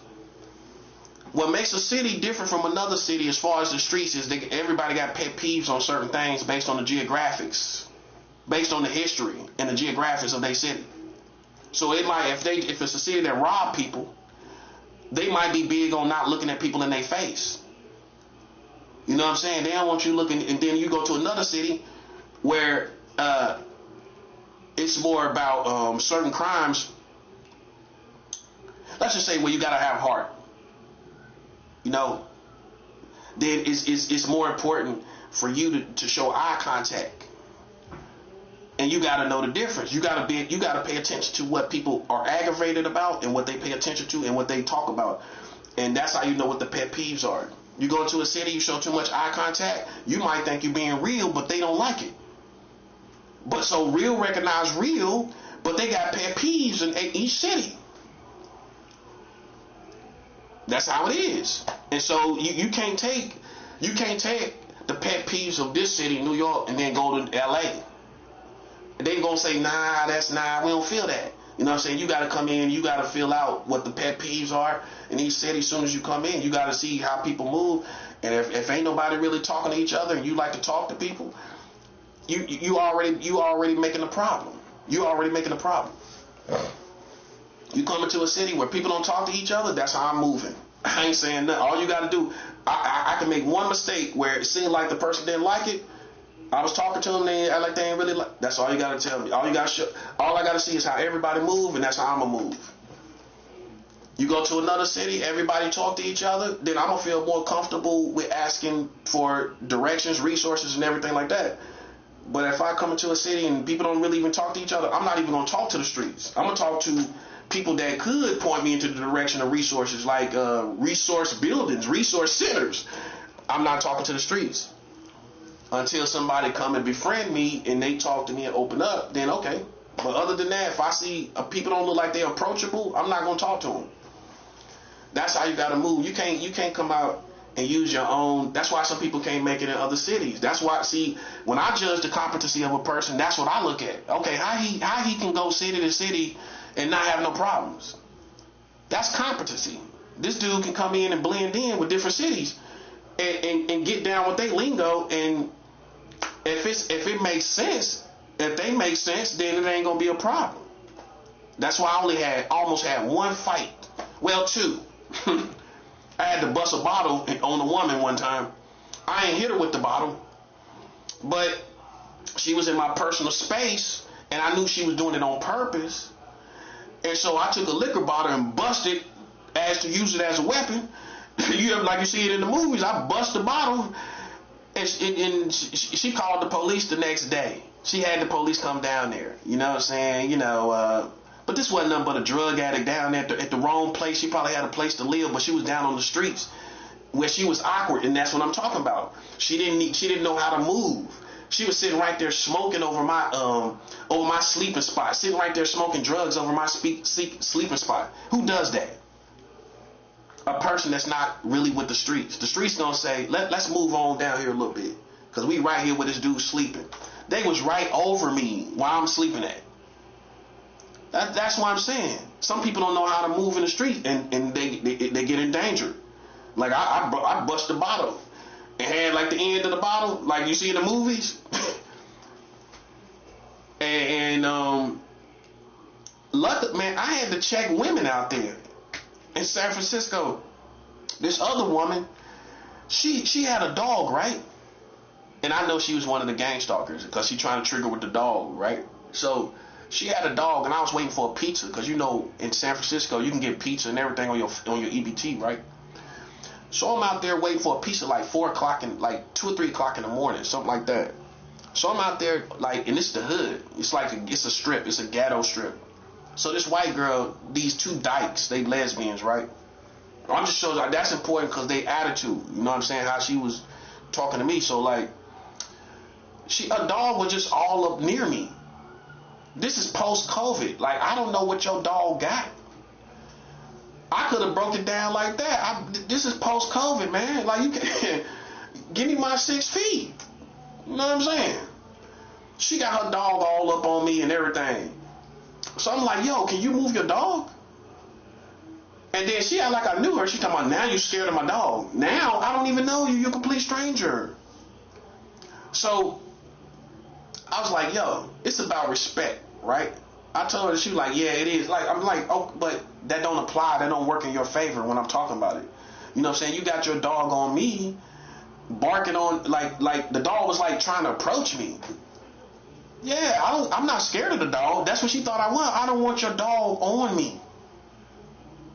What makes a city different from another city as far as the streets is everybody got pet peeves on certain things based on the geographics, based on the history and the geographics of their city. So it might, if it's a city that rob people, they might be big on not looking at people in their face. You know what I'm saying? They don't want you looking, and then you go to another city where it's more about certain crimes. Let's just say where you gotta have heart. You know, then it's more important for you to show eye contact. And you got to know the difference. You got to pay attention to what people are aggravated about and what they pay attention to and what they talk about. And that's how you know what the pet peeves are. You go to a city, you show too much eye contact, you might think you're being real, but they don't like it. But so real recognize real, but they got pet peeves in each city. That's how it is. And so you can't take the pet peeves of this city, New York, and then go to LA. They gonna say, nah, we don't feel that. You know what I'm saying? You gotta come in, you gotta fill out what the pet peeves are in each city. As soon as you come in, you gotta see how people move. And if ain't nobody really talking to each other and you like to talk to people, you already making a problem. You already making a problem. You come into a city where people don't talk to each other, that's how I'm moving. I ain't saying nothing. All you gotta do, I can make one mistake where it seemed like the person didn't like it. I was talking to them, they act like they ain't really like. That's all you gotta tell me. All I gotta see is how everybody move, and that's how I'ma move. You go to another city, everybody talk to each other, then I'ma feel more comfortable with asking for directions, resources, and everything like that. But if I come into a city and people don't really even talk to each other, I'm not even gonna talk to the streets. I'm gonna talk to people that could point me into the direction of resources, like resource buildings, resource centers. I'm not talking to the streets. Until somebody come and befriend me and they talk to me and open up, then okay. But other than that, if I see people don't look like they're approachable, I'm not gonna talk to them. That's how you gotta move. You can't come out and use your own. That's why some people can't make it in other cities. That's why, see, when I judge the competency of a person, that's what I look at. Okay, how he can go city to city and not have no problems. That's competency. This dude can come in and blend in with different cities and get down with their lingo, and if it makes sense, if they make sense, then it ain't gonna be a problem. That's why I almost had one fight. Well, two. I had to bust a bottle on a woman one time. I ain't hit her with the bottle, but she was in my personal space, and I knew she was doing it on purpose. And so I took a liquor bottle and busted as to use it as a weapon. Like you see it in the movies, I bust the bottle, and she called the police the next day. She had the police come down there. You know what I'm saying? But this wasn't nothing but a drug addict down there at the wrong place. She probably had a place to live, but she was down on the streets where she was awkward, and that's what I'm talking about. She didn't know how to move. She was sitting right there smoking over my sleeping spot, sitting right there smoking drugs over my sleeping spot. Who does that? A person that's not really with the streets. The streets gonna say, let's move on down here a little bit, because we right here with this dude sleeping. They was right over me while I'm sleeping at. That's what I'm saying. Some people don't know how to move in the street, and they get in danger. Like I bust the bottle and had like the end of the bottle, like you see in the movies. and luckily, man, I had to check women out there in San Francisco. This other woman, she had a dog, right? And I know she was one of the gang stalkers because she trying to trigger with the dog, right? So she had a dog, and I was waiting for a pizza because in San Francisco you can get pizza and everything on your EBT, right? So I'm out there waiting for a pizza like 4 o'clock and like 2 or 3 o'clock in the morning, something like that. So I'm out there and it's the hood. It's like it's a strip. It's a ghetto strip. So this white girl, these two dykes, they lesbians, right? I'm just showing like that's important because they attitude. You know what I'm saying? How she was talking to me. So like, a dog was just all up near me. This is post-COVID. Like, I don't know what your dog got. I could have broke it down like that. This is post-COVID, man. Like, you can give me my 6 feet. You know what I'm saying? She got her dog all up on me and everything. So I'm like, yo, can you move your dog? And then she act like I knew her. She talking about, now you scared of my dog. Now I don't even know you. You're a complete stranger. So I was like, yo, it's about respect, right? I told her, she was like, yeah, it is. Like, I'm like, oh, but that don't apply. That don't work in your favor when I'm talking about it. You know what I'm saying? You got your dog on me, barking on, like the dog was like trying to approach me. Yeah, I'm not scared of the dog. That's what she thought I was. I don't want your dog on me.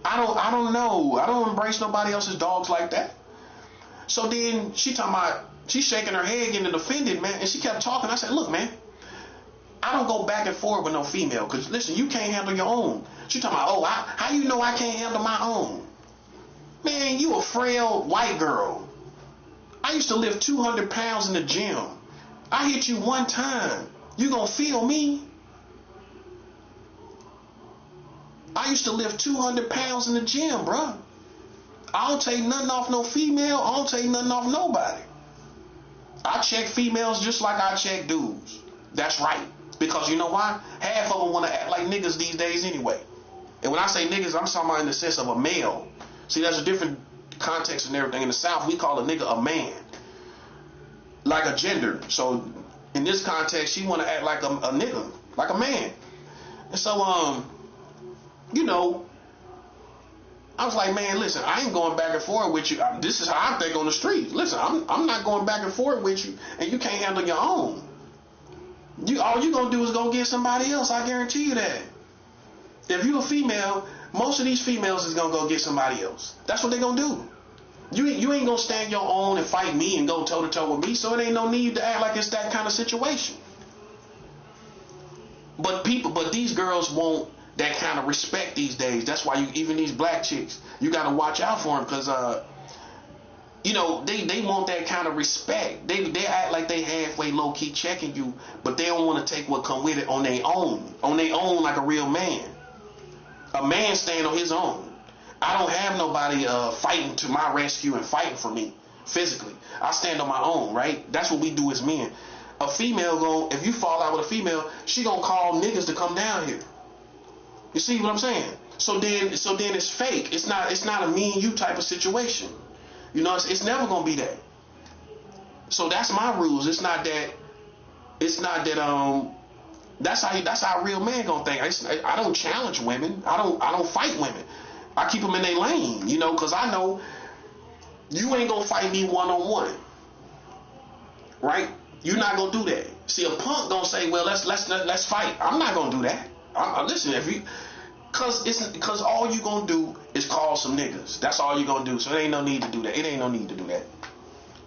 I don't know. I don't embrace nobody else's dogs like that. So then she's shaking her head getting offended, man. And she kept talking. I said, look, man, I don't go back and forth with no female. Because, listen, you can't handle your own. She talking about, how you know I can't handle my own? Man, you a frail white girl. I used to lift 200 pounds in the gym. I hit you one time, you gonna feel me? I used to lift 200 pounds in the gym, bro. I don't take nothing off no female. I don't take nothing off nobody. I check females just like I check dudes. That's right. Because you know why? Half of them want to act like niggas these days anyway. And when I say niggas, I'm talking about in the sense of a male. See, there's a different context and everything. In the South, we call a nigga a man. Like a gender. So in this context, she want to act like a nigga. Like a man. And so, you know, I was like, man, listen, I ain't going back and forth with you. This is how I think on the street. Listen, I'm not going back and forth with you, and you can't handle your own. All you gonna do is go get somebody else. I guarantee you that. If you a female, most of these females is gonna go get somebody else. That's what they gonna do. You ain't gonna stand your own and fight me and go toe to toe with me. So it ain't no need to act like it's that kind of situation. But these girls won't that kind of respect these days. That's why even these black chicks, you got to watch out for them because, you know, they want that kind of respect. They act like they halfway low key checking you, but they don't want to take what come with it on their own like a real man. A man stand on his own. I don't have nobody fighting to my rescue and fighting for me physically. I stand on my own, right? That's what we do as men. A female if you fall out with a female, she gonna call niggas to come down here. You see what I'm saying? So then it's fake. It's not a me and you type of situation. You know, it's never gonna be that. So that's my rules. It's not that. That's how a real man gonna think. I don't challenge women. I don't fight women. I keep them in their lane. You know, because I know you ain't gonna fight me one on one. Right? You're not gonna do that. See, a punk gonna say, well, let's fight. I'm not gonna do that. Listen, cause all you gonna do is call some niggas. That's all you gonna do. So it ain't no need to do that. It ain't no need to do that.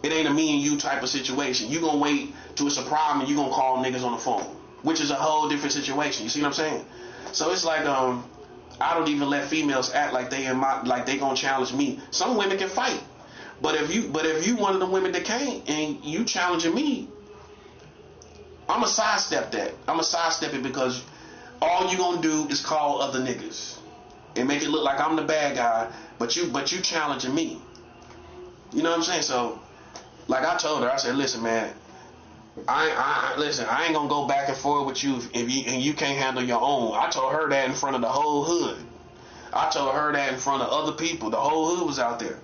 It ain't a me and you type of situation. You gonna wait till it's a problem and you gonna call niggas on the phone, which is a whole different situation. You see what I'm saying? So it's like I don't even let females act like they gonna challenge me. Some women can fight, but if you one of the women that can't and you challenging me, I'ma sidestep that. I'ma sidestep it because all you gonna do is call other niggas and make it look like I'm the bad guy, but you challenging me. You know what I'm saying? So, like I told her, I said, listen, man, I ain't gonna go back and forth with you if you can't handle your own. I told her that in front of the whole hood. I told her that in front of other people. The whole hood was out there.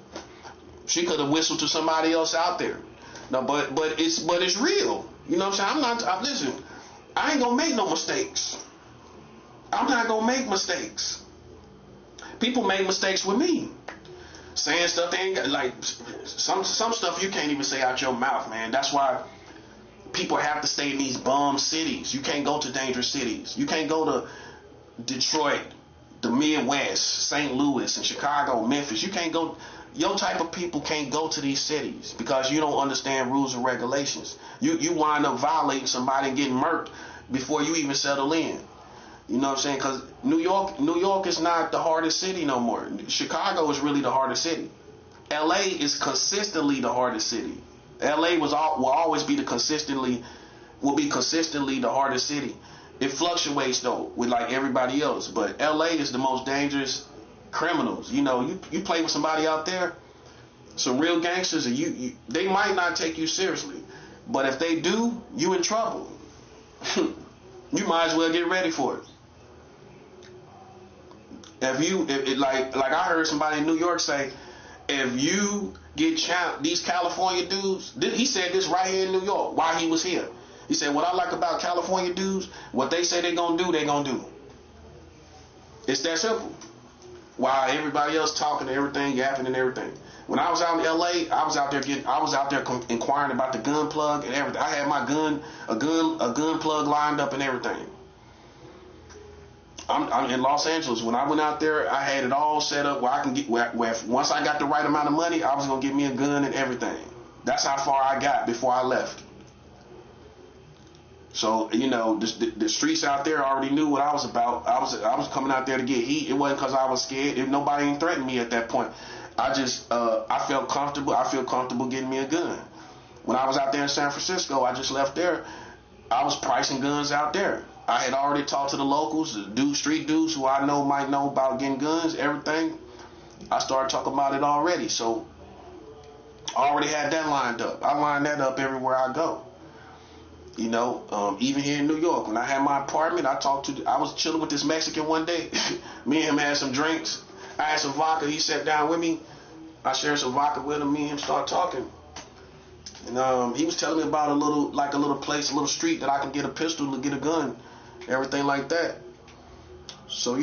She could have whistled to somebody else out there. No, but it's real. You know what I'm saying? Listen, I ain't gonna make no mistakes. I'm not gonna make mistakes. People make mistakes with me, saying stuff they ain't got. Like some stuff you can't even say out your mouth, man. That's why people have to stay in these bum cities. You can't go to dangerous cities. You can't go to Detroit, the Midwest, St. Louis, and Chicago, Memphis. You can't go. Your type of people can't go to these cities because you don't understand rules and regulations. You wind up violating somebody and getting murked before you even settle in. You know what I'm saying? Because New York is not the hardest city no more. Chicago is really the hardest city. LA is consistently the hardest city. LA will always be consistently the hardest city. It fluctuates though with like everybody else, but LA is the most dangerous criminals. You know, you play with somebody out there, some real gangsters, and they might not take you seriously, but if they do, you in trouble. You might as well get ready for it. Like I heard somebody in New York say, if you get these California dudes, he said this right here in New York while he was here. He said, what I like about California dudes, what they say they gonna do. It's that simple. While everybody else talking and everything, yapping and everything. When I was out in LA, I was out there inquiring about the gun plug and everything. I had my a gun plug lined up and everything. I'm in Los Angeles. When I went out there, I had it all set up where I can get where once I got the right amount of money, I was gonna get me a gun and everything. That's how far I got before I left. So you know, the streets out there already knew what I was about. I was coming out there to get heat. It wasn't because I was scared. If nobody ain't threatened me at that point, I felt comfortable. I feel comfortable getting me a gun. When I was out there in San Francisco, I just left there. I was pricing guns out there. I had already talked to the locals, the street dudes who I know might know about getting guns, everything. I started talking about it already. So I already had that lined up. I lined that up everywhere I go. Even here in New York, when I had my apartment, I was chilling with this Mexican one day. Me and him had some drinks. I had some vodka. He sat down with me. I shared some vodka with him. Me and him started talking. And he was telling me about a little place, a little street that I can get a pistol to get a gun, everything like that. So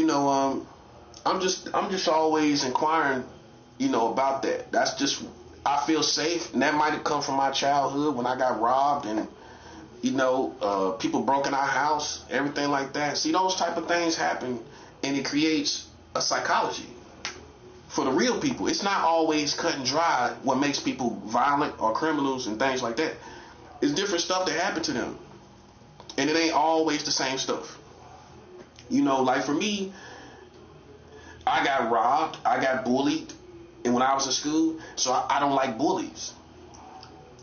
I'm just always inquiring, about that. That's just, I feel safe, and that might have come from my childhood when I got robbed and people broke in our house, everything like that. See, those type of things happen, and it creates a psychology for the real people. It's not always cut and dry what makes people violent or criminals and things like that. It's different stuff that happened to them, and it ain't always the same stuff. Like for me, I got robbed, I got bullied, and when I was in school, so I don't like bullies.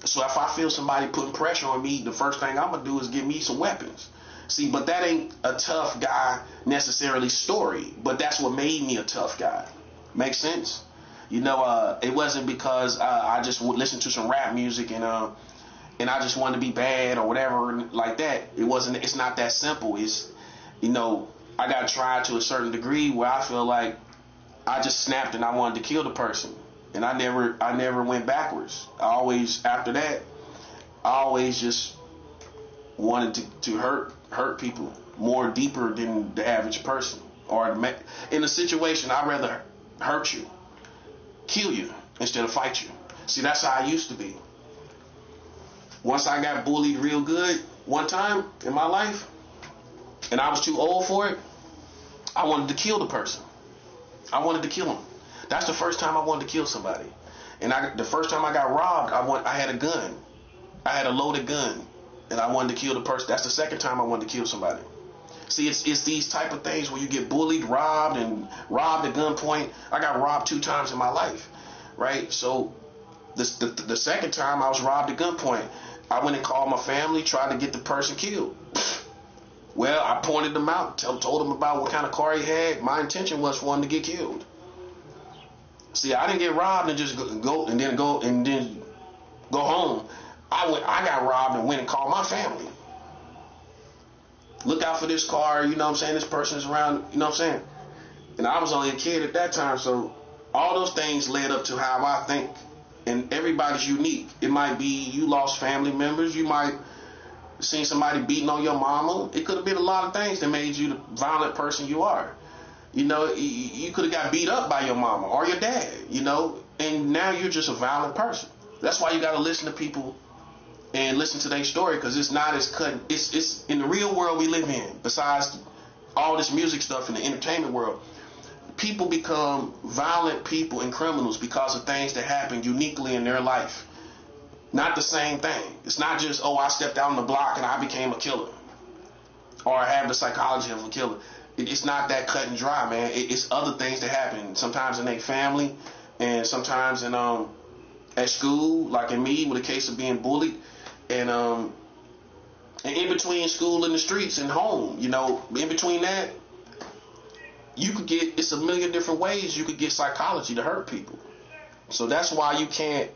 So if I feel somebody putting pressure on me, the first thing I'm going to do is get me some weapons. See, but that ain't a tough guy necessarily story, but that's what made me a tough guy. Makes sense? It wasn't because I just would listen to some rap music and I just wanted to be bad or whatever like that. It's not that simple. It's, I got tried to a certain degree where I feel like I just snapped and I wanted to kill the person. And I never went backwards. After that, I always just wanted to hurt people more deeper than the average person. Or in a situation, I'd rather hurt you, kill you, instead of fight you. See, that's how I used to be. Once I got bullied real good one time in my life, and I was too old for it, I wanted to kill the person. I wanted to kill him. That's the first time I wanted to kill somebody. And the first time I got robbed, I had a gun. I had a loaded gun, and I wanted to kill the person. That's the second time I wanted to kill somebody. See, it's these type of things where you get bullied, robbed at gunpoint. I got robbed 2 times in my life, right? So the second time I was robbed at gunpoint, I went and called my family, tried to get the person killed. Well, I pointed them out, told them about what kind of car he had. My intention was for him to get killed. See, I didn't get robbed and just go home. I got robbed and went and called my family. Look out for this car, this person's around, And I was only a kid at that time, so all those things led up to how I think. And everybody's unique. It might be you lost family members, you might seen somebody beating on your mama. It could have been a lot of things that made you the violent person you are. You could have got beat up by your mama or your dad, and now you're just a violent person. That's why you got to listen to people and listen to their story, because it's not as cut. It's in the real world we live in, besides all this music stuff in the entertainment world. People become violent people and criminals because of things that happen uniquely in their life. Not the same thing. It's not just, I stepped out on the block and I became a killer, or I have the psychology of a killer. It's not that cut and dry, man. It's other things that happen. Sometimes in their family, and sometimes at school, like in me, with a case of being bullied, and in between school and the streets and home, in between that, it's a million different ways you could get psychology to hurt people. So that's why you can't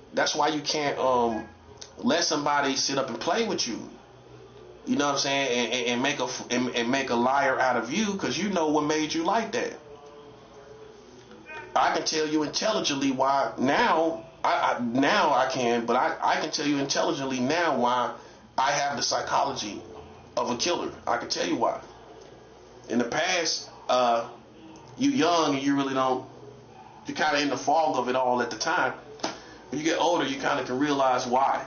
let somebody sit up and play with you. You know what I'm saying? And make a liar out of you, because you know what made you like that. I can tell you intelligently why now. I can tell you intelligently now why I have the psychology of a killer. I can tell you why. In the past, you young and you really don't. You're kind of in the fog of it all at the time. When you get older, you kind of can realize why.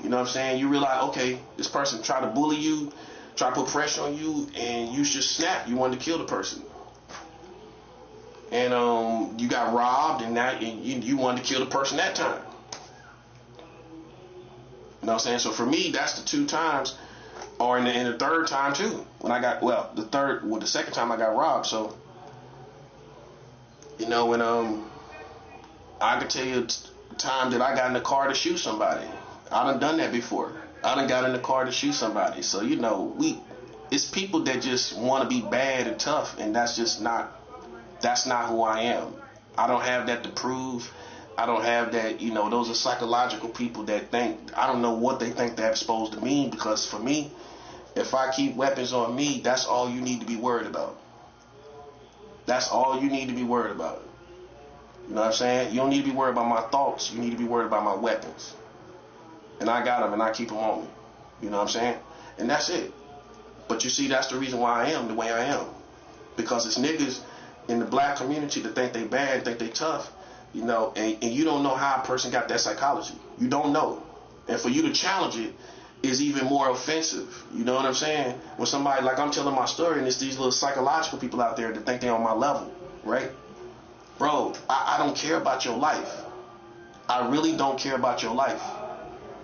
You know what I'm saying? You realize, okay, this person tried to bully you, tried to put pressure on you, and you just snapped. You wanted to kill the person. And you got robbed, and now you wanted to kill the person that time. You know what I'm saying? So for me, that's the 2 times, or in the third time too. When I got, the second time I got robbed. So, when I could tell you time that I got in the car to shoot somebody. I done that before. I done got in the car to shoot somebody. So, you know, it's people that just want to be bad and tough, and that's not who I am. I don't have that to prove. I don't have that, you know, those are psychological people that think, I don't know what they think that's supposed to mean, because for me, if I keep weapons on me, that's all you need to be worried about. That's all you need to be worried about. You know what I'm saying? You don't need to be worried about my thoughts. You need to be worried about my weapons. And I got them, and I keep them on me. You know what I'm saying? And that's it. But you see, that's the reason why I am the way I am. Because it's niggas in the black community that think they bad, think they tough, you know, and you don't know how a person got that psychology. You don't know. And for you to challenge it is even more offensive. You know what I'm saying? When somebody, like I'm telling my story, and it's these little psychological people out there that think they're on my level, right? Bro, I don't care about your life. I really don't care about your life.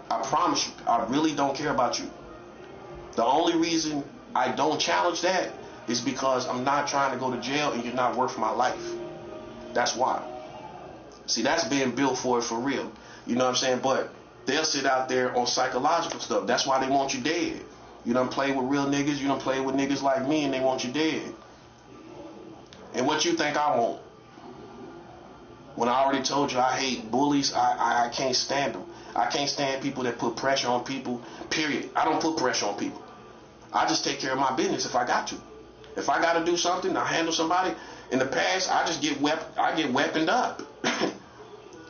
I promise you, I really don't care about you. The only reason I don't challenge that is because I'm not trying to go to jail and you're not worth my life. That's why. See, that's being built for it for real. You know what I'm saying? But they'll sit out there on psychological stuff. That's why they want you dead. You done play with real niggas. You done play with niggas like me, and they want you dead. And what you think I want? When I already told you I hate bullies, I can't stand them. I can't stand people that put pressure on people, period. I don't put pressure on people. I just take care of my business if I got to. If I got to do something, I handle somebody. In the past, I just get weaponed up.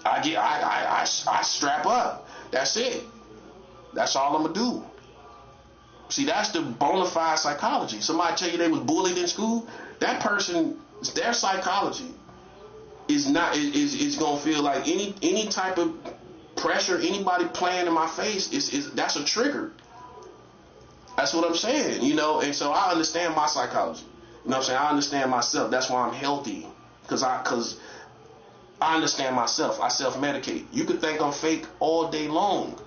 I strap up. That's it. That's all I'm gonna do. See, that's the bona fide psychology. Somebody tell you they was bullied in school, that person, their psychology is gonna feel like any type of pressure, anybody playing in my face is that's a trigger. That's what I'm saying, you know. And so I understand my psychology. You know what I'm saying? I understand myself. That's why I'm healthy, because I understand myself. I self-medicate. You could think I'm fake all day long.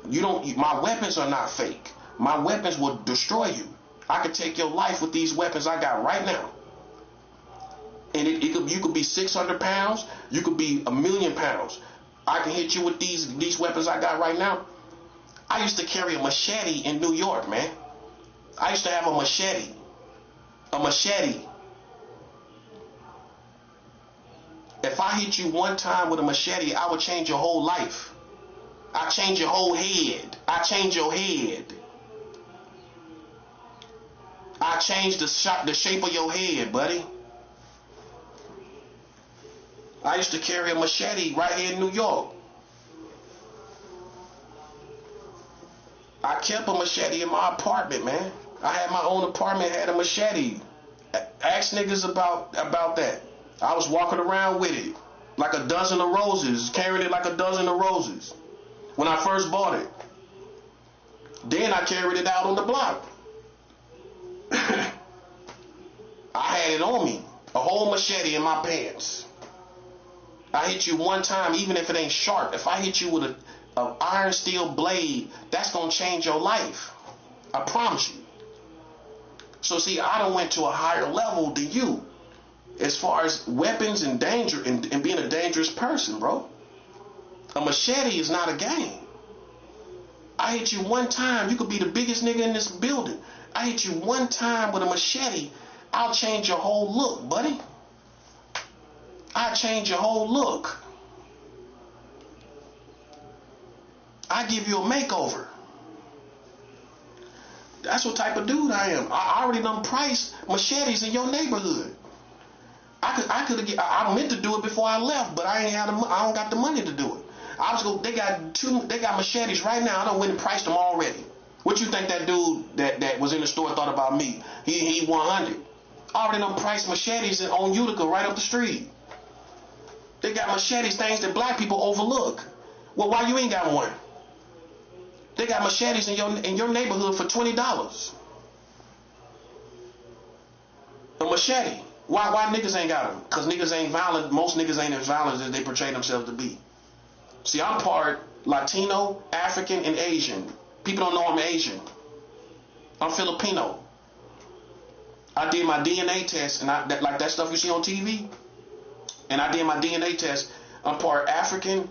You don't. My weapons are not fake. My weapons will destroy you. I could take your life with these weapons I got right now. And you could be 600 pounds. You could be 1,000,000 pounds. I can hit you with these weapons I got right now. I used to carry a machete in New York, man. I used to have a machete. A machete. If I hit you one time with a machete, I would change your whole life. I change your whole head. I change your head. I change the shape of your head, buddy. I used to carry a machete right here in New York. I kept a machete in my apartment, man. I had my own apartment, had a machete. Ask niggas about that. I was walking around with it like a dozen of roses, carried it like a dozen of roses when I first bought it. Then I carried it out on the block. I had it on me, a whole machete in my pants. I hit you one time, even if it ain't sharp. If I hit you with an iron steel blade, that's gonna change your life. I promise you. So see, I done went to a higher level than you as far as weapons and danger and being a dangerous person, bro. A machete is not a game. I hit you one time, you could be the biggest nigga in this building. I hit you one time with a machete, I'll change your whole look, buddy. I change your whole look. I give you a makeover. That's what type of dude I am. I already done priced machetes in your neighborhood. I meant to do it before I left, but I don't got the money to do it. They got machetes right now. I done went and priced them already. What you think that dude that was in the store thought about me? He 100. I already done priced machetes on Utica right up the street. They got machetes, things that black people overlook. Well, why you ain't got one? They got machetes in your neighborhood for $20. A machete. Why niggas ain't got them? Because niggas ain't violent. Most niggas ain't as violent as they portray themselves to be. See, I'm part Latino, African, and Asian. People don't know I'm Asian. I'm Filipino. I did my DNA test, and like that stuff you see on TV. And I did my DNA test. I'm part African,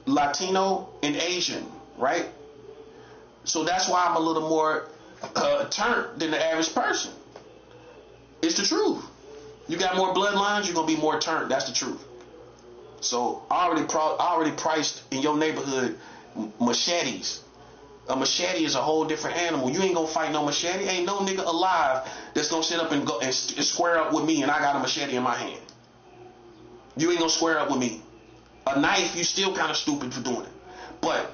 Latino, and Asian, right? So that's why I'm a little more turned than the average person. It's the truth. You got more bloodlines, you're gonna be more turned. That's the truth. So I already priced in your neighborhood machetes. A machete is a whole different animal. You ain't gonna fight no machete. Ain't no nigga alive that's gonna sit up and go and square up with me, and I got a machete in my hand. You ain't gonna square up with me. A knife, you still kind of stupid for doing it. But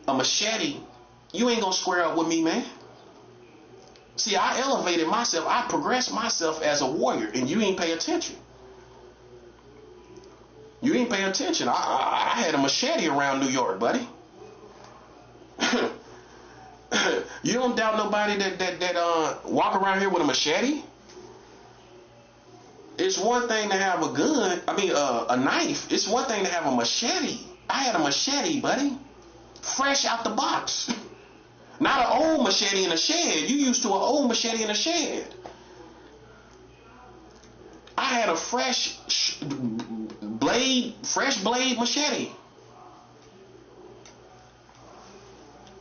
a machete, you ain't gonna square up with me, man. See, I elevated myself. I progressed myself as a warrior, and you ain't pay attention. You ain't pay attention. I had a machete around New York, buddy. You don't doubt nobody that walk around here with a machete? It's one thing to have a gun. A knife. It's one thing to have a machete. I had a machete, buddy. Fresh out the box. Not an old machete in a shed. You used to an old machete in a shed. I had a fresh blade machete.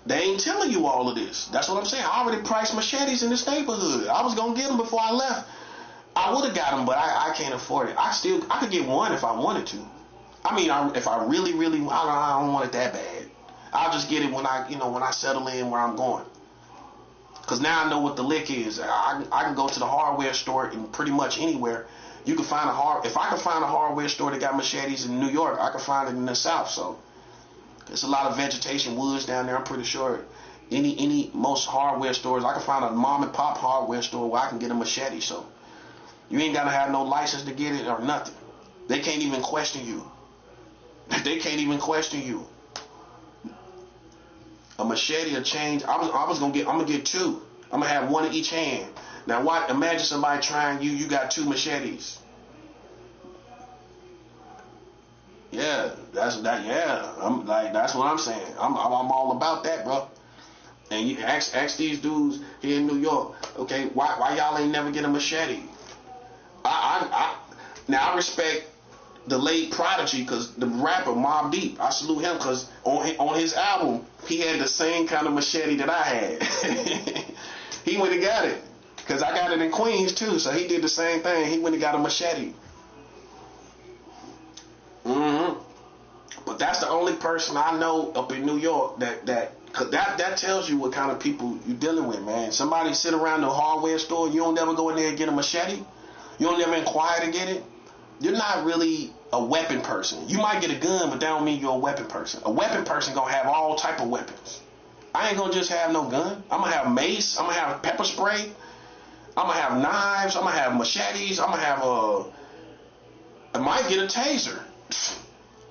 They ain't telling you all of this. That's what I'm saying. I already priced machetes in this neighborhood. I was gonna get them before I left. I would have got them, but I can't afford it. I could get one if I wanted to. If I really, I don't want it that bad. I'll just get it when I settle in where I'm going. Cause now I know what the lick is. I can go to the hardware store and pretty much anywhere. You can find if I can find a hardware store that got machetes in New York, I can find it in the South. So there's a lot of vegetation woods down there. I'm pretty sure most hardware stores, I can find a mom and pop hardware store where I can get a machete. So you ain't gotta have no license to get it or nothing. They can't even question you. They can't even question you. A machete, a change. I'm gonna get two. I'm gonna have one in each hand. Now, imagine somebody trying you. You got two machetes. Yeah, that's that. Yeah, that's what I'm saying. I'm all about that, bro. And you ask these dudes here in New York. Okay, why y'all ain't never get a machete? Now I respect the late Prodigy, because the rapper Mobb Deep, I salute him because on his album he had the same kind of machete that I had. He went and got it because I got it in Queens too, so he did the same thing. He went and got a machete. But that's the only person I know up in New York that tells you what kind of people you dealing with, man. Somebody sit around the hardware store, you don't never go in there and get a machete. You don't never inquire to get it. You're not really a weapon person. You might get a gun, but that don't mean you're a weapon person. A weapon person gonna have all type of weapons. I ain't gonna just have no gun. I'm gonna have mace. I'm gonna have pepper spray. I'm gonna have knives. I'm gonna have machetes. I'm gonna have I might get a taser,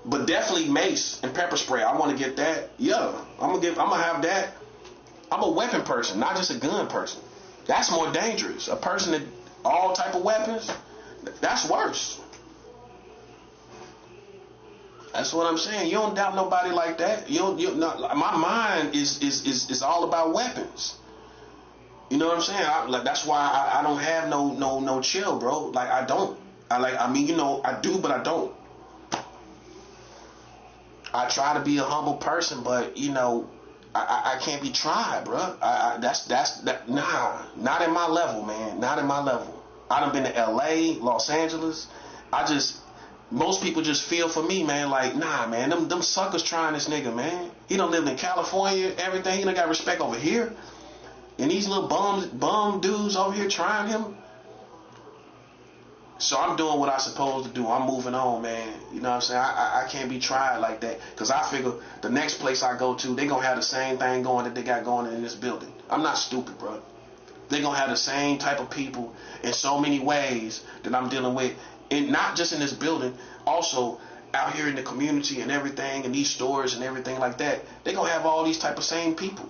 but definitely mace and pepper spray. I want to get that. Yeah, I'm gonna have that. I'm a weapon person, not just a gun person. That's more dangerous. A person that all type of weapons. That's worse. That's what I'm saying. You don't doubt nobody like that. My mind is all about weapons. You know what I'm saying? That's why I don't have no chill, bro. I don't. I do, but I don't. I try to be a humble person, but I can't be tried, bro. Nah, not in my level, man. Not in my level. I done been to LA, Los Angeles. Most people just feel for me, man. Nah, man, them suckers trying this nigga, man. He done lived in California, everything. He done got respect over here. And these little bum dudes over here trying him. So I'm doing what I'm supposed to do. I'm moving on, man. You know what I'm saying? I can't be tried like that. Because I figure the next place I go to, they going to have the same thing going that they got going in this building. I'm not stupid, bro. They going to have the same type of people in so many ways that I'm dealing with. And not just in this building, also out here in the community and everything, and these stores and everything like that. They going to have all these type of same people.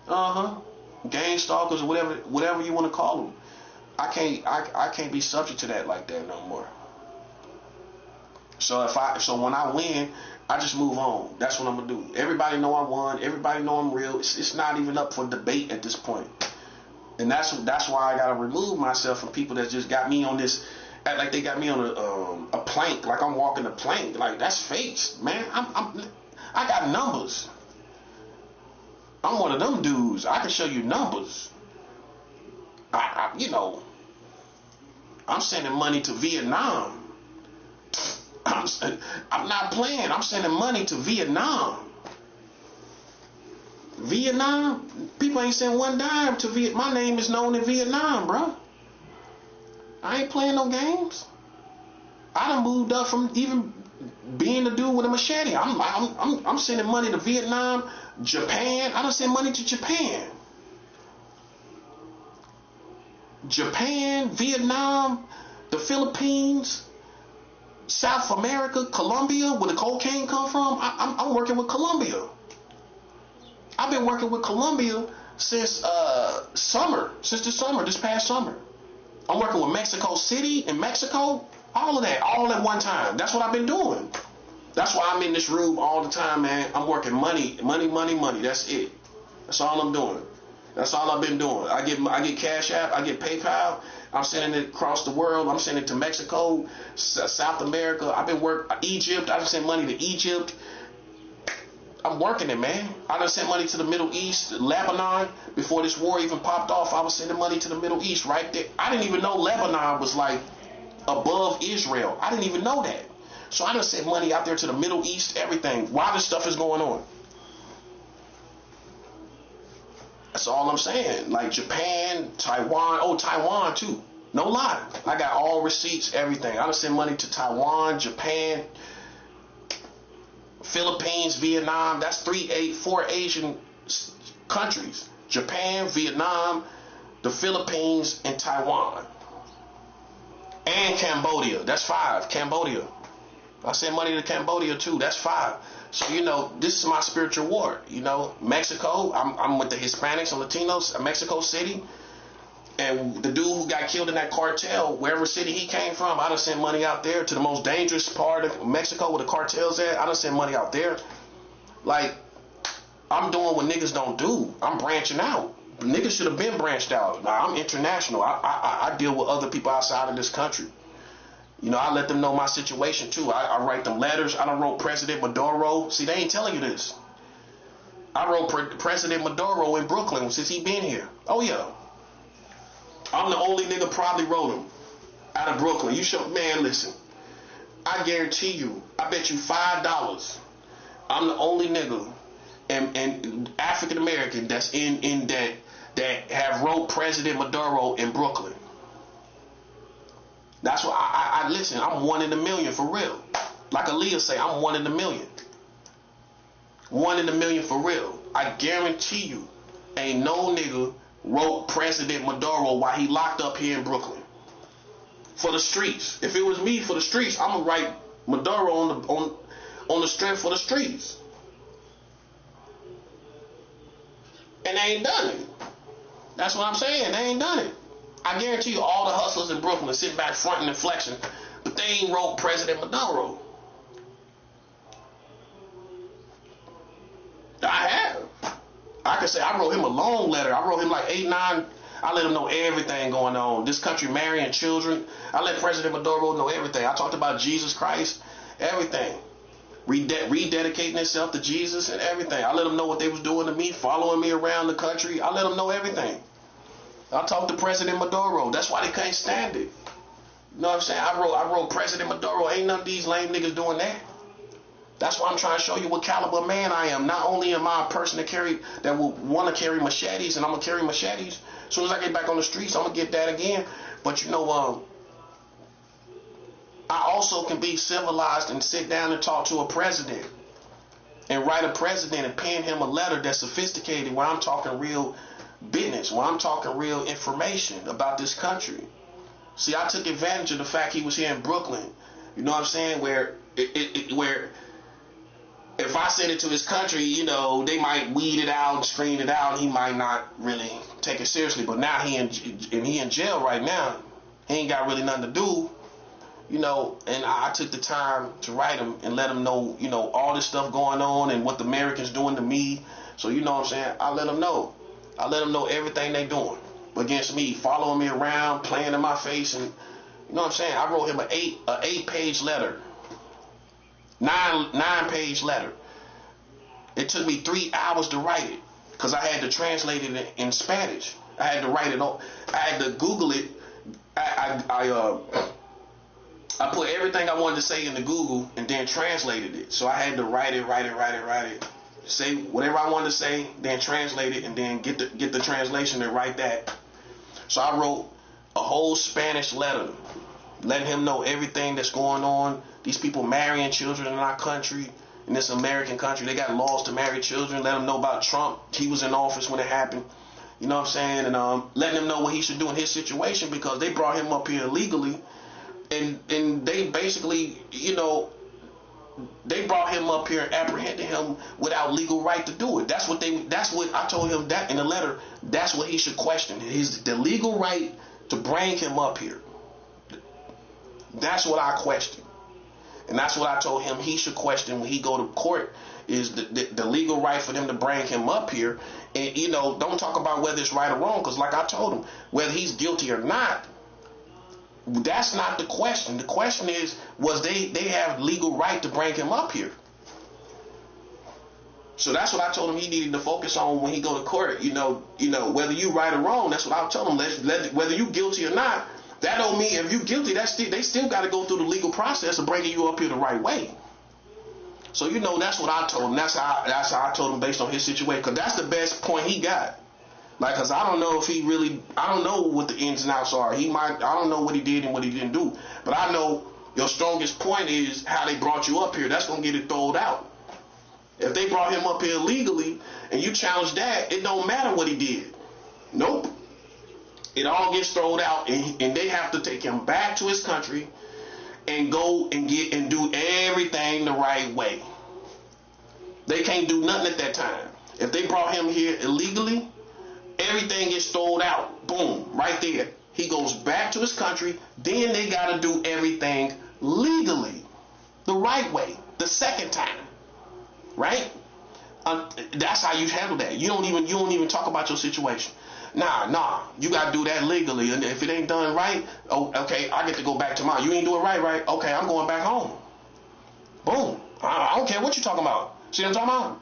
Gang stalkers or whatever you want to call them. I can't be subject to that like that no more. So when I win, I just move on. That's what I'm gonna do. Everybody know I won. Everybody know I'm real. It's not even up for debate at this point. And that's why I gotta remove myself from people that just got me on this Act like they got me on a plank, like I'm walking a plank. Like, that's fake, man. I got numbers. I'm one of them dudes. I can show you numbers. I'm sending money to Vietnam. I'm not playing. I'm sending money to Vietnam. Vietnam? People ain't sent one dime to Vietnam. My name is known in Vietnam, bro. I ain't playing no games. I done moved up from even being the dude with a machete. I'm sending money to Vietnam, Japan. I done sent money to Japan. Japan, Vietnam, the Philippines, South America, Colombia, where the cocaine come from. I'm working with Colombia. I've been working with Colombia since the summer, this past summer. I'm working with Mexico City and Mexico, all of that, all at one time. That's what I've been doing. That's why I'm in this room all the time, man. I'm working money. That's it. That's all I'm doing. That's all I've been doing. I get Cash App, I get PayPal. I'm sending it across the world. I'm sending it to Mexico, South America. I've been Egypt. I just sent money to Egypt. I'm working it, man. I done sent money to the Middle East, Lebanon. Before this war even popped off, I was sending money to the Middle East right there. I didn't even know Lebanon was like above Israel. I didn't even know that. So I done sent money out there to the Middle East, everything. While this stuff is going on. That's all I'm saying. Like Japan, Taiwan. Oh, Taiwan too. No lie. I got all receipts, everything. I done sent money to Taiwan, Japan, Philippines, Vietnam. That's 4 Asian countries. Japan, Vietnam, the Philippines, and Taiwan. And Cambodia. That's 5. Cambodia. I sent money to Cambodia too. That's 5. So, this is my spiritual war. Mexico, I'm with the Hispanics and Latinos, Mexico City. And the dude who got killed in that cartel, wherever city he came from, I done sent money out there to the most dangerous part of Mexico where the cartel's at. I done sent money out there. Like, I'm doing what niggas don't do. I'm branching out. Niggas should have been branched out. Now, I'm international. I deal with other people outside of this country. I let them know my situation too. I write them letters. I done wrote President Maduro. See, they ain't telling you this. I wrote President Maduro in Brooklyn since he been here. Oh yeah. I'm the only nigga probably wrote him out of Brooklyn. Man, listen. I guarantee you, I bet you $5. I'm the only nigga and African American that's in that have wrote President Maduro in Brooklyn. That's why I listen. I'm 1 in a million for real. Like Aaliyah say, I'm 1 in a million. 1 in a million for real. I guarantee you, ain't no nigga wrote President Maduro while he locked up here in Brooklyn. For the streets. If it was me for the streets, I'm gonna write Maduro on the strength for the streets. And they ain't done it. That's what I'm saying. They ain't done it. I guarantee you all the hustlers in Brooklyn sit back fronting and flexing, but they ain't wrote President Maduro. I have. I could say I wrote him a long letter. I wrote him like 8, 9. I let him know everything going on. This country marrying children. I let President Maduro know everything. I talked about Jesus Christ, everything. Rededicating itself to Jesus and everything. I let them know what they was doing to me, following me around the country. I let them know everything. I talked to President Maduro. That's why they can't stand it. You know what I'm saying? I wrote President Maduro. Ain't none of these lame niggas doing that. That's why I'm trying to show you what caliber man I am. Not only am I a person that will want to carry machetes, and I'm going to carry machetes. As soon as I get back on the streets, I'm going to get that again. But I also can be civilized and sit down and talk to a president and write a president and pen him a letter that's sophisticated where I'm talking real business, where I'm talking real information about this country. See, I took advantage of the fact he was here in Brooklyn. You know what I'm saying? Where if I send it to his country, they might weed it out, screen it out, and he might not really take it seriously. But now he in jail right now. He ain't got really nothing to do. And I took the time to write him and let him know, all this stuff going on and what the Americans doing to me. So you know what I'm saying? I let him know. I let them know everything they doing against me, following me around, playing in my face, and You know what I'm saying? I wrote him an eight-page letter, nine-page letter. It took me 3 hours to write it because I had to translate it in Spanish. I had to write it on. I had to Google it. I put everything I wanted to say into Google and then translated it. So I had to write it. Say whatever I wanted to say, then translate it, and then get the translation and write that. So I wrote a whole Spanish letter, letting him know everything that's going on. These people marrying children in our country, in this American country. They got laws to marry children. Let him know about Trump. He was in office when it happened. You know what I'm saying? And letting him know what he should do in his situation, because they brought him up here illegally. And they basically, they brought him up here and apprehended him without legal right to do it. That's what I told him that in the letter. That's what he should question. The legal right to bring him up here. That's what I question. And that's what I told him he should question when he go to court, is the legal right for them to bring him up here. And, don't talk about whether it's right or wrong, because like I told him, whether he's guilty or not, that's not the question. The question is, they have legal right to bring him up here? So that's what I told him he needed to focus on when he go to court. Whether you right or wrong, that's what I told him. Whether you guilty or not, that don't mean if you guilty, they still got to go through the legal process of bringing you up here the right way. So that's what I told him. That's how I told him based on his situation, because that's the best point he got. Because I don't know I don't know what the ins and outs are. I don't know what he did and what he didn't do. But I know your strongest point is how they brought you up here. That's going to get it thrown out. If they brought him up here legally and you challenge that, it don't matter what he did. Nope. It all gets thrown out, and they have to take him back to his country and go and do everything the right way. They can't do nothing at that time. If they brought him here illegally, everything gets thrown out. Boom, right there. He goes back to his country. Then they got to do everything legally, the right way, the second time. Right? That's how you handle that. You don't even talk about your situation. Nah. You got to do that legally. And if it ain't done right, okay, I get to go back tomorrow. You ain't do it right? Okay, I'm going back home. Boom. I don't care what you're talking about. See what I'm talking about?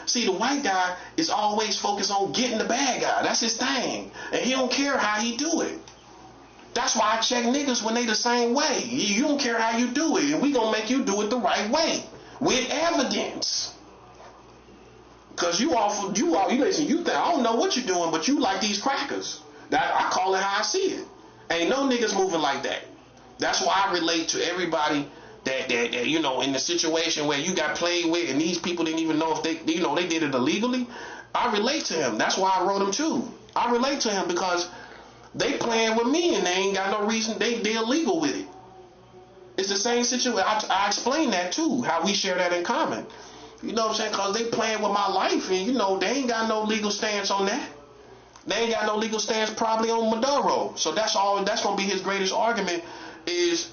See, the white guy is always focused on getting the bad guy. That's his thing. And he don't care how he do it. That's why I check niggas when they the same way. You don't care how you do it. And we gonna make you do it the right way. With evidence. Because you listen, you think, I don't know what you're doing, but you like these crackers. That I call it how I see it. Ain't no niggas moving like that. That's why I relate to everybody that in the situation where you got played with and these people didn't even know if they did it illegally. I relate to him. That's why I wrote him too. I relate to him because they playing with me and they ain't got no reason. They're illegal with it. It's the same situation. I explained that too, how we share that in common. You know what I'm saying? Because they playing with my life and they ain't got no legal stance on that. They ain't got no legal stance probably on Maduro. So that's going to be his greatest argument, is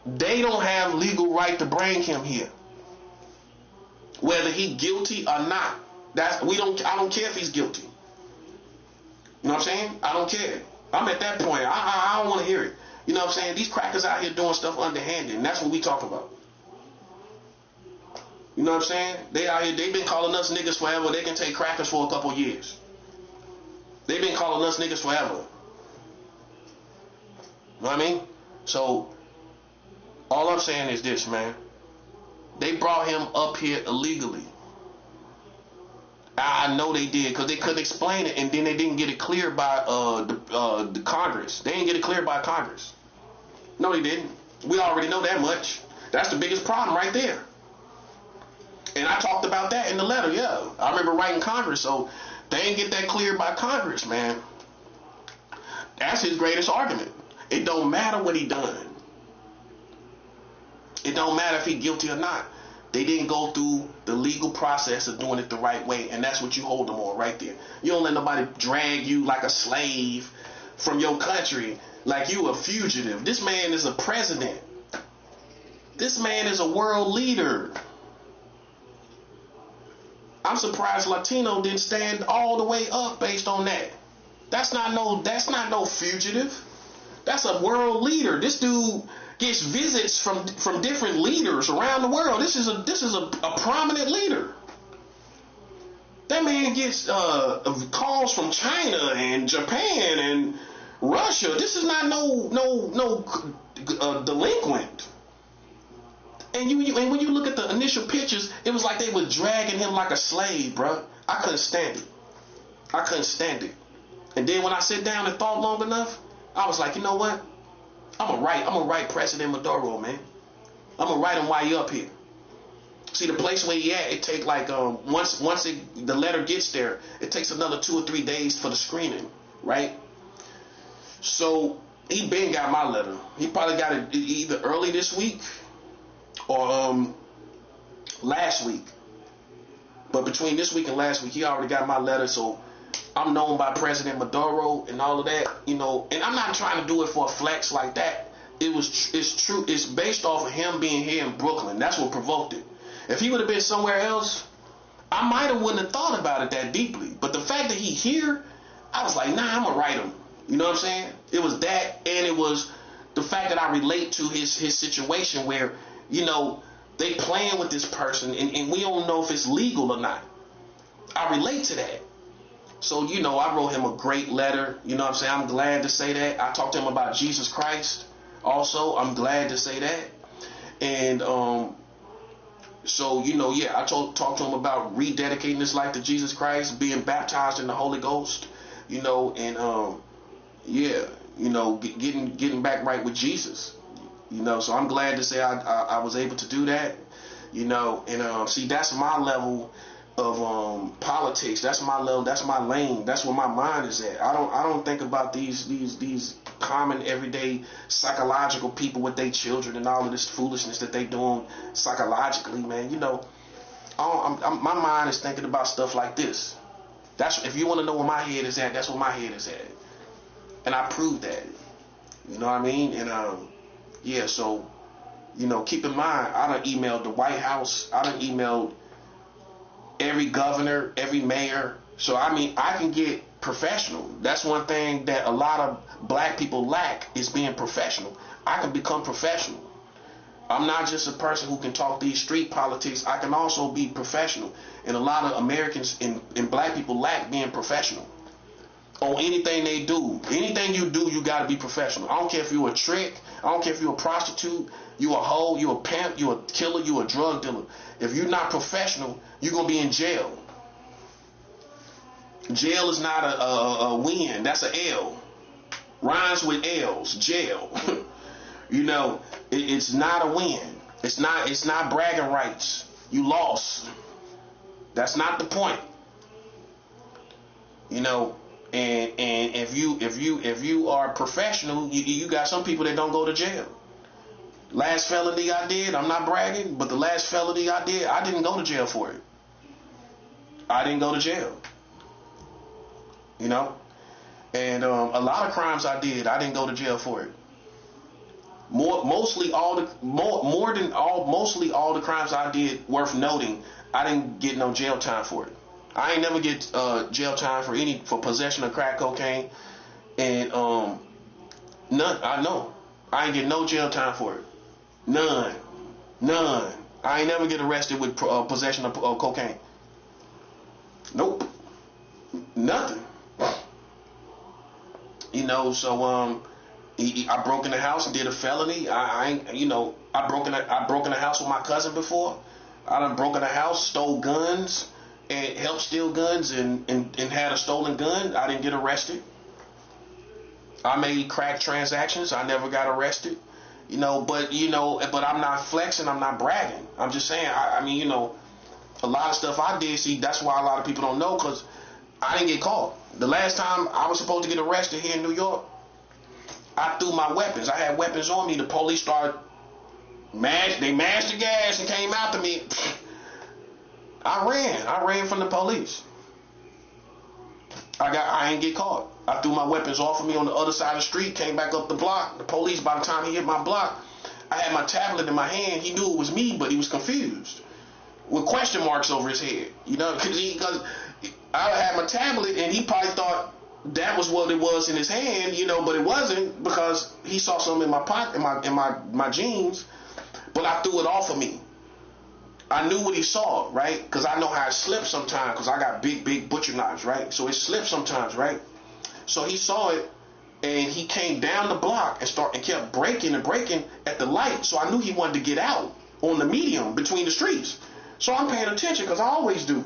they don't have legal right to bring him here. Whether he guilty or not. I don't care if he's guilty. You know what I'm saying? I don't care. I'm at that point. I don't want to hear it. You know what I'm saying? These crackers out here doing stuff underhanded, and that's what we talk about. You know what I'm saying? They out here, they've been calling us niggas forever. They can take crackers for a couple years. They've been calling us niggas forever. You know what I mean? So, all I'm saying is this, man. They brought him up here illegally. I know they did, because they couldn't explain it, and then they didn't get it cleared by the Congress. They didn't get it cleared by Congress. No, they didn't. We already know that much. That's the biggest problem right there. And I talked about that in the letter, yeah. I remember writing Congress, so they didn't get that cleared by Congress, man. That's his greatest argument. It don't matter what he done. It don't matter if he guilty or not. They didn't go through the legal process of doing it the right way, and that's what you hold them on right there. You don't let nobody drag you like a slave from your country, like you a fugitive. This man is a president. This man is a world leader. I'm surprised Latino didn't stand all the way up based on that. That's not no fugitive. That's a world leader. This dude gets visits from different leaders around the world. This is a prominent leader. That man gets calls from China and Japan and Russia. This is not no delinquent. And when you look at the initial pictures, it was like they were dragging him like a slave, bro. I couldn't stand it. And then when I sit down and thought long enough, I was like, you know what? I'm gonna write President Maduro, man. I'm gonna write him while he up here. See, the place where he at, it take like once the letter gets there, it takes another 2 or 3 days for the screening, right? So he been got my letter. He probably got it either early this week or last week. But between this week and last week, he already got my letter. So I'm known by President Maduro and all of that, you know. And I'm not trying to do it for a flex like that. It's true. It's based off of him being here in Brooklyn. That's what provoked it. If he would have been somewhere else, I wouldn't have thought about it that deeply. But the fact that he here, I was like, nah, I'm gonna write him. You know what I'm saying? It was that, and it was the fact that I relate to his situation where, you know, they playing with this person and we don't know if it's legal or not. I relate to that. So, you know, I wrote him a great letter. You know what I'm saying? I'm glad to say that. I talked to him about Jesus Christ also. I'm glad to say that. And so, you know, yeah, I talked to him about rededicating his life to Jesus Christ, being baptized in the Holy Ghost, you know, and yeah, you know, getting back right with Jesus, you know. So I'm glad to say I was able to do that, you know. And see, that's my level of politics. That's my level. That's my lane. That's where my mind is at. I don't think about these common everyday psychological people with their children and all of this foolishness that they doing psychologically, man. You know, my mind is thinking about stuff like this. That's, if you want to know where my head is at, that's where my head is at, and I proved that. You know what I mean? And yeah. So, you know, keep in mind, I done emailed the White House. I done emailed every governor, every mayor. So I mean, I can get professional. That's one thing that a lot of black people lack, is being professional. I can become professional. I'm not just a person who can talk these street politics. I can also be professional. And a lot of Americans and black people lack being professional on anything they do. Anything you do, you got to be professional. I don't care if you're a trick. I don't care if you're a prostitute, you a hoe, you a pimp, you a killer, you a drug dealer. If you're not professional, you're going to be in jail. Jail is not a win. That's an L. Rhymes with L's. Jail. You know, it's not a win. It's not bragging rights. You lost. That's not the point. You know, and if you are professional, you got some people that don't go to jail. Last felony I did, I'm not bragging, but the last felony I did, I didn't go to jail for it. I didn't go to jail. You know? And a lot of crimes I did, I didn't go to jail for it. Mostly all the crimes I did worth noting, I didn't get no jail time for it. I ain't never get jail time for possession of crack cocaine, and none. I know I ain't get no jail time for it. None. I ain't never get arrested with possession of cocaine. Nope. Nothing. You know, so I broke in the house and did a felony. I broke in the house with my cousin before. I done broke in the house, stole guns, and helped steal guns, and had a stolen gun. I didn't get arrested. I made crack transactions. I never got arrested. You know, but I'm not flexing. I'm not bragging. I'm just saying. I mean, you know, a lot of stuff I did. See, that's why a lot of people don't know, because I didn't get caught. The last time I was supposed to get arrested here in New York, I threw my weapons. I had weapons on me. The police started they mashed the gas and came after me. I ran from the police. I ain't get caught. I threw my weapons off of me on the other side of the street, came back up the block. The police, by the time he hit my block, I had my tablet in my hand. He knew it was me, but he was confused with question marks over his head. You know, because I had my tablet, and he probably thought that was what it was in his hand, but it wasn't, because he saw something in my pocket, in my jeans, but I threw it off of me. I knew what he saw, right? Because I know how it slips sometimes, because I got big butcher knives, right? So it slips sometimes, right? So he saw it, and he came down the block and kept breaking at the light. So I knew he wanted to get out on the medium between the streets. So I'm paying attention, because I always do.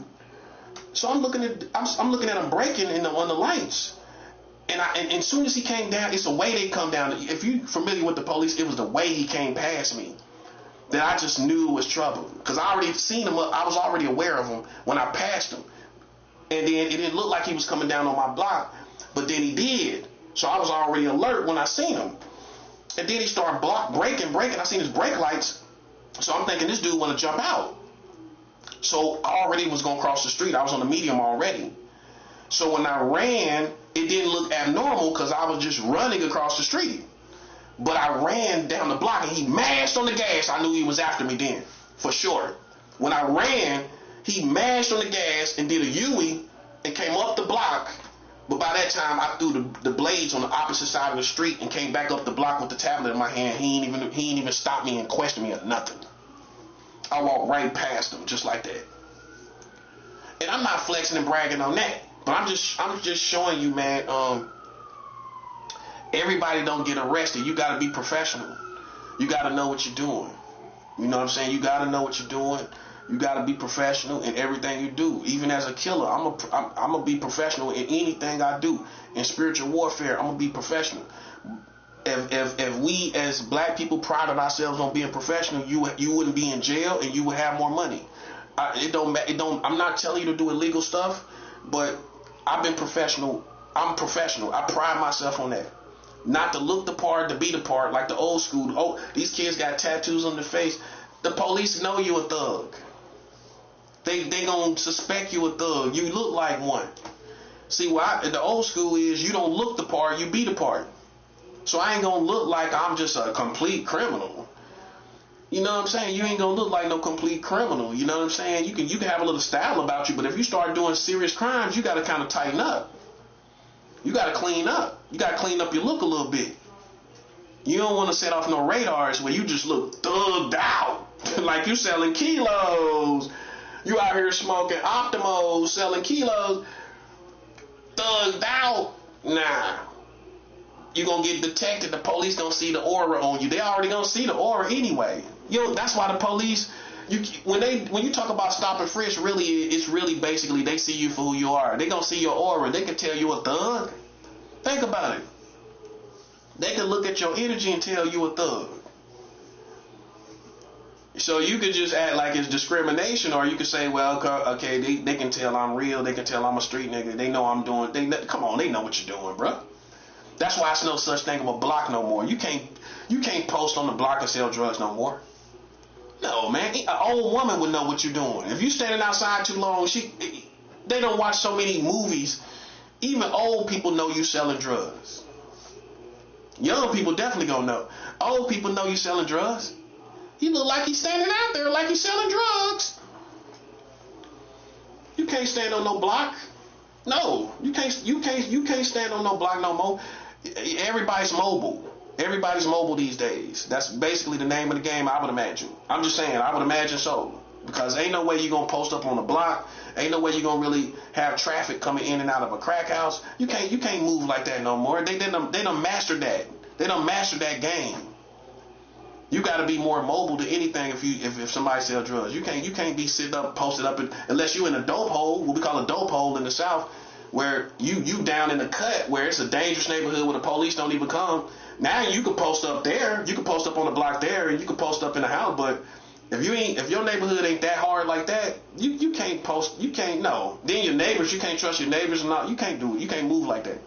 So I'm looking at him breaking on the lights, and as soon as he came down, it's the way they come down. If you're familiar with the police, it was the way he came past me that I just knew it was trouble, because I already seen him. I was already aware of him when I passed him, and then it didn't look like he was coming down on my block, but then he did. So I was already alert when I seen him, and then he started breaking. I seen his brake lights, so I'm thinking this dude want to jump out. So I already was going to cross the street. I was on the medium already. So when I ran, it didn't look abnormal, because I was just running across the street. But I ran down the block, and he mashed on the gas. I knew he was after me then, for sure. When I ran, he mashed on the gas and did a U-ey and came up the block. But by that time, I threw the blades on the opposite side of the street and came back up the block with the tablet in my hand. He ain't even stopped me and questioned me or nothing. I walked right past him just like that. And I'm not flexing and bragging on that, but I'm just showing you, man. Everybody don't get arrested. You got to be professional. You got to know what you're doing. You know what I'm saying? You got to know what you're doing. You got to be professional in everything you do. Even as a killer, I'm gonna be professional in anything I do. In spiritual warfare, I'm gonna be professional. If we as black people prided ourselves on being professional, you wouldn't be in jail and you would have more money. I'm not telling you to do illegal stuff, but I've been professional. I'm professional. I pride myself on that. Not to look the part, to be the part, like the old school. Oh, these kids got tattoos on their face. The police know you a thug. They gonna suspect you a thug. You look like one. See, the old school is you don't look the part, you be the part. So I ain't gonna look like I'm just a complete criminal. You know what I'm saying? You ain't gonna look like no complete criminal. You know what I'm saying? You can have a little style about you, but if you start doing serious crimes, you gotta kind of tighten up. You gotta clean up. You gotta clean up your look a little bit. You don't want to set off no radars where you just look thugged out, like you selling kilos. You out here smoking Optimos, selling kilos, thugged out. Nah. You gonna get detected. The police gonna see the aura on you. They already gonna see the aura anyway. That's why the police, when you talk about stop and frisk, it's really basically they see you for who you are. They gonna see your aura. They can tell you a thug. Think about it. They can look at your energy and tell you a thug. So you could just act like it's discrimination, or you could say, well, okay, they can tell I'm real. They can tell I'm a street nigga. They know I'm doing. Come on, they know what you're doing, bro. That's why it's no such thing of a block no more. You can't post on the block and sell drugs no more. No, man. An old woman would know what you're doing. If you standing outside too long, they don't watch so many movies. Even old people know you selling drugs. Young people definitely gonna know. Old people know you selling drugs. He look like he's standing out there like he's selling drugs. You can't stand on no block. No, you can't stand on no block no more. Everybody's mobile. Everybody's mobile these days. That's basically the name of the game, I would imagine. I'm just saying, I would imagine so. Because ain't no way you're going to post up on the block. Ain't no way you're going to really have traffic coming in and out of a crack house. You can't move like that no more. They done mastered that. They done mastered that game. You got to be more mobile to anything if somebody sells drugs. You can't be sitting up, posted up, unless you in a dope hole, what we call a dope hole in the South, where you down in the cut, where it's a dangerous neighborhood where the police don't even come. Now you can post up there, you can post up on the block there, and you can post up in the house. But if your neighborhood ain't that hard like that, you can't post. You can't. No. Then your neighbors, you can't trust your neighbors or not. You can't do it. You can't move like that.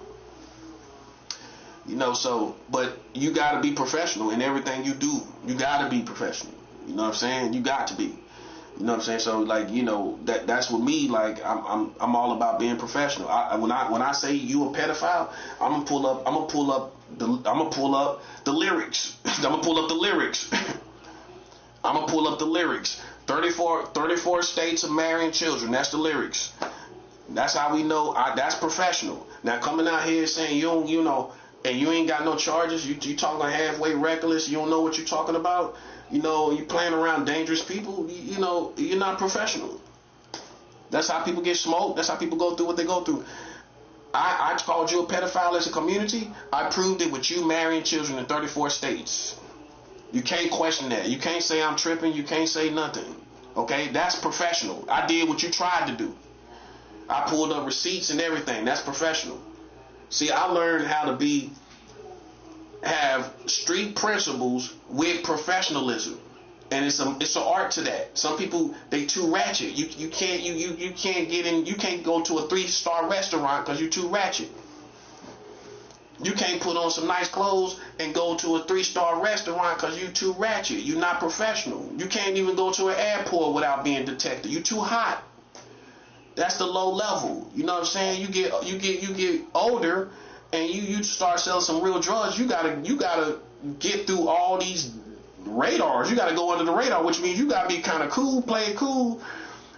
But you got to be professional in everything you do. You got to be professional. You know what I'm saying? You got to be. You know what I'm saying? So that's with me. Like I'm all about being professional. When I say you a pedophile, I'm gonna pull up the lyrics. I'm gonna pull up the lyrics. I'm gonna pull up the lyrics. 34 states of marrying children. That's the lyrics. That's how we know. That's professional. Now coming out here saying you don't, and you ain't got no charges. You talking halfway reckless. You don't know what you're talking about. You playing around dangerous people. You're not professional. That's how people get smoked. That's how people go through what they go through. I called you a pedophile as a community. I proved it with you marrying children in 34 states. You can't question that. You can't say I'm tripping. You can't say nothing. Okay, that's professional. I did what you tried to do. I pulled up receipts and everything. That's professional. See, I learned how to have street principles with professionalism, and it's an art to that. Some people, they too ratchet. You can't get in. You can't go to a 3-star restaurant because you're too ratchet. You can't put on some nice clothes and go to a 3-star restaurant because you're too ratchet. You're not professional. You can't even go to an airport without being detected. You're too hot. That's the low level. You know what I'm saying? You get older and you start selling some real drugs. You gotta get through all these radars. You gotta go under the radar, which means you gotta be kind of cool, play it cool.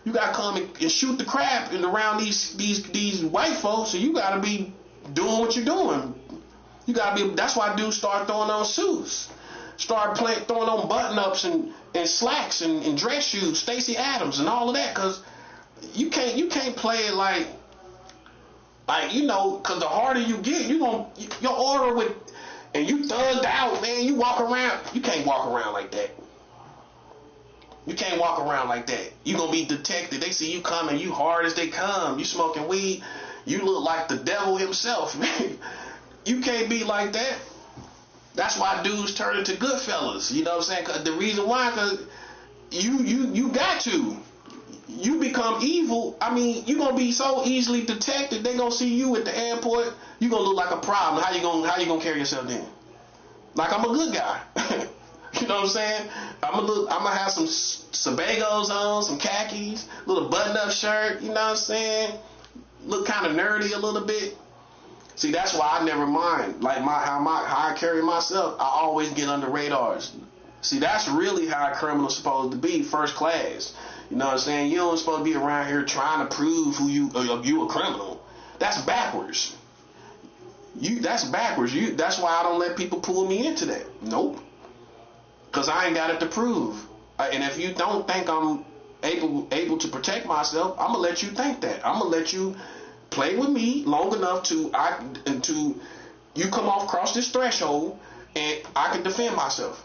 You gotta come and shoot the crap around these white folks, and you gotta be doing what you're doing. You gotta be. That's why dudes start throwing on suits, start throwing on button-ups and slacks and dress shoes, Stacey Adams and all of that, because you can't play it like because the harder you get, your order with, and you thugged out, man. You walk around. You can't walk around like that. You can't walk around like that. You gonna be detected. They see you coming. You hard as they come. You smoking weed. You look like the devil himself, man. You can't be like that. That's why dudes turn into Goodfellas. You know what I'm saying? Cause the reason why, because you got to. You become evil. I mean, you gonna be so easily detected. They gonna see you at the airport. You gonna look like a problem. How you gonna carry yourself then? Like I'm a good guy. You know what I'm saying? I'm gonna have some Sebagos on, some khakis, little button-up shirt. You know what I'm saying? Look kind of nerdy a little bit. See, that's why I never mind. Like how I carry myself, I always get under radars. See, that's really how a criminal's supposed to be, first class. You know what I'm saying? You don't supposed to be around here trying to prove you a criminal. That's backwards. That's backwards. That's why I don't let people pull me into that. Nope. Because I ain't got it to prove. And if you don't think I'm able to protect myself, I'm gonna let you think that. I'm gonna let you play with me long enough to you come across this threshold and I can defend myself.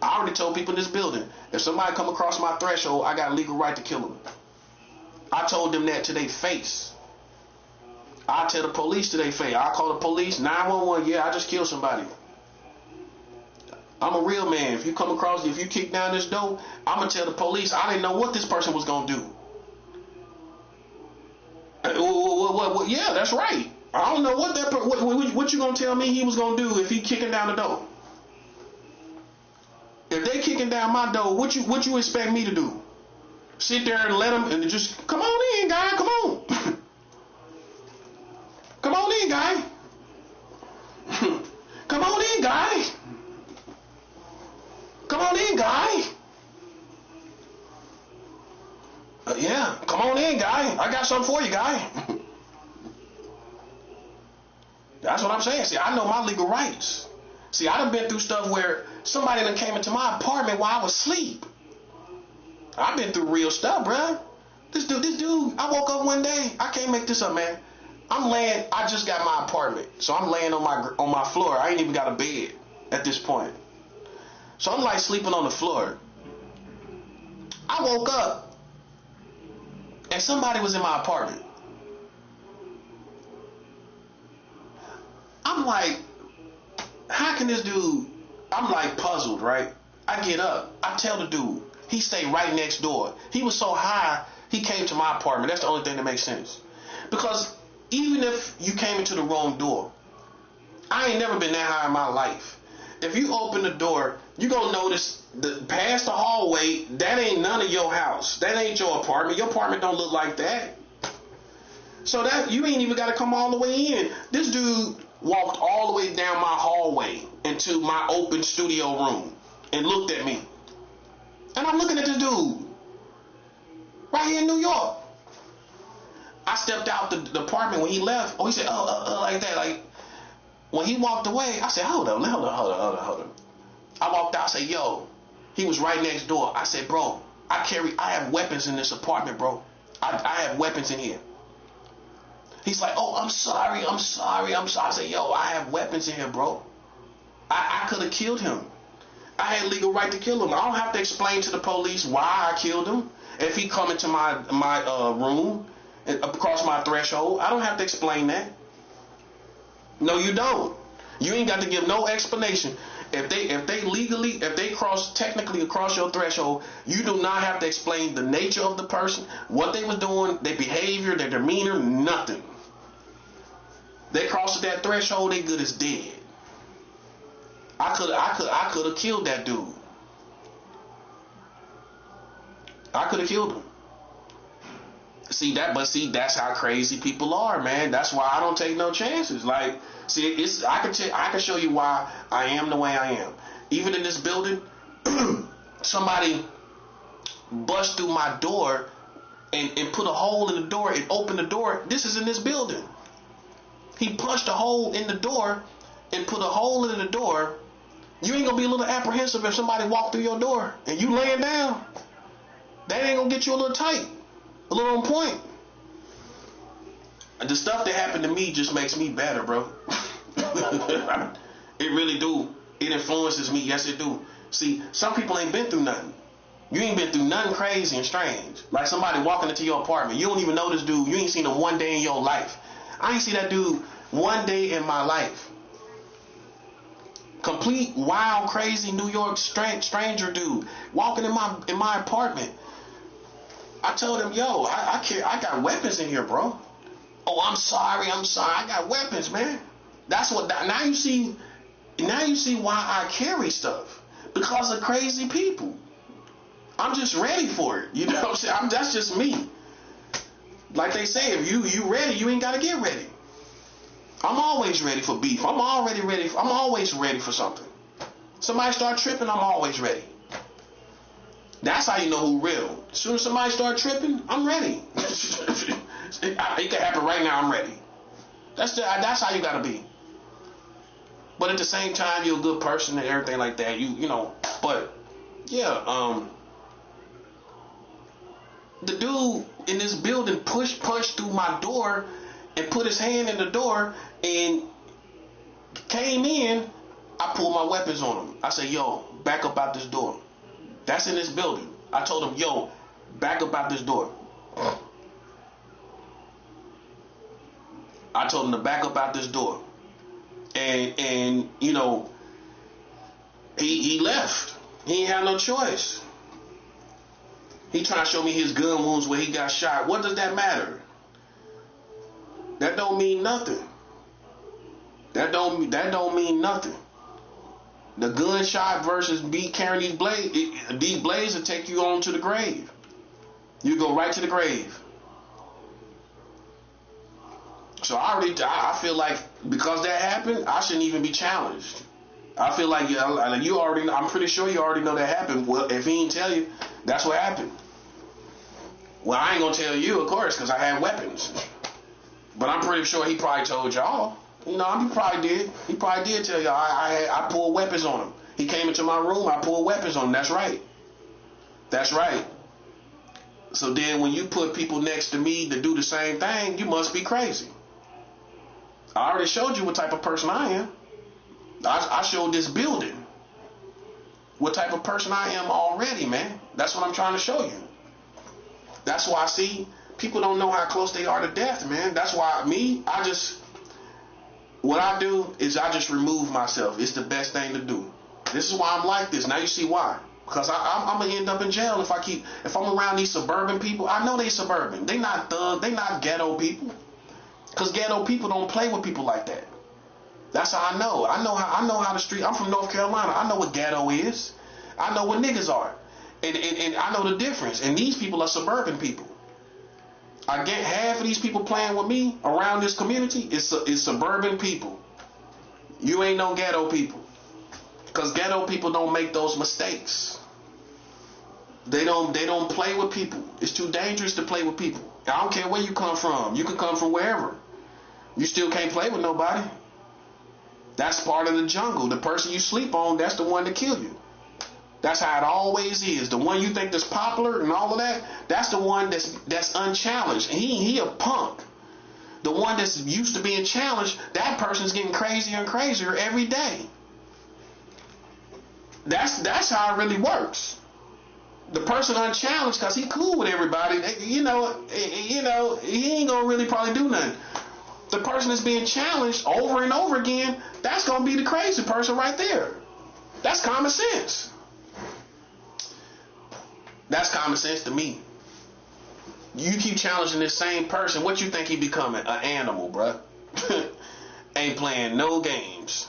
I already told people in this building, if somebody come across my threshold, I got a legal right to kill them. I told them that to their face. I tell the police to their face. I call the police, 911, yeah, I just killed somebody. I'm a real man. If you kick down this door, I'm going to tell the police, I didn't know what this person was going to do. Yeah, that's right. I don't know what you going to tell me he was going to do if he kicking down the door. If they kicking down my door, what you expect me to do? Sit there and let them and just come on in, guy. Come on, come on in, guy. Come on in, guy. Come on in, guy. Yeah, come on in, guy. I got something for you, guy. That's what I'm saying. See, I know my legal rights. See, I done been through stuff where somebody done came into my apartment while I was asleep. I've been through real stuff, bruh. This dude, I woke up one day. I can't make this up, man. I just got my apartment. So I'm laying on my floor. I ain't even got a bed at this point. So I'm like sleeping on the floor. I woke up and somebody was in my apartment. I'm like, how can this dude, I'm like puzzled, right? I get up, I tell the dude, he stayed right next door. He was so high, he came to my apartment. That's the only thing that makes sense. Because even if you came into the wrong door, I ain't never been that high in my life. If you open the door, you gonna notice past the hallway, that ain't none of your house. That ain't your apartment. Your apartment don't look like that. So that you ain't even gotta come all the way in. This dude walked all the way down my hallway into my open studio room and looked at me. And I'm looking at this dude right here in New York. I stepped out the apartment when he left. Oh, he said, like that. Like, when he walked away, I said, hold up. I walked out, I said, yo, he was right next door. I said, bro, I have weapons in this apartment, bro. I have weapons in here. He's like, oh, I'm sorry. I said, yo, I have weapons in here, bro. I could have killed him. I had legal right to kill him. I don't have to explain to the police why I killed him. If he come into my room and across my threshold, I don't have to explain that. No, you don't. You ain't got to give no explanation. If they technically across your threshold, you do not have to explain the nature of the person, what they was doing, their behavior, their demeanor, nothing. They crossed that threshold, they good as dead. I could have killed that dude. I could have killed him. That's how crazy people are, man. That's why I don't take no chances. Like, I can show you why I am the way I am. Even in this building, somebody bust through my door and put a hole in the door and opened the door. This is in this building. He punched a hole in the door and put a hole in the door. You ain't gonna be a little apprehensive if somebody walked through your door and you laying down. That ain't gonna get you a little tight, a little on point. The stuff that happened to me just makes me better, bro. It really do. It influences me. Yes, it do. See, some people ain't been through nothing. You ain't been through nothing crazy and strange. Like somebody walking into your apartment. You don't even know this dude. You ain't seen him one day in your life. I ain't see that dude one day in my life. Complete, wild, crazy New York stranger dude walking in my apartment. I told him, yo, I got weapons in here, bro. Oh, I'm sorry. I got weapons, man. That's what. Now you see why I carry stuff, because of crazy people. I'm just ready for it. You know what I'm saying? That's just me. Like they say, if you ready, you ain't gotta get ready. I'm always ready for beef. I'm always ready for something. Somebody start tripping, I'm always ready. That's how you know who real. As soon as somebody start tripping, I'm ready. It can happen right now. I'm ready. That's how you gotta be. But at the same time, you're a good person and everything like that. You know. But yeah, the dude in this building punched through my door and put his hand in the door and came in. I pulled my weapons on him. I said, yo, back up out this door. That's in this building. I told him, yo, back up out this door. I told him to back up out this door. And you know, he left. He ain't had no choice. He trying to show me his gun wounds where he got shot. What does that matter? That don't mean nothing. That don't mean nothing. The gunshot versus me carrying these blades. These blades will take you on to the grave. You go right to the grave. So I feel like because that happened, I shouldn't even be challenged. I feel like you already. I'm pretty sure you already know that happened. Well, if he ain't tell you, that's what happened. Well, I ain't gonna tell you, of course, because I had weapons. But I'm pretty sure he probably told y'all. You know, he probably did. He probably did tell y'all. I pulled weapons on him. He came into my room. I pulled weapons on him. That's right. That's right. So then, when you put people next to me to do the same thing, you must be crazy. I already showed you what type of person I am. I showed this building what type of person I am already, man. That's what I'm trying to show you. That's why I see people don't know how close they are to death, man. That's why what I do is I just remove myself. It's the best thing to do. This is why I'm like this. Now you see why. Because I'm going to end up in jail if I'm around these suburban people. I know they suburban. They not thug. They not ghetto people. Because ghetto people don't play with people like that. That's how I know. I know how the street. I'm from North Carolina. I know what ghetto is. I know what niggas are. And I know the difference. And these people are suburban people. I get half of these people playing with me around this community. It's suburban people. You ain't no ghetto people. Because ghetto people don't make those mistakes. They don't play with people. It's too dangerous to play with people. I don't care where you come from. You can come from wherever. You still can't play with nobody. That's part of the jungle. The person you sleep on, that's the one to kill you. That's how it always is. The one you think that's popular and all of that, that's the one that's unchallenged. And he a punk. The one that's used to being challenged, that person's getting crazier and crazier every day. That's how it really works. The person unchallenged, because he cool with everybody, he ain't gonna really probably do nothing. The person that's being challenged over and over again, that's gonna be the crazy person right there. That's common sense. That's common sense to me. You keep challenging this same person, what you think he becoming? An animal, bruh. Ain't playing no games.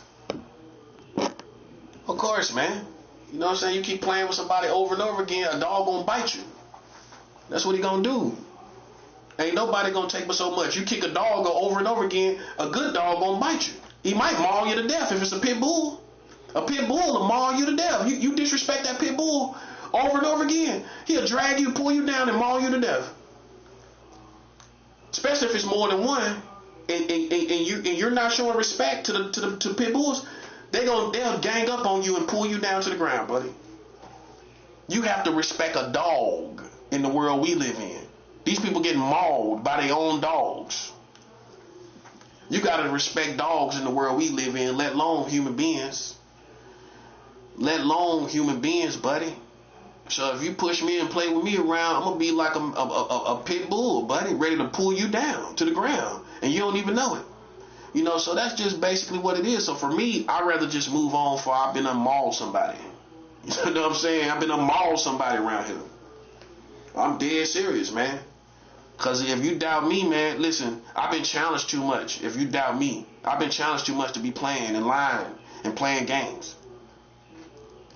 Of course, man. You know what I'm saying? You keep playing with somebody over and over again, a dog gonna bite you. That's what he gonna do. Ain't nobody gonna take but so much. You kick a dog over and over again, a good dog gonna bite you. He might maul you to death if it's a pit bull. A pit bull will maul you to death. You disrespect that pit bull over and over again, he'll drag you, pull you down, and maul you to death. Especially if it's more than one, and you're not showing respect to pit bulls, they'll gang up on you and pull you down to the ground, buddy. You have to respect a dog in the world we live in. These people get mauled by their own dogs. You gotta respect dogs in the world we live in, let alone human beings. Let alone human beings, buddy. So if you push me and play with me around, I'm gonna be like a pit bull, buddy, ready to pull you down to the ground, and you don't even know it. You know, so that's just basically what it is. So for me, I'd rather just move on before I've been mauled somebody. You know what I'm saying? I've been mauled somebody around here. I'm dead serious, man. Because if you doubt me, man, listen, I've been challenged too much. If you doubt me, I've been challenged too much to be playing and lying and playing games.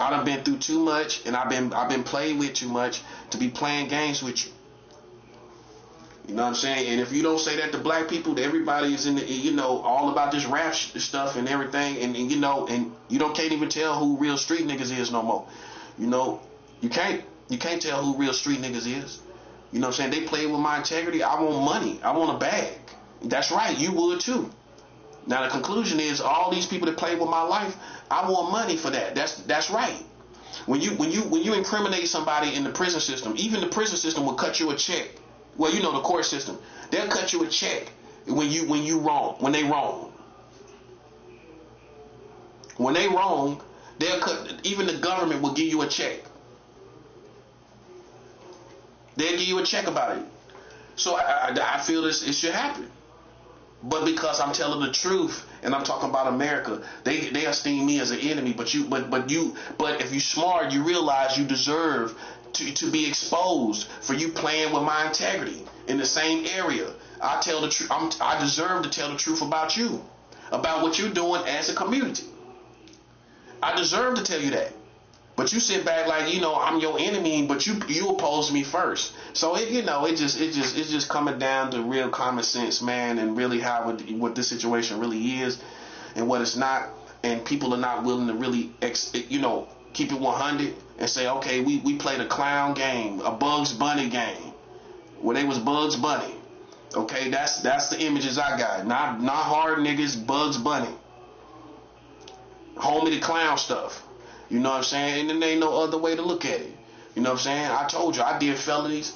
I done been through too much, and I've been played with too much to be playing games with you. You know what I'm saying? And if you don't say that to black people, that everybody is in the, you know, all about this rap stuff and everything, and you know, and you can't even tell who real street niggas is no more. You know, you can't tell who real street niggas is. You know what I'm saying? They play with my integrity. I want money. I want a bag. That's right. You would too. Now the conclusion is, all these people that play with my life, I want money for that. That's right. When you incriminate somebody in the prison system, even the prison system will cut you a check. Well, you know, the court system, they'll cut you a check when you wrong. When they wrong. When they wrong, they'll cut. Even the government will give you a check. They'll give you a check about it. So I feel it should happen. But because I'm telling the truth and I'm talking about America, they esteem me as an enemy. But if you smart, you realize you deserve to be exposed for you playing with my integrity in the same area. I tell the truth. I deserve to tell the truth about you, about what you're doing as a community. I deserve to tell you that. But you sit back like, you know, I'm your enemy, but you oppose me first. So it's just coming down to real common sense, man, and really what this situation really is and what it's not. And people are not willing to really, keep it 100 and say, okay, we played a clown game, a Bugs Bunny game, where they was Bugs Bunny. Okay, that's the images I got. Not hard niggas, Bugs Bunny. Homie the clown stuff. You know what I'm saying? And then there ain't no other way to look at it. You know what I'm saying? I told you, I did felonies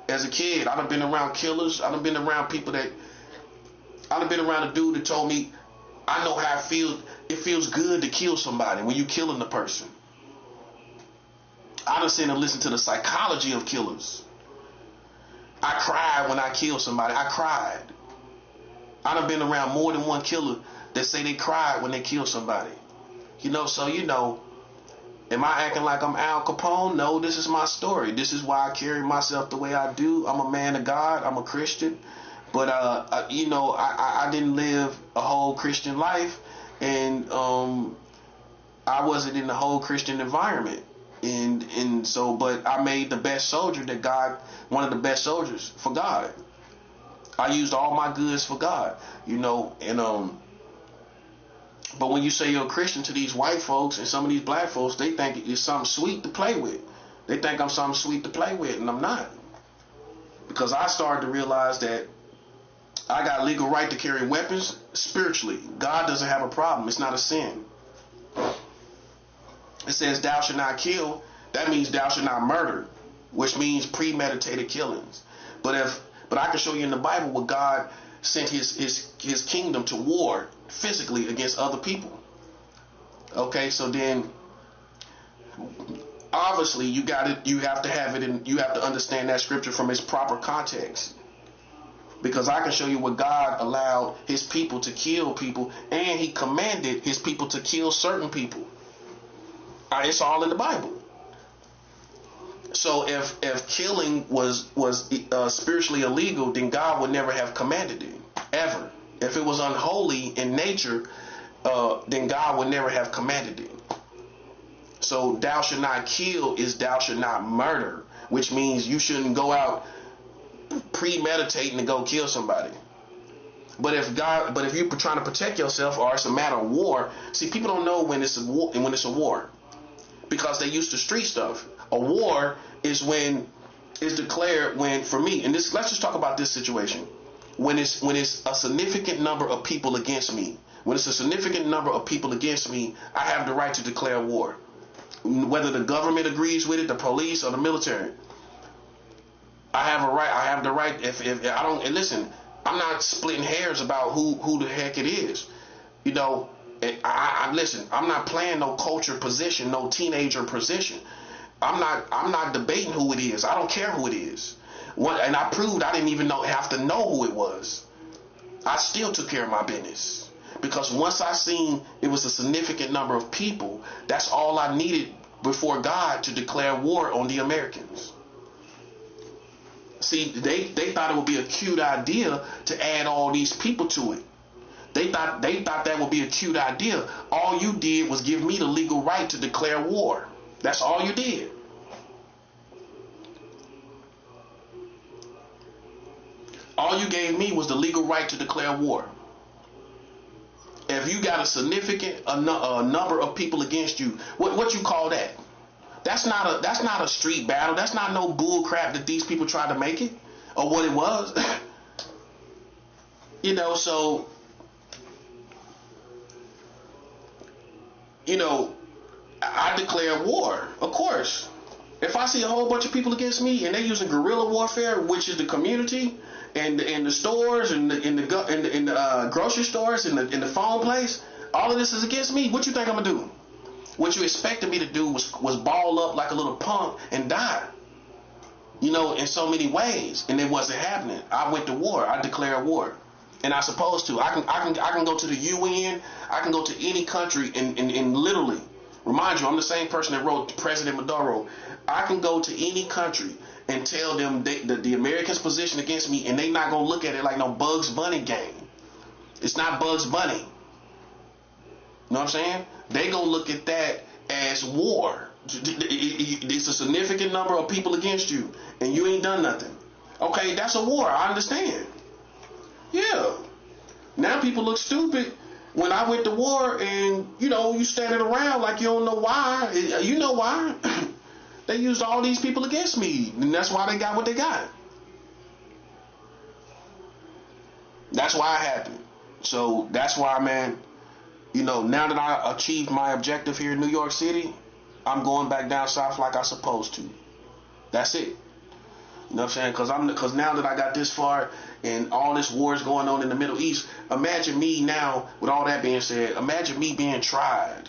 as a kid. I done been around killers. I done been around people I done been around a dude that told me, I know how it feels. It feels good to kill somebody when you killing the person. I done seen him listen to the psychology of killers. I cried when I killed somebody. I cried. I done been around more than one killer that say they cried when they killed somebody. You know, so am I acting like I'm Al Capone? No, this is my story. This is why I carry myself the way I do. I'm a man of God. I'm a Christian. But, I didn't live a whole Christian life. And I wasn't in the whole Christian environment. And so, but I made the best soldier that God, one of the best soldiers for God. I used all my goods for God, but when you say you're a Christian to these white folks and some of these black folks, they think it's something sweet to play with. They think I'm something sweet to play with, and I'm not. because I started to realize that I got legal right to carry weapons spiritually. God doesn't have a problem. It's not a sin. It says thou shalt not kill. That means thou shalt not murder, which means premeditated killings. But I can show you in the Bible where God sent his kingdom to war physically against other people. Okay, so then obviously you have to understand that scripture from its proper context. Because I can show you where God allowed his people to kill people, and he commanded his people to kill certain people. It's all in the Bible. So if killing was spiritually illegal, then God would never have commanded it, ever. If it was unholy in nature, then God would never have commanded it. So thou shalt not kill is thou shalt not murder, which means you shouldn't go out premeditating to go kill somebody. But if you're trying to protect yourself, or it's a matter of war, see, people don't know when it's a war because they used to street stuff. A war is when it's declared for me, and let's just talk about this situation. When it's a significant number of people against me. When it's a significant number of people against me, I have the right to declare war. Whether the government agrees with it, the police or the military. I have the right. If I don't, and listen, I'm not splitting hairs about who the heck it is. You know, listen. I'm not playing no culture position, no teenager position. I'm not debating who it is. I don't care who it is. And I proved I didn't even have to know who it was. I still took care of my business because once I seen it was a significant number of people, that's all I needed before God to declare war on the Americans. See, they thought it would be a cute idea to add all these people to it. They thought that would be a cute idea. All you did was give me the legal right to declare war. That's all you did. All you gave me was the legal right to declare war. If you got a significant number of people against you, what you call that? That's not a street battle. That's not no bull crap that these people tried to make it, or what it was. You know, so I declare war, of course. If I see a whole bunch of people against me and they're using guerrilla warfare, which is the community and the stores and the grocery stores and the phone place, all of this is against me. What you think I'm gonna do? What you expected me to do was ball up like a little punk and die. In so many ways, and it wasn't happening. I went to war. I declared war, and I supposed to. I can go to the UN. I can go to any country and literally remind you, I'm the same person that wrote President Maduro. I can go to any country and tell them the Americans' position against me, and they not gonna look at it like no Bugs Bunny game. It's not Bugs Bunny. You know what I'm saying? They gonna look at that as war. It's a significant number of people against you, and you ain't done nothing. Okay, that's a war. I understand. Yeah. Now people look stupid when I went to war, and you standing around like you don't know why. You know why? They used all these people against me, and that's why they got what they got. That's why it happened. So that's why, man, now that I achieved my objective here in New York City, I'm going back down south like I supposed to. That's it. You know what I'm saying? Because now that I got this far and all this war is going on in the Middle East, imagine me now, with all that being said, imagine me being tried.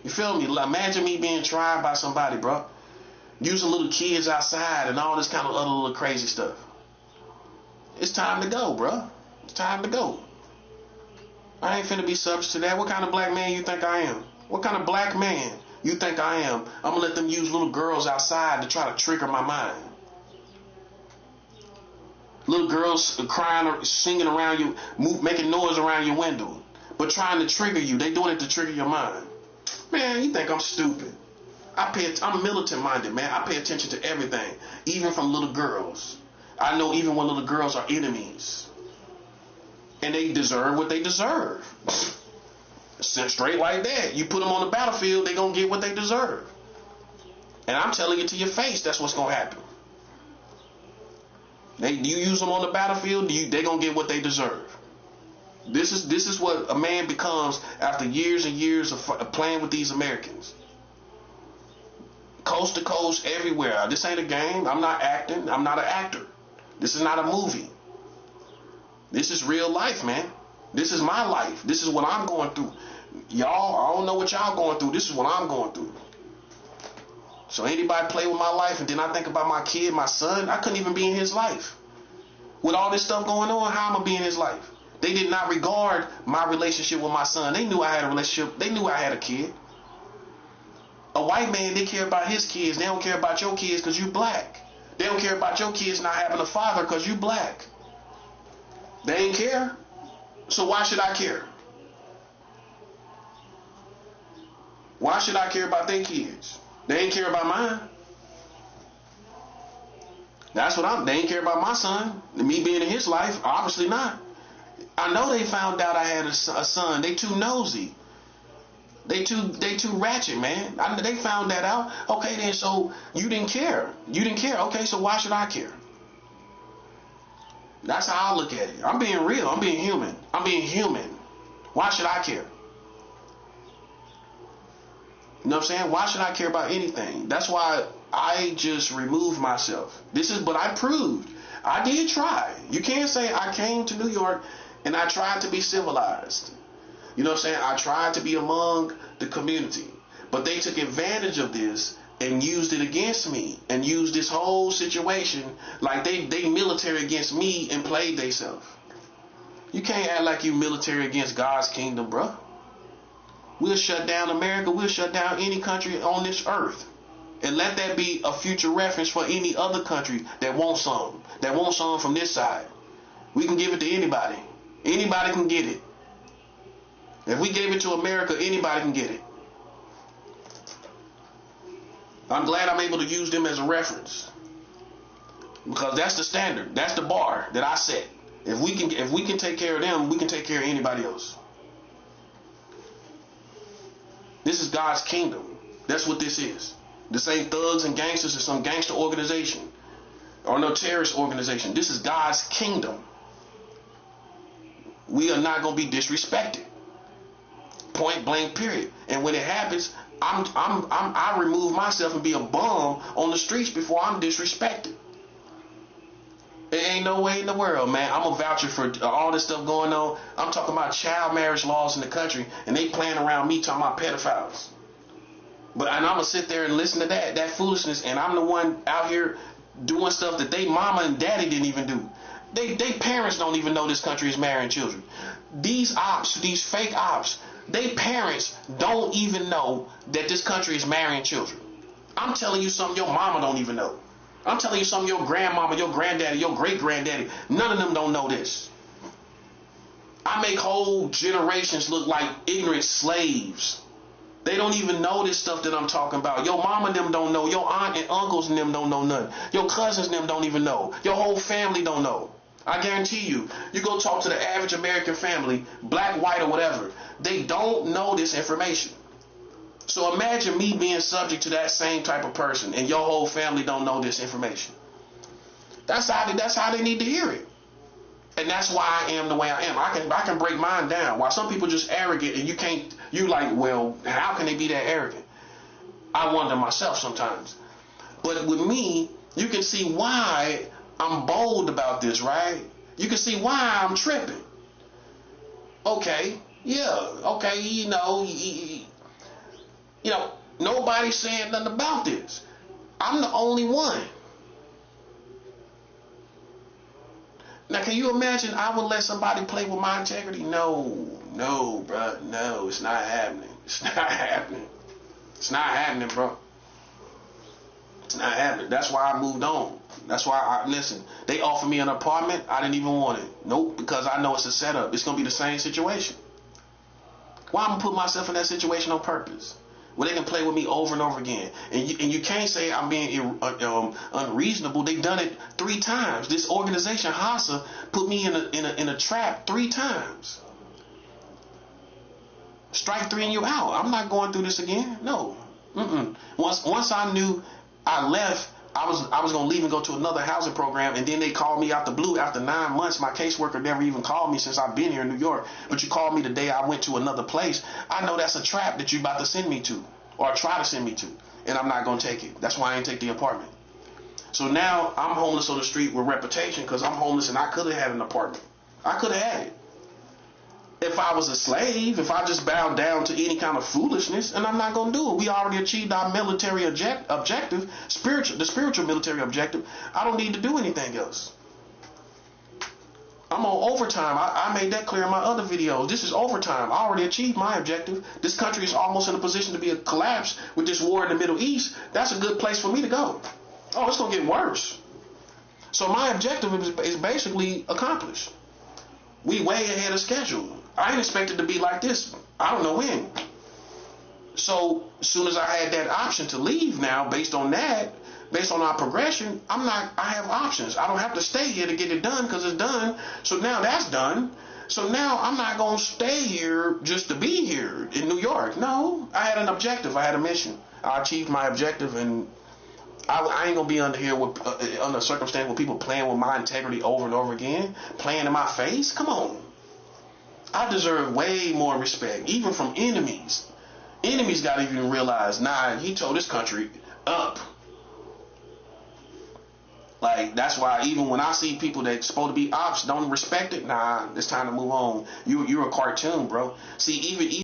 You feel me? Imagine me being tried by somebody, bro. Using little kids outside and all this kind of other little crazy stuff. It's time to go, bro. It's time to go. I ain't finna be subject to that. What kind of black man you think I am? What kind of black man you think I am? I'm gonna let them use little girls outside to try to trigger my mind. Little girls crying or singing around you, making noise around your window, but trying to trigger you. They doing it to trigger your mind. Man, you think I'm stupid? I'm militant minded, man. I pay attention to everything, even from little girls. I know even when little girls are enemies, and they deserve what they deserve. Straight like that. You put them on the battlefield, they gonna get what they deserve. And I'm telling you to your face, that's what's gonna happen. You use them on the battlefield, they gonna get what they deserve. This is what a man becomes after years and years of playing with these Americans. Coast to coast, everywhere. This ain't a game. I'm not acting. I'm not an actor. This is not a movie. This is real life, man. This is my life. This is what I'm going through. Y'all, I don't know what y'all going through. This is what I'm going through. So anybody play with my life and then I think about my kid, my son, I couldn't even be in his life. With all this stuff going on, how am I going to be in his life? They did not regard my relationship with my son. They knew I had a relationship. They knew I had a kid. A white man, they care about his kids. They don't care about your kids because you black. They don't care about your kids not having a father because you black. They ain't care. So why should I care? Why should I care about their kids? They ain't care about mine. That's what they ain't care about my son. Me being in his life, obviously not. I know they found out I had a son. They too nosy. They too ratchet, man. They found that out. Okay, then, so you didn't care. You didn't care. Okay, so why should I care? That's how I look at it. I'm being real. I'm being human. I'm being human. Why should I care? You know what I'm saying? Why should I care about anything? That's why I just removed myself. But I proved. I did try. You can't say I came to New York and I tried to be civilized. You know what I'm saying? I tried to be among the community. But they took advantage of this and used it against me and used this whole situation like they military against me and played themselves. You can't act like you military against God's kingdom, bro. We'll shut down America. We'll shut down any country on this earth. And let that be a future reference for any other country that wants some. That wants some from this side. We can give it to anybody. Anybody can get it. If we gave it to America, anybody can get it. I'm glad I'm able to use them as a reference. Because that's the standard. That's the bar that I set. If we can take care of them, we can take care of anybody else. This is God's kingdom. That's what this is. This ain't thugs and gangsters or some gangster organization or no terrorist organization. This is God's kingdom. We are not going to be disrespected. Point blank, period. And when it happens, I remove myself and be a bum on the streets before I'm disrespected. There ain't no way in the world, man. I'm a voucher for all this stuff going on. I'm talking about child marriage laws in the country, and they playing around me talking about pedophiles. And I'm gonna sit there and listen to that foolishness, and I'm the one out here doing stuff that they mama and daddy didn't even do. They parents don't even know this country is marrying children. These ops, these fake ops, they parents don't even know that this country is marrying children. I'm telling you something your mama don't even know. I'm telling you something your grandmama, your granddaddy, your great-granddaddy, none of them don't know this. I make whole generations look like ignorant slaves. They don't even know this stuff that I'm talking about. Your mama and them don't know. Your aunt and uncles and them don't know nothing. Your cousins and them don't even know. Your whole family don't know. I guarantee you, you go talk to the average American family, black, white, or whatever, they don't know this information. So imagine me being subject to that same type of person and your whole family don't know this information. That's how they need to hear it. And that's why I am the way I am. I can break mine down. While some people just arrogant and you like, well, how can they be that arrogant? I wonder myself sometimes. But with me, you can see why I'm bold about this, right? You can see why I'm tripping. Okay, yeah, okay, you know, nobody's saying nothing about this. I'm the only one. Now, can you imagine I would let somebody play with my integrity? No, bro. No, it's not happening. It's not happening. It's not happening, bro. It's not happening. That's why I moved on. That's why listen, they offered me an apartment. I didn't even want it. Nope, because I know it's a setup. It's going to be the same situation. Why am I putting myself in that situation on purpose? Where they can play with me over and over again. And you can't say I'm being unreasonable. They've done it 3 times. This organization, HASA, put me in a trap 3 times. Strike 3 and you out. I'm not going through this again. No. Once I knew I left I was gonna leave and go to another housing program, and then they called me out the blue after 9 months. My caseworker never even called me since I've been here in New York, but you called me the day I went to another place. I know that's a trap that you about to send me to, or try to send me to, and I'm not gonna take it. That's why I ain't take the apartment. So now I'm homeless on the street with reputation because I'm homeless, and I could have had an apartment. I could have had it. If I was a slave, if I just bowed down to any kind of foolishness, and I'm not going to do it. We already achieved our military objective, the spiritual military objective. I don't need to do anything else. I'm on overtime. I made that clear in my other videos. This is overtime. I already achieved my objective. This country is almost in a position to be a collapse with this war in the Middle East. That's a good place for me to go. Oh, it's going to get worse. So my objective is basically accomplished. We way ahead of schedule. I ain't expected to be like this. I don't know when. So as soon as I had that option to leave now, based on our progression, I have options. I don't have to stay here to get it done because it's done. So now that's done. So now I'm not going to stay here just to be here in New York. No, I had an objective. I had a mission. I achieved my objective, and I ain't gonna be under here with under a circumstance where people playing with my integrity over and over again, playing in my face. Come on, I deserve way more respect, even from enemies. Enemies gotta even realize, nah, he told this country up. Like, that's why even when I see people that's supposed to be ops don't respect it, nah, it's time to move on. You're a cartoon, bro. See, even